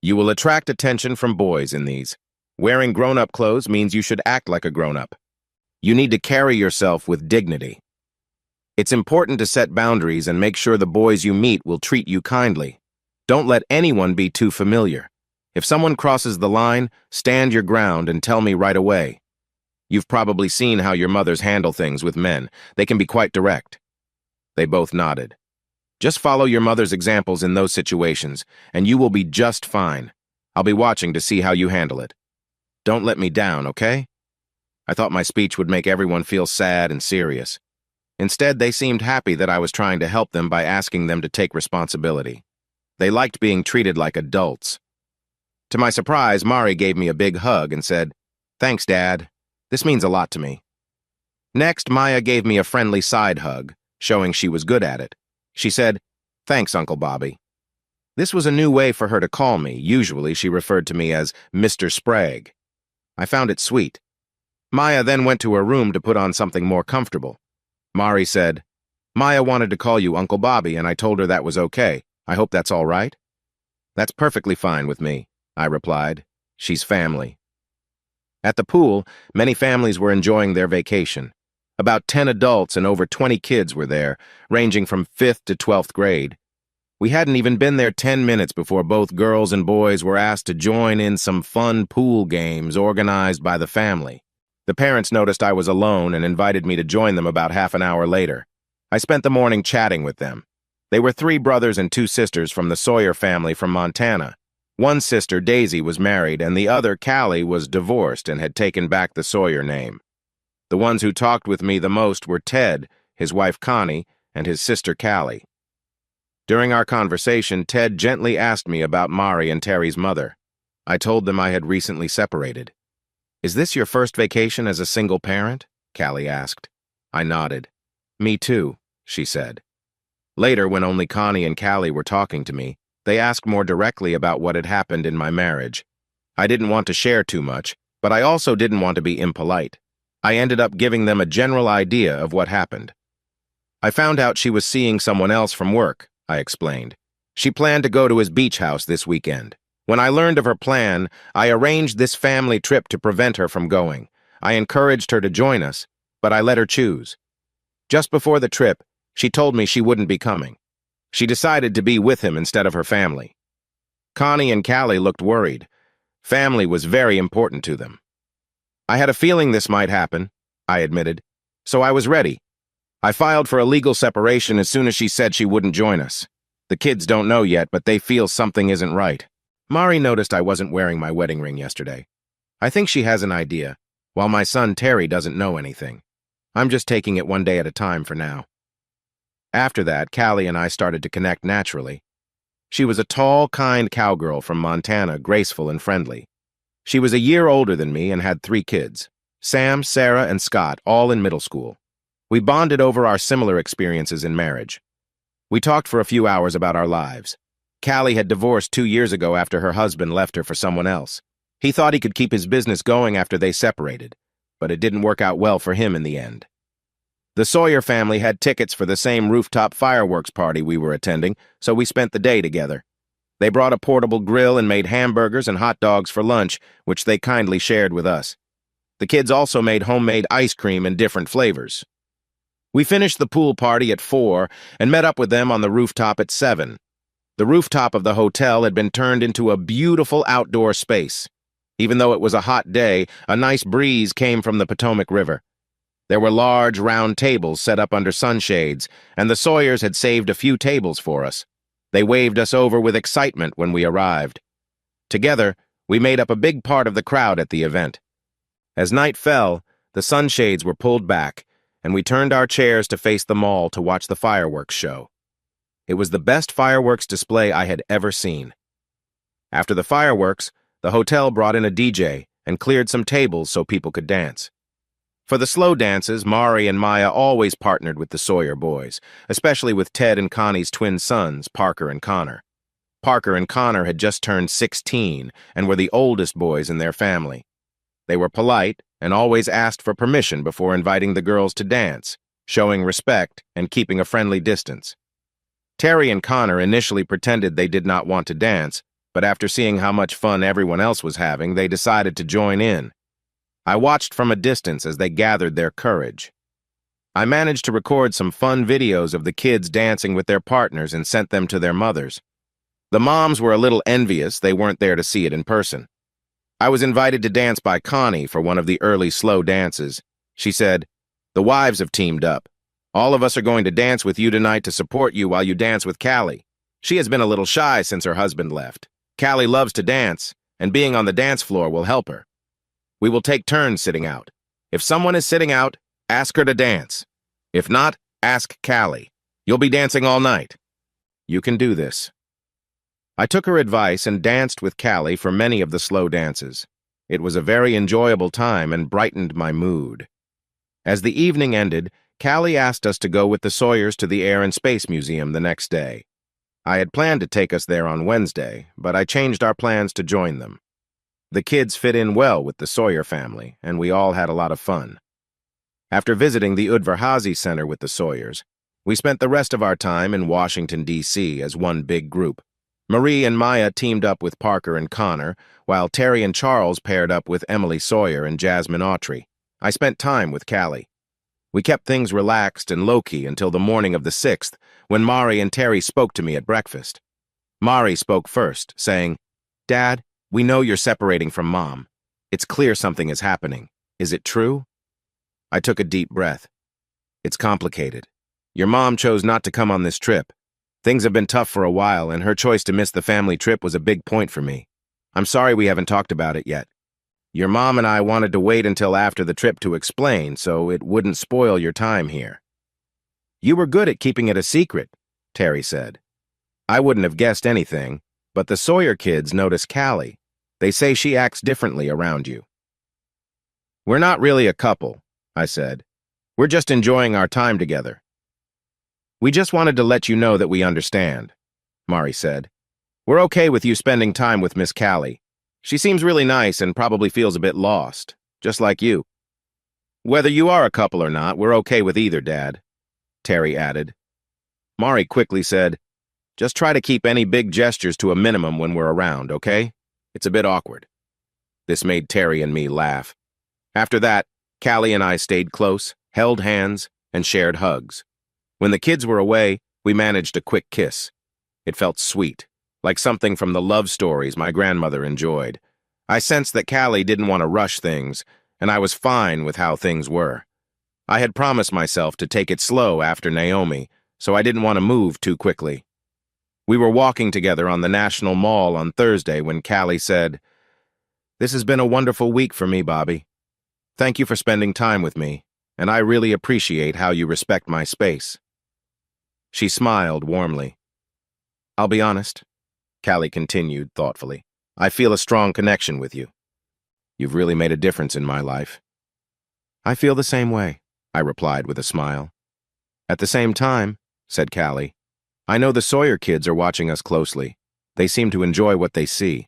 You will attract attention from boys in these. Wearing grown-up clothes means you should act like a grown-up. You need to carry yourself with dignity. It's important to set boundaries and make sure the boys you meet will treat you kindly. Don't let anyone be too familiar. If someone crosses the line, stand your ground and tell me right away. You've probably seen how your mothers handle things with men. They can be quite direct." They both nodded. "Just follow your mother's examples in those situations, and you will be just fine. I'll be watching to see how you handle it. Don't let me down, okay?" I thought my speech would make everyone feel sad and serious. Instead, they seemed happy that I was trying to help them by asking them to take responsibility. They liked being treated like adults. To my surprise, Mari gave me a big hug and said, "Thanks, Dad. This means a lot to me." Next, Maya gave me a friendly side hug, showing she was good at it. She said, "Thanks, Uncle Bobby." This was a new way for her to call me. Usually, she referred to me as Mr. Sprague. I found it sweet. Maya then went to her room to put on something more comfortable. Mari said, "Maya wanted to call you Uncle Bobby, and I told her that was okay. I hope that's all right?" "That's perfectly fine with me," I replied. "She's family." At the pool, many families were enjoying their vacation. About 10 adults and over 20 kids were there, ranging from 5th to 12th grade. We hadn't even been there 10 minutes before both girls and boys were asked to join in some fun pool games organized by the family. The parents noticed I was alone and invited me to join them about half an hour later. I spent the morning chatting with them. They were 3 brothers and 2 sisters from the Sawyer family from Montana. One sister, Daisy, was married, and the other, Callie, was divorced and had taken back the Sawyer name. The ones who talked with me the most were Ted, his wife Connie, and his sister Callie. During our conversation, Ted gently asked me about Mari and Terry's mother. I told them I had recently separated. "Is this your first vacation as a single parent?" Callie asked. I nodded. "Me too," she said. Later, when only Connie and Callie were talking to me, they asked more directly about what had happened in my marriage. I didn't want to share too much, but I also didn't want to be impolite. I ended up giving them a general idea of what happened. "I found out she was seeing someone else from work," I explained. "She planned to go to his beach house this weekend. When I learned of her plan, I arranged this family trip to prevent her from going. I encouraged her to join us, but I let her choose. Just before the trip, she told me she wouldn't be coming. She decided to be with him instead of her family." Connie and Callie looked worried. Family was very important to them. "I had a feeling this might happen," I admitted, "so I was ready. I filed for a legal separation as soon as she said she wouldn't join us. The kids don't know yet, but they feel something isn't right." Mari noticed I wasn't wearing my wedding ring yesterday. "I think she has an idea, while my son Terry doesn't know anything. I'm just taking it one day at a time for now." After that, Callie and I started to connect naturally. She was a tall, kind cowgirl from Montana, graceful and friendly. She was a year older than me and had 3 kids, Sam, Sarah, and Scott, all in middle school. We bonded over our similar experiences in marriage. We talked for a few hours about our lives. Callie had divorced 2 years ago after her husband left her for someone else. He thought he could keep his business going after they separated, but it didn't work out well for him in the end. The Sawyer family had tickets for the same rooftop fireworks party we were attending, so we spent the day together. They brought a portable grill and made hamburgers and hot dogs for lunch, which they kindly shared with us. The kids also made homemade ice cream in different flavors. We finished the pool party at 4 and met up with them on the rooftop at 7. The rooftop of the hotel had been turned into a beautiful outdoor space. Even though it was a hot day, a nice breeze came from the Potomac River. There were large, round tables set up under sunshades, and the Sawyers had saved a few tables for us. They waved us over with excitement when we arrived. Together, we made up a big part of the crowd at the event. As night fell, the sunshades were pulled back, and we turned our chairs to face the mall to watch the fireworks show. It was the best fireworks display I had ever seen. After the fireworks, the hotel brought in a DJ and cleared some tables so people could dance. For the slow dances, Mari and Maya always partnered with the Sawyer boys, especially with Ted and Connie's twin sons, Parker and Connor. Parker and Connor had just turned 16 and were the oldest boys in their family. They were polite and always asked for permission before inviting the girls to dance, showing respect and keeping a friendly distance. Terry and Connor initially pretended they did not want to dance, but after seeing how much fun everyone else was having, they decided to join in. I watched from a distance as they gathered their courage. I managed to record some fun videos of the kids dancing with their partners and sent them to their mothers. The moms were a little envious they weren't there to see it in person. I was invited to dance by Connie for one of the early slow dances. She said, "The wives have teamed up. All of us are going to dance with you tonight to support you while you dance with Callie. She has been a little shy since her husband left. Callie loves to dance, and being on the dance floor will help her. We will take turns sitting out. If someone is sitting out, ask her to dance. If not, ask Callie. You'll be dancing all night. You can do this." I took her advice and danced with Callie for many of the slow dances. It was a very enjoyable time and brightened my mood. As the evening ended, Callie asked us to go with the Sawyers to the Air and Space Museum the next day. I had planned to take us there on Wednesday, but I changed our plans to join them. The kids fit in well with the Sawyer family, and we all had a lot of fun. After visiting the Udvar-Hazy Center with the Sawyers, we spent the rest of our time in Washington, D.C. as one big group. Marie and Maya teamed up with Parker and Connor, while Terry and Charles paired up with Emily Sawyer and Jasmine Autry. I spent time with Callie. We kept things relaxed and low-key until the morning of the 6th, when Mari and Terry spoke to me at breakfast. Mari spoke first, saying, "Dad, we know you're separating from Mom. It's clear something is happening. Is it true?" I took a deep breath. "It's complicated. Your mom chose not to come on this trip. Things have been tough for a while, and her choice to miss the family trip was a big point for me. I'm sorry we haven't talked about it yet. Your mom and I wanted to wait until after the trip to explain, so it wouldn't spoil your time here." "You were good at keeping it a secret," Terry said. "I wouldn't have guessed anything, but the Sawyer kids notice Callie. They say she acts differently around you." "We're not really a couple," I said. "We're just enjoying our time together." "We just wanted to let you know that we understand," Mari said. "We're okay with you spending time with Miss Callie. She seems really nice and probably feels a bit lost, just like you. Whether you are a couple or not, we're okay with either, Dad," Terry added. Mari quickly said, "Just try to keep any big gestures to a minimum when we're around, okay? It's a bit awkward." This made Terry and me laugh. After that, Callie and I stayed close, held hands, and shared hugs. When the kids were away, we managed a quick kiss. It felt sweet, like something from the love stories my grandmother enjoyed. I sensed that Callie didn't want to rush things, and I was fine with how things were. I had promised myself to take it slow after Naomi, so I didn't want to move too quickly. We were walking together on the National Mall on Thursday when Callie said, "This has been a wonderful week for me, Bobby. Thank you for spending time with me, and I really appreciate how you respect my space." She smiled warmly. "I'll be honest," Callie continued thoughtfully. "I feel a strong connection with you. You've really made a difference in my life." "I feel the same way," I replied with a smile. "At the same time," said Callie, "I know the Sawyer kids are watching us closely. They seem to enjoy what they see.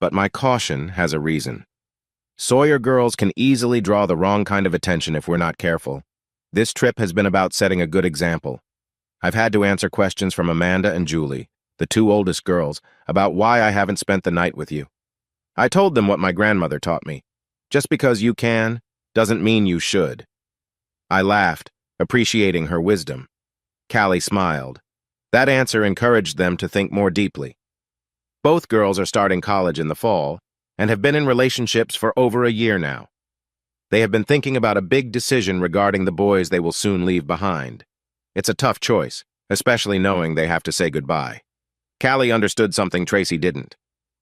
But my caution has a reason. Sawyer girls can easily draw the wrong kind of attention if we're not careful. This trip has been about setting a good example. I've had to answer questions from Amanda and Julie, the two oldest girls, about why I haven't spent the night with you. I told them what my grandmother taught me. Just because you can, doesn't mean you should." I laughed, appreciating her wisdom. Callie smiled. That answer encouraged them to think more deeply. Both girls are starting college in the fall and have been in relationships for over a year now. They have been thinking about a big decision regarding the boys they will soon leave behind. It's a tough choice, especially knowing they have to say goodbye. Callie understood something Tracy didn't.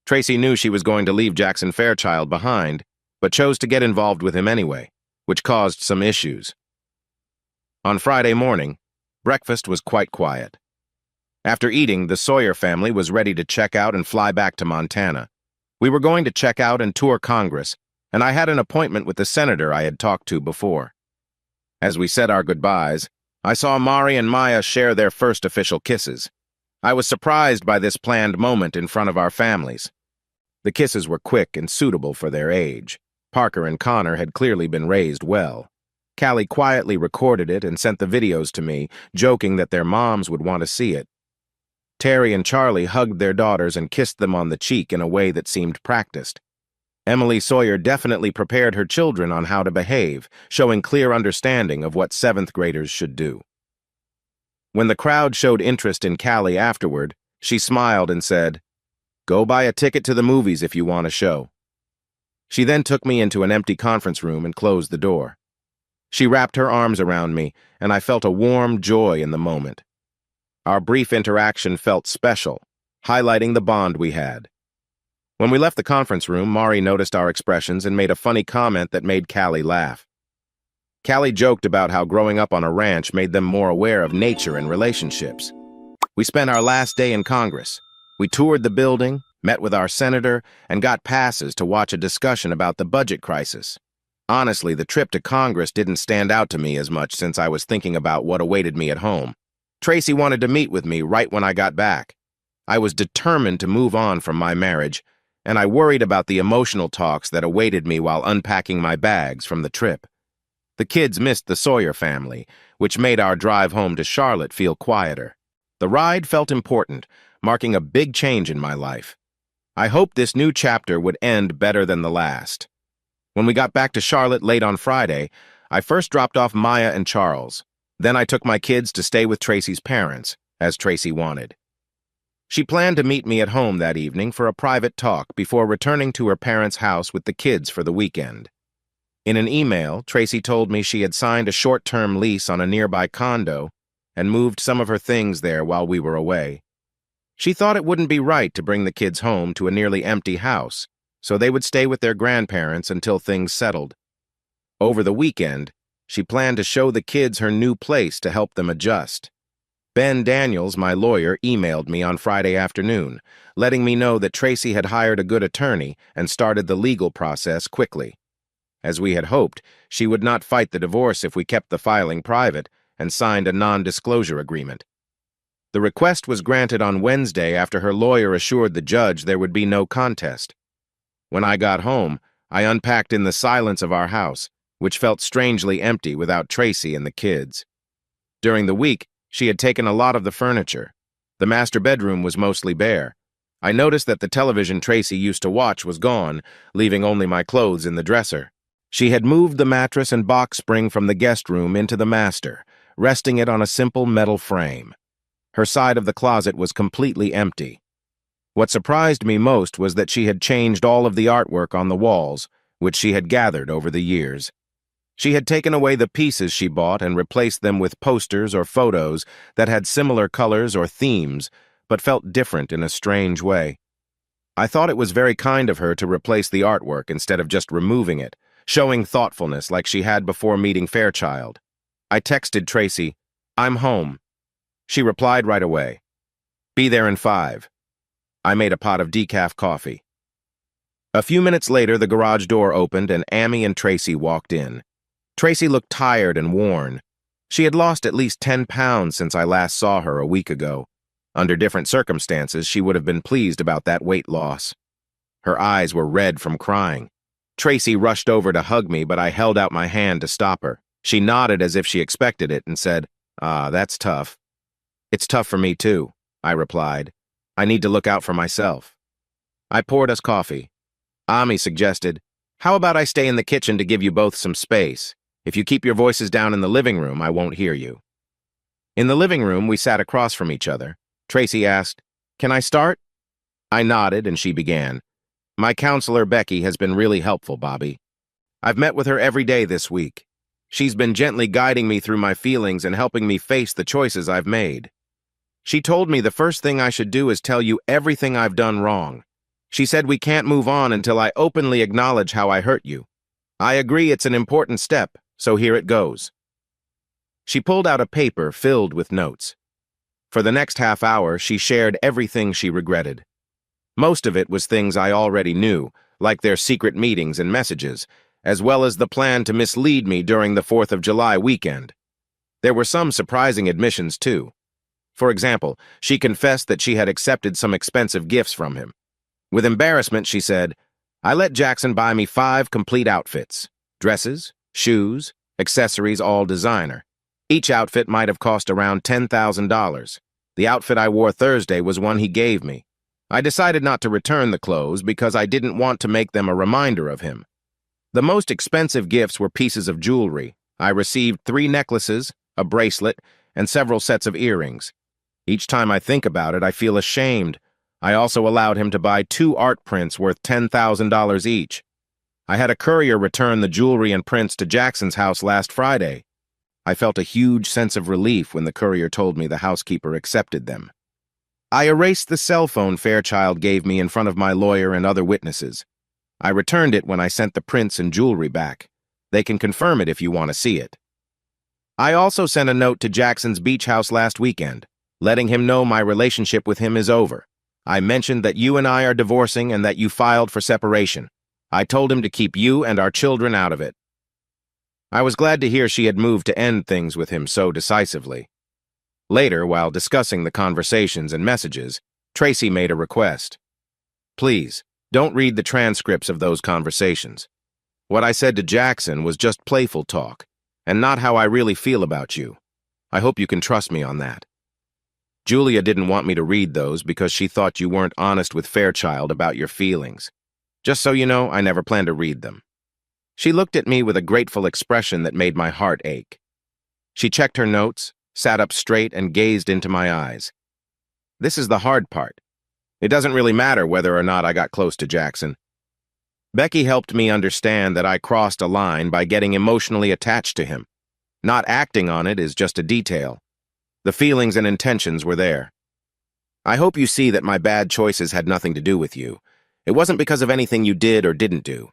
Tracy knew she was going to leave Jackson Fairchild behind, but chose to get involved with him anyway, which caused some issues. On Friday morning, breakfast was quite quiet. After eating, the Sawyer family was ready to check out and fly back to Montana. We were going to check out and tour Congress, and I had an appointment with the senator I had talked to before. As we said our goodbyes, I saw Mari and Maya share their first official kisses. I was surprised by this planned moment in front of our families. The kisses were quick and suitable for their age. Parker and Connor had clearly been raised well. Callie quietly recorded it and sent the videos to me, joking that their moms would want to see it. Terry and Charlie hugged their daughters and kissed them on the cheek in a way that seemed practiced. Emily Sawyer definitely prepared her children on how to behave, showing clear understanding of what 7th graders should do. When the crowd showed interest in Callie afterward, she smiled and said, "Go buy a ticket to the movies if you want a show." She then took me into an empty conference room and closed the door. She wrapped her arms around me, and I felt a warm joy in the moment. Our brief interaction felt special, highlighting the bond we had. When we left the conference room, Mari noticed our expressions and made a funny comment that made Callie laugh. Callie joked about how growing up on a ranch made them more aware of nature and relationships. We spent our last day in Congress. We toured the building, met with our senator, and got passes to watch a discussion about the budget crisis. Honestly, the trip to Congress didn't stand out to me as much since I was thinking about what awaited me at home. Tracy wanted to meet with me right when I got back. I was determined to move on from my marriage, and I worried about the emotional talks that awaited me while unpacking my bags from the trip. The kids missed the Sawyer family, which made our drive home to Charlotte feel quieter. The ride felt important, marking a big change in my life. I hoped this new chapter would end better than the last. When we got back to Charlotte late on Friday, I first dropped off Maya and Charles. Then I took my kids to stay with Tracy's parents, as Tracy wanted. She planned to meet me at home that evening for a private talk before returning to her parents' house with the kids for the weekend. In an email, Tracy told me she had signed a short-term lease on a nearby condo and moved some of her things there while we were away. She thought it wouldn't be right to bring the kids home to a nearly empty house, so they would stay with their grandparents until things settled. Over the weekend, she planned to show the kids her new place to help them adjust. Ben Daniels, my lawyer, emailed me on Friday afternoon, letting me know that Tracy had hired a good attorney and started the legal process quickly. As we had hoped, she would not fight the divorce if we kept the filing private and signed a non-disclosure agreement. The request was granted on Wednesday after her lawyer assured the judge there would be no contest. When I got home, I unpacked in the silence of our house, which felt strangely empty without Tracy and the kids. During the week, she had taken a lot of the furniture. The master bedroom was mostly bare. I noticed that the television Tracy used to watch was gone, leaving only my clothes in the dresser. She had moved the mattress and box spring from the guest room into the master, resting it on a simple metal frame. Her side of the closet was completely empty. What surprised me most was that she had changed all of the artwork on the walls, which she had gathered over the years. She had taken away the pieces she bought and replaced them with posters or photos that had similar colors or themes, but felt different in a strange way. I thought it was very kind of her to replace the artwork instead of just removing it, showing thoughtfulness like she had before meeting Fairchild. I texted Tracy, "I'm home." She replied right away, "Be there in 5. I made a pot of decaf coffee. A few minutes later, the garage door opened and Amy and Tracy walked in. Tracy looked tired and worn. She had lost at least 10 pounds since I last saw her a week ago. Under different circumstances, she would have been pleased about that weight loss. Her eyes were red from crying. Tracy rushed over to hug me, but I held out my hand to stop her. She nodded as if she expected it and said, "That's tough." "It's tough for me too," I replied. "I need to look out for myself." I poured us coffee. Ami suggested, "How about I stay in the kitchen to give you both some space? If you keep your voices down in the living room, I won't hear you." In the living room, we sat across from each other. Tracy asked, "Can I start?" I nodded and she began. "My counselor, Becky, has been really helpful, Bobby. I've met with her every day this week. She's been gently guiding me through my feelings and helping me face the choices I've made. She told me the first thing I should do is tell you everything I've done wrong. She said we can't move on until I openly acknowledge how I hurt you. I agree it's an important step, so here it goes." She pulled out a paper filled with notes. For the next half hour, she shared everything she regretted. Most of it was things I already knew, like their secret meetings and messages, as well as the plan to mislead me during the 4th of July weekend. There were some surprising admissions, too. For example, she confessed that she had accepted some expensive gifts from him. With embarrassment, she said, I let Jackson buy me 5 complete outfits: dresses, shoes, accessories, all designer. Each outfit might have cost around $10,000. The outfit I wore Thursday was one he gave me. I decided not to return the clothes because I didn't want to make them a reminder of him. The most expensive gifts were pieces of jewelry. I received 3 necklaces, a bracelet, and several sets of earrings. Each time I think about it, I feel ashamed. I also allowed him to buy 2 art prints worth $10,000 each. I had a courier return the jewelry and prints to Jackson's house last Friday. I felt a huge sense of relief when the courier told me the housekeeper accepted them. I erased the cell phone Fairchild gave me in front of my lawyer and other witnesses. I returned it when I sent the prints and jewelry back. They can confirm it if you want to see it. I also sent a note to Jackson's beach house last weekend, letting him know my relationship with him is over. I mentioned that you and I are divorcing and that you filed for separation. I told him to keep you and our children out of it. I was glad to hear she had moved to end things with him so decisively. Later, while discussing the conversations and messages, Tracy made a request. Please, don't read the transcripts of those conversations. What I said to Jackson was just playful talk, and not how I really feel about you. I hope you can trust me on that. Julia didn't want me to read those because she thought you weren't honest with Fairchild about your feelings. Just so you know, I never plan to read them. She looked at me with a grateful expression that made my heart ache. She checked her notes, sat up straight, and gazed into my eyes. This is the hard part. It doesn't really matter whether or not I got close to Jackson. Becky helped me understand that I crossed a line by getting emotionally attached to him. Not acting on it is just a detail. The feelings and intentions were there. I hope you see that my bad choices had nothing to do with you. It wasn't because of anything you did or didn't do.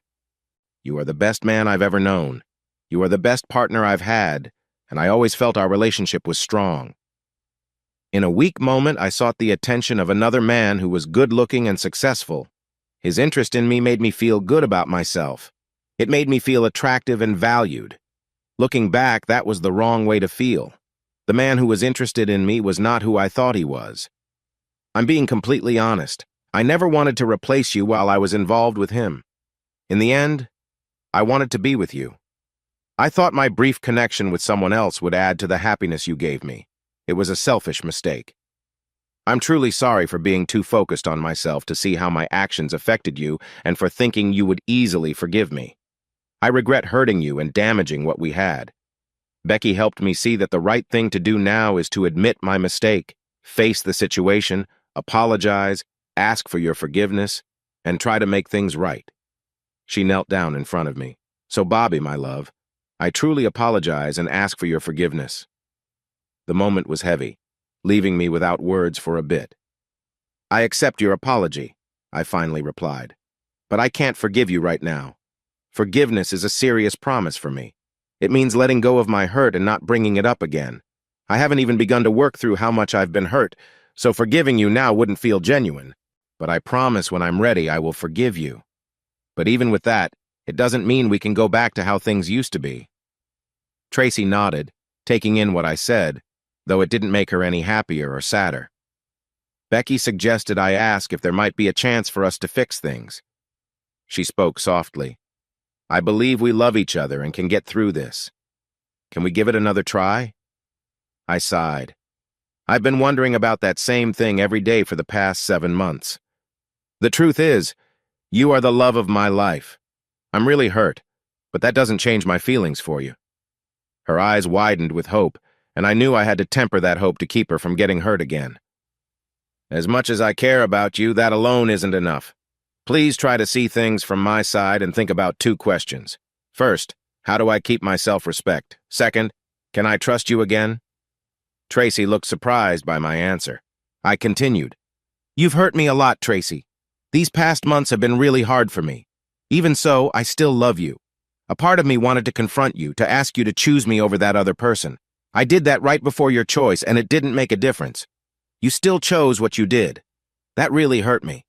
You are the best man I've ever known. You are the best partner I've had, and I always felt our relationship was strong. In a weak moment, I sought the attention of another man who was good-looking and successful. His interest in me made me feel good about myself. It made me feel attractive and valued. Looking back, that was the wrong way to feel. The man who was interested in me was not who I thought he was. I'm being completely honest. I never wanted to replace you while I was involved with him. In the end, I wanted to be with you. I thought my brief connection with someone else would add to the happiness you gave me. It was a selfish mistake. I'm truly sorry for being too focused on myself to see how my actions affected you and for thinking you would easily forgive me. I regret hurting you and damaging what we had. Becky helped me see that the right thing to do now is to admit my mistake, face the situation, apologize, ask for your forgiveness, and try to make things right. She knelt down in front of me. So, Bobby, my love, I truly apologize and ask for your forgiveness. The moment was heavy, leaving me without words for a bit. I accept your apology, I finally replied. But I can't forgive you right now. Forgiveness is a serious promise for me. It means letting go of my hurt and not bringing it up again. I haven't even begun to work through how much I've been hurt, so forgiving you now wouldn't feel genuine. But I promise when I'm ready, I will forgive you. But even with that, it doesn't mean we can go back to how things used to be. Tracy nodded, taking in what I said, though it didn't make her any happier or sadder. Becky suggested I ask if there might be a chance for us to fix things. She spoke softly. I believe we love each other and can get through this. Can we give it another try? I sighed. I've been wondering about that same thing every day for the past 7 months. The truth is, you are the love of my life. I'm really hurt, but that doesn't change my feelings for you. Her eyes widened with hope, and I knew I had to temper that hope to keep her from getting hurt again. As much as I care about you, that alone isn't enough. Please try to see things from my side and think about 2 questions. First, how do I keep my self-respect? Second, can I trust you again? Tracy looked surprised by my answer. I continued. You've hurt me a lot, Tracy. These past months have been really hard for me. Even so, I still love you. A part of me wanted to confront you, to ask you to choose me over that other person. I did that right before your choice, and it didn't make a difference. You still chose what you did. That really hurt me.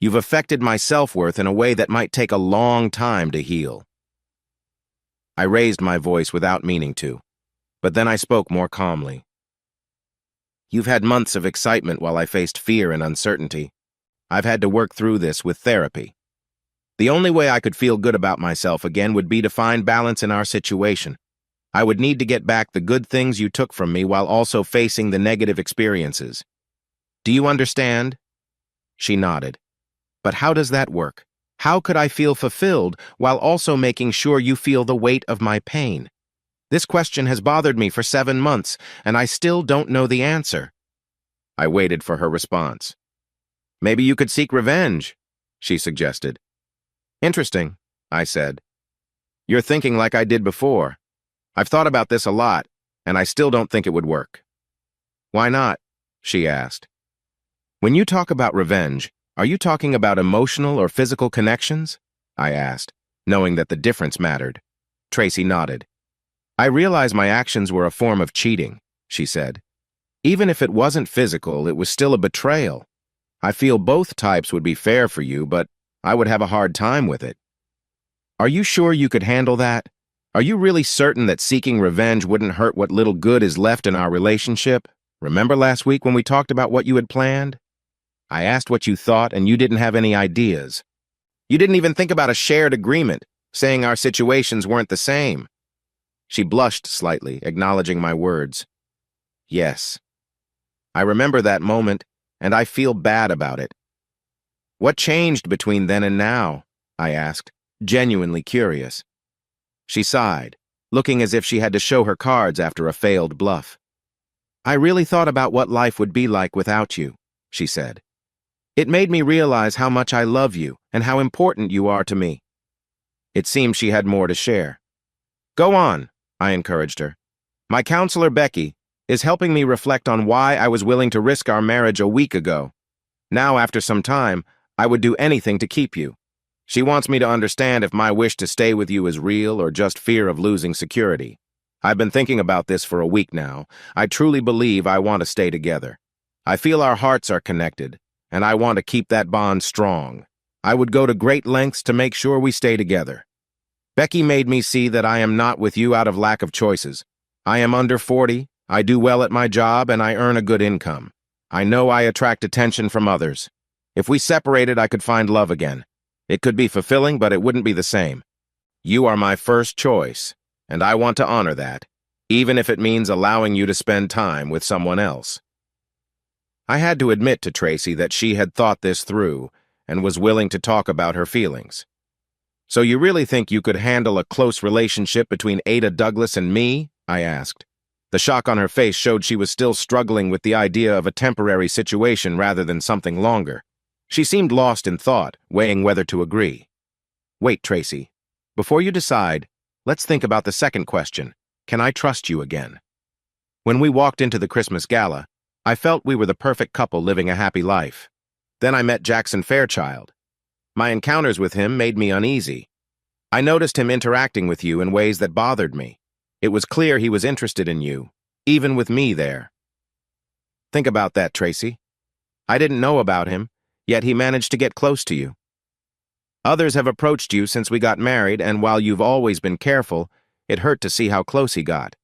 You've affected my self-worth in a way that might take a long time to heal. I raised my voice without meaning to, but then I spoke more calmly. You've had months of excitement while I faced fear and uncertainty. I've had to work through this with therapy. The only way I could feel good about myself again would be to find balance in our situation. I would need to get back the good things you took from me while also facing the negative experiences. Do you understand? She nodded. But how does that work? How could I feel fulfilled while also making sure you feel the weight of my pain? This question has bothered me for 7 months, and I still don't know the answer. I waited for her response. Maybe you could seek revenge, she suggested. Interesting, I said. You're thinking like I did before. I've thought about this a lot, and I still don't think it would work. Why not? She asked. When you talk about revenge, are you talking about emotional or physical connections? I asked, knowing that the difference mattered. Tracy nodded. I realize my actions were a form of cheating, she said. Even if it wasn't physical, it was still a betrayal. I feel both types would be fair for you, but I would have a hard time with it. Are you sure you could handle that? Are you really certain that seeking revenge wouldn't hurt what little good is left in our relationship? Remember last week when we talked about what you had planned? I asked what you thought, and you didn't have any ideas. You didn't even think about a shared agreement, saying our situations weren't the same. She blushed slightly, acknowledging my words. Yes. I remember that moment, and I feel bad about it. What changed between then and now? I asked, genuinely curious. She sighed, looking as if she had to show her cards after a failed bluff. I really thought about what life would be like without you, she said. It made me realize how much I love you and how important you are to me. It seemed she had more to share. Go on, I encouraged her. My counselor, Becky, is helping me reflect on why I was willing to risk our marriage a week ago. Now, after some time, I would do anything to keep you. She wants me to understand if my wish to stay with you is real or just fear of losing security. I've been thinking about this for a week now. I truly believe I want to stay together. I feel our hearts are connected, and I want to keep that bond strong. I would go to great lengths to make sure we stay together. Becky made me see that I am not with you out of lack of choices. I am under 40, I do well at my job, and I earn a good income. I know I attract attention from others. If we separated, I could find love again. It could be fulfilling, but it wouldn't be the same. You are my first choice, and I want to honor that, even if it means allowing you to spend time with someone else. I had to admit to Tracy that she had thought this through and was willing to talk about her feelings. So you really think you could handle a close relationship between Ada Douglas and me? I asked. The shock on her face showed she was still struggling with the idea of a temporary situation rather than something longer. She seemed lost in thought, weighing whether to agree. Wait, Tracy. Before you decide, let's think about the second question. Can I trust you again? When we walked into the Christmas gala, I felt we were the perfect couple living a happy life. Then I met Jackson Fairchild. My encounters with him made me uneasy. I noticed him interacting with you in ways that bothered me. It was clear he was interested in you, even with me there. Think about that, Tracy. I didn't know about him, yet he managed to get close to you. Others have approached you since we got married, and while you've always been careful, it hurt to see how close he got.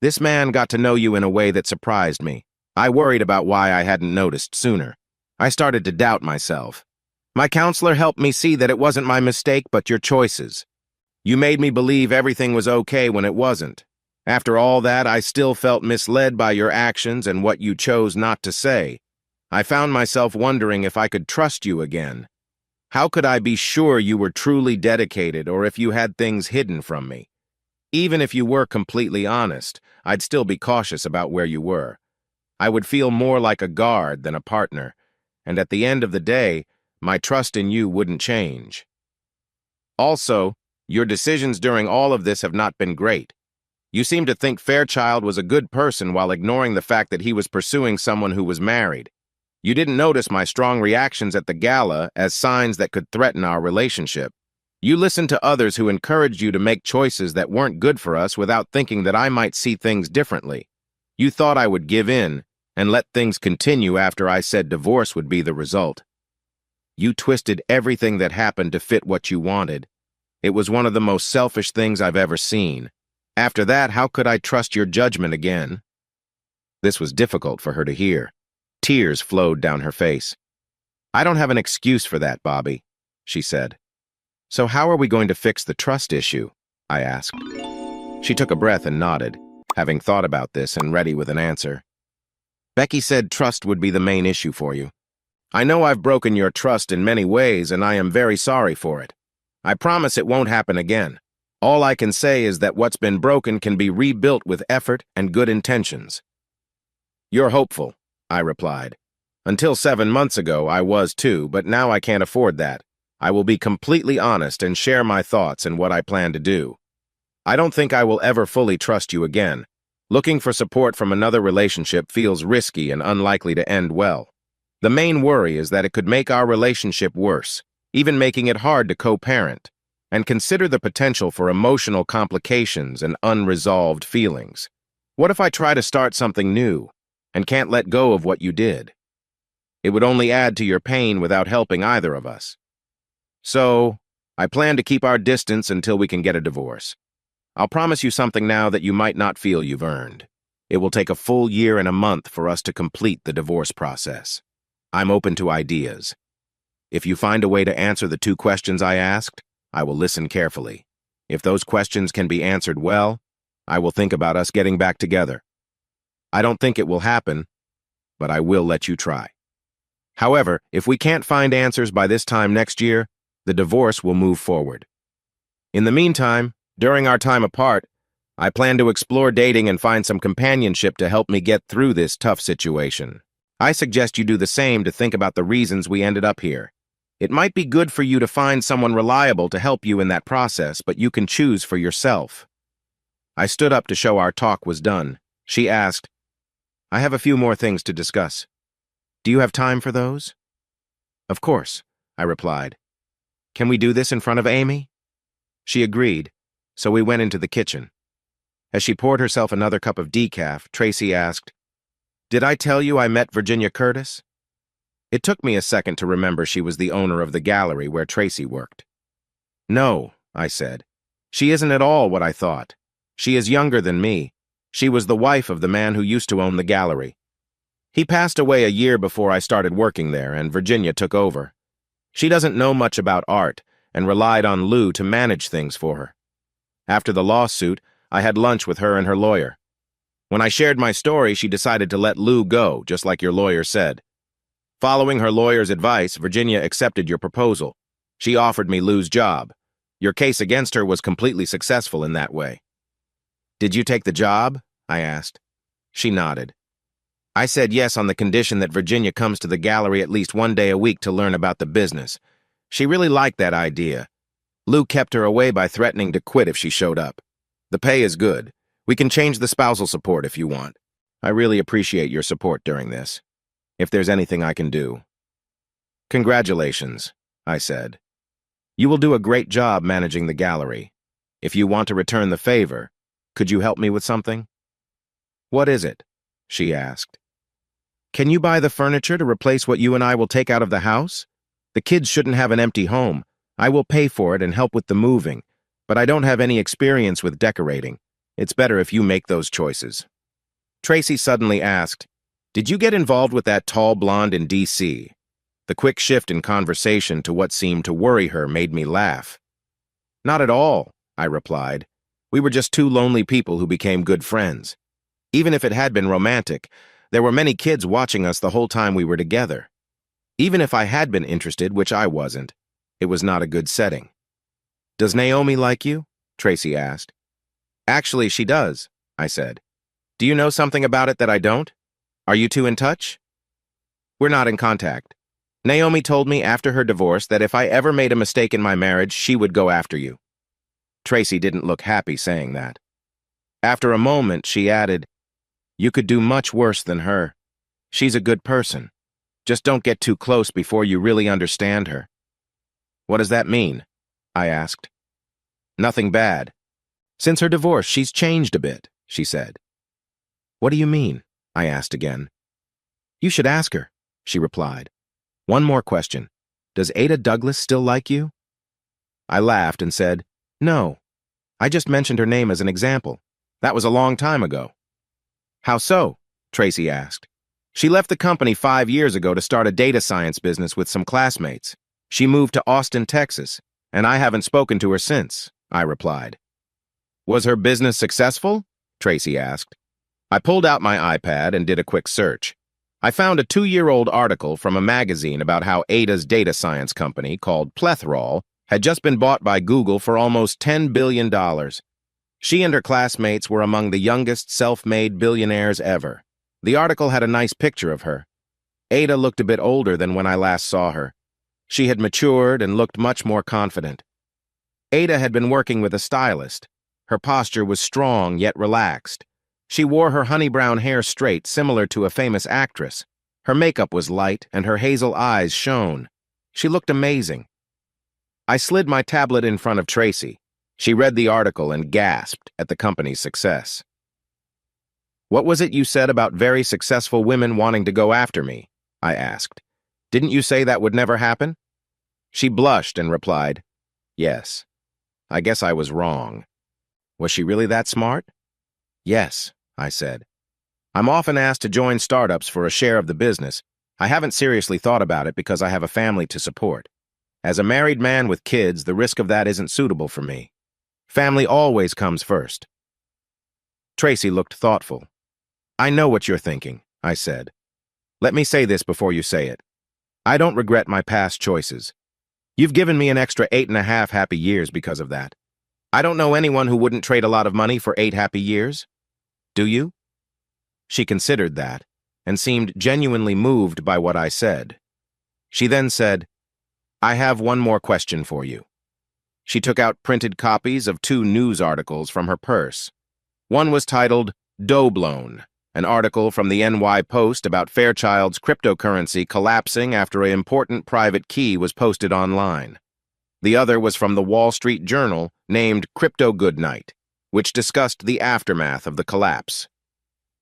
This man got to know you in a way that surprised me. I worried about why I hadn't noticed sooner. I started to doubt myself. My counselor helped me see that it wasn't my mistake, but your choices. You made me believe everything was okay when it wasn't. After all that, I still felt misled by your actions and what you chose not to say. I found myself wondering if I could trust you again. How could I be sure you were truly dedicated or if you had things hidden from me? Even if you were completely honest, I'd still be cautious about where you were. I would feel more like a guard than a partner, and at the end of the day, my trust in you wouldn't change. Also, your decisions during all of this have not been great. You seem to think Fairchild was a good person while ignoring the fact that he was pursuing someone who was married. You didn't notice my strong reactions at the gala as signs that could threaten our relationship. You listened to others who encouraged you to make choices that weren't good for us without thinking that I might see things differently. You thought I would give in and let things continue after I said divorce would be the result. You twisted everything that happened to fit what you wanted. It was one of the most selfish things I've ever seen. After that, how could I trust your judgment again? This was difficult for her to hear. Tears flowed down her face. I don't have an excuse for that, Bobby, she said. So how are we going to fix the trust issue? I asked. She took a breath and nodded, having thought about this and ready with an answer. Becky said trust would be the main issue for you. I know I've broken your trust in many ways, and I am very sorry for it. I promise it won't happen again. All I can say is that what's been broken can be rebuilt with effort and good intentions. You're hopeful, I replied. Until 7 months ago, I was too, but now I can't afford that. I will be completely honest and share my thoughts and what I plan to do. I don't think I will ever fully trust you again. Looking for support from another relationship feels risky and unlikely to end well. The main worry is that it could make our relationship worse, even making it hard to co-parent, and consider the potential for emotional complications and unresolved feelings. What if I try to start something new and can't let go of what you did? It would only add to your pain without helping either of us. So, I plan to keep our distance until we can get a divorce. I'll promise you something now that you might not feel you've earned. It will take a full year and a month for us to complete the divorce process. I'm open to ideas. If you find a way to answer the 2 questions I asked, I will listen carefully. If those questions can be answered well, I will think about us getting back together. I don't think it will happen, but I will let you try. However, if we can't find answers by this time next year, the divorce will move forward. In the meantime, during our time apart, I plan to explore dating and find some companionship to help me get through this tough situation. I suggest you do the same to think about the reasons we ended up here. It might be good for you to find someone reliable to help you in that process, but you can choose for yourself. I stood up to show our talk was done. She asked, I have a few more things to discuss. Do you have time for those? Of course, I replied. Can we do this in front of Amy? She agreed, so we went into the kitchen. As she poured herself another cup of decaf, Tracy asked, Did I tell you I met Virginia Curtis? It took me a second to remember she was the owner of the gallery where Tracy worked. No, I said. She isn't at all what I thought. She is younger than me. She was the wife of the man who used to own the gallery. He passed away a year before I started working there, and Virginia took over. She doesn't know much about art and relied on Lou to manage things for her. After the lawsuit, I had lunch with her and her lawyer. When I shared my story, she decided to let Lou go, just like your lawyer said. Following her lawyer's advice, Virginia accepted your proposal. She offered me Lou's job. Your case against her was completely successful in that way. Did you take the job? I asked. She nodded. I said yes on the condition that Virginia comes to the gallery at least 1 day a week to learn about the business. She really liked that idea. Lou kept her away by threatening to quit if she showed up. The pay is good. We can change the spousal support if you want. I really appreciate your support during this. If there's anything I can do. Congratulations, I said. You will do a great job managing the gallery. If you want to return the favor, could you help me with something? What is it? She asked. Can you buy the furniture to replace what you and I will take out of the house? The kids shouldn't have an empty home. I will pay for it and help with the moving, but I don't have any experience with decorating. It's better if you make those choices. Tracy suddenly asked, Did you get involved with that tall blonde in D.C.? The quick shift in conversation to what seemed to worry her made me laugh. Not at all, I replied. We were just 2 lonely people who became good friends. Even if it had been romantic, there were many kids watching us the whole time we were together. Even if I had been interested, which I wasn't, it was not a good setting. Does Naomi like you? Tracy asked. Actually, she does, I said. Do you know something about it that I don't? Are you 2 in touch? We're not in contact. Naomi told me after her divorce that if I ever made a mistake in my marriage, she would go after you. Tracy didn't look happy saying that. After a moment, she added, You could do much worse than her. She's a good person. Just don't get too close before you really understand her. What does that mean? I asked. Nothing bad. Since her divorce, she's changed a bit, she said. What do you mean? I asked again. You should ask her, she replied. One more question. Does Ada Douglas still like you? I laughed and said, No. I just mentioned her name as an example. That was a long time ago. How so? Tracy asked. She left the company 5 years ago to start a data science business with some classmates. She moved to Austin, Texas, and I haven't spoken to her since, I replied. Was her business successful? Tracy asked. I pulled out my iPad and did a quick search. I found a 2-year-old article from a magazine about how Ada's data science company, called Plethral, had just been bought by Google for almost $10 billion. She and her classmates were among the youngest self-made billionaires ever. The article had a nice picture of her. Ada looked a bit older than when I last saw her. She had matured and looked much more confident. Ada had been working with a stylist. Her posture was strong yet relaxed. She wore her honey-brown hair straight, similar to a famous actress. Her makeup was light, and her hazel eyes shone. She looked amazing. I slid my tablet in front of Tracy. She read the article and gasped at the company's success. What was it you said about very successful women wanting to go after me? I asked. Didn't you say that would never happen? She blushed and replied, Yes. I guess I was wrong. Was she really that smart? Yes, I said. I'm often asked to join startups for a share of the business. I haven't seriously thought about it because I have a family to support. As a married man with kids, the risk of that isn't suitable for me. Family always comes first. Tracy looked thoughtful. I know what you're thinking, I said. Let me say this before you say it. I don't regret my past choices. You've given me an extra 8.5 happy years because of that. I don't know anyone who wouldn't trade a lot of money for 8 happy years. Do you? She considered that and seemed genuinely moved by what I said. She then said, I have one more question for you. She took out printed copies of 2 news articles from her purse. One was titled Dough Blown, an article from the NY Post about Fairchild's cryptocurrency collapsing after an important private key was posted online. The other was from the Wall Street Journal named Crypto Goodnight, which discussed the aftermath of the collapse.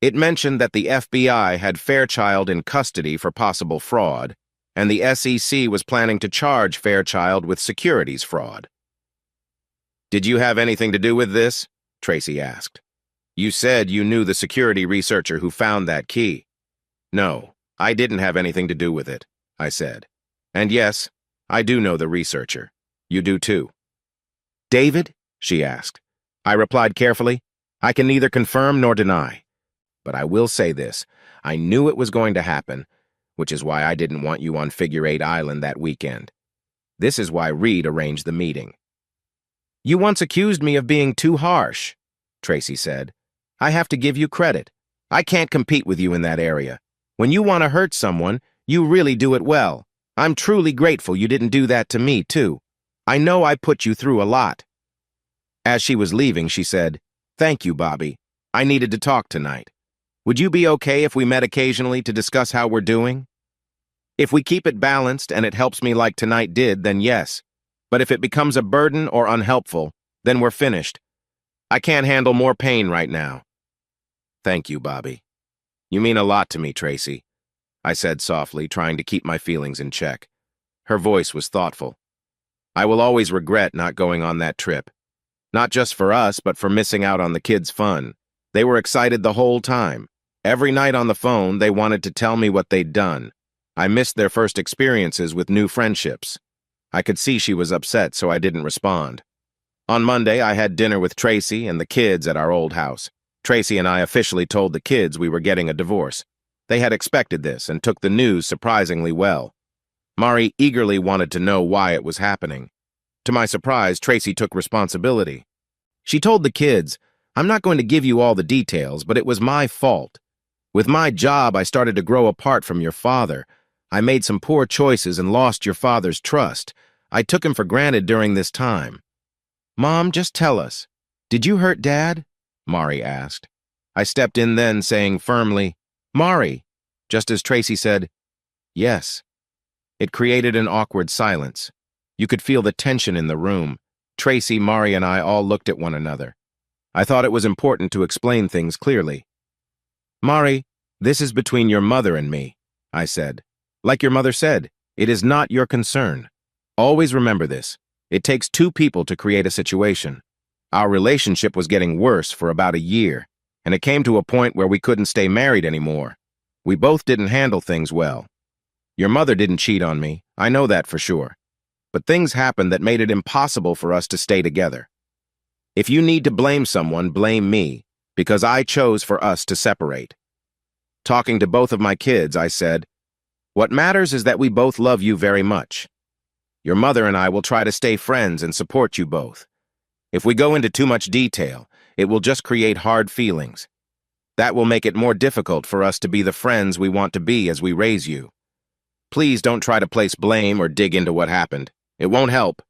It mentioned that the FBI had Fairchild in custody for possible fraud, and the SEC was planning to charge Fairchild with securities fraud. Did you have anything to do with this? Tracy asked. You said you knew the security researcher who found that key. No, I didn't have anything to do with it, I said. And yes, I do know the researcher. You do too. David? She asked. I replied carefully, I can neither confirm nor deny. But I will say this, I knew it was going to happen, which is why I didn't want you on Figure 8 Island that weekend. This is why Reed arranged the meeting. You once accused me of being too harsh, Tracy said. I have to give you credit. I can't compete with you in that area. When you want to hurt someone, you really do it well. I'm truly grateful you didn't do that to me, too. I know I put you through a lot. As she was leaving, she said, Thank you, Bobby. I needed to talk tonight. Would you be okay if we met occasionally to discuss how we're doing? If we keep it balanced and it helps me like tonight did, then yes. But if it becomes a burden or unhelpful, then we're finished. I can't handle more pain right now. Thank you, Bobby. You mean a lot to me, Tracy, I said softly, trying to keep my feelings in check. Her voice was thoughtful. I will always regret not going on that trip. Not just for us, but for missing out on the kids' fun. They were excited the whole time. Every night on the phone, they wanted to tell me what they'd done. I missed their first experiences with new friendships. I could see she was upset, so I didn't respond. On Monday, I had dinner with Tracy and the kids at our old house. Tracy and I officially told the kids we were getting a divorce. They had expected this and took the news surprisingly well. Mari eagerly wanted to know why it was happening. To my surprise, Tracy took responsibility. She told the kids, I'm not going to give you all the details, but it was my fault. With my job, I started to grow apart from your father. I made some poor choices and lost your father's trust. I took him for granted during this time. Mom, just tell us. Did you hurt Dad? Mari asked. I stepped in then, saying firmly, Mari, just as Tracy said, yes. It created an awkward silence. You could feel the tension in the room. Tracy, Mari, and I all looked at one another. I thought it was important to explain things clearly. Mari, this is between your mother and me, I said. Like your mother said, it is not your concern. Always remember this. It takes 2 people to create a situation. Our relationship was getting worse for about a year, and it came to a point where we couldn't stay married anymore. We both didn't handle things well. Your mother didn't cheat on me. I know that for sure. but things happened that made it impossible for us to stay together. If you need to blame someone, blame me, because I chose for us to separate. Talking to both of my kids, I said, "What matters is that we both love you very much. Your mother and I will try to stay friends and support you both. If we go into too much detail, it will just create hard feelings. That will make it more difficult for us to be the friends we want to be as we raise you. Please don't try to place blame or dig into what happened. It won't help."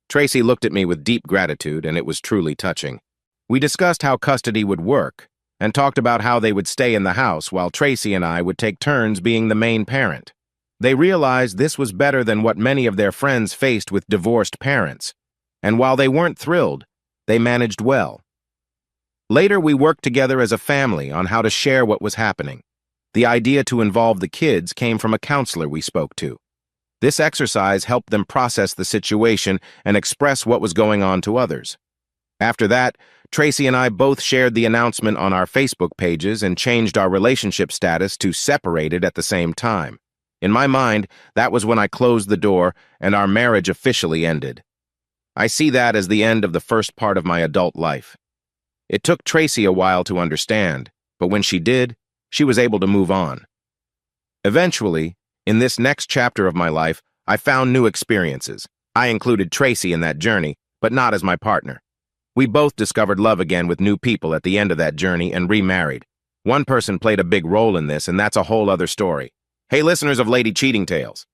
Tracy looked at me with deep gratitude, and it was truly touching. We discussed how custody would work, and talked about how they would stay in the house while Tracy and I would take turns being the main parent. They realized this was better than what many of their friends faced with divorced parents, and while they weren't thrilled, they managed well. Later, we worked together as a family on how to share what was happening. The idea to involve the kids came from a counselor we spoke to. This exercise helped them process the situation and express what was going on to others. After that, Tracy and I both shared the announcement on our Facebook pages and changed our relationship status to separated at the same time. In my mind, that was when I closed the door and our marriage officially ended. I see that as the end of the first part of my adult life. It took Tracy a while to understand, but when she did, she was able to move on. Eventually, in this next chapter of my life, I found new experiences. I included Tracy in that journey, but not as my partner. We both discovered love again with new people at the end of that journey and remarried. One person played a big role in this, and that's a whole other story. Hey, listeners of Lady Cheating Tales.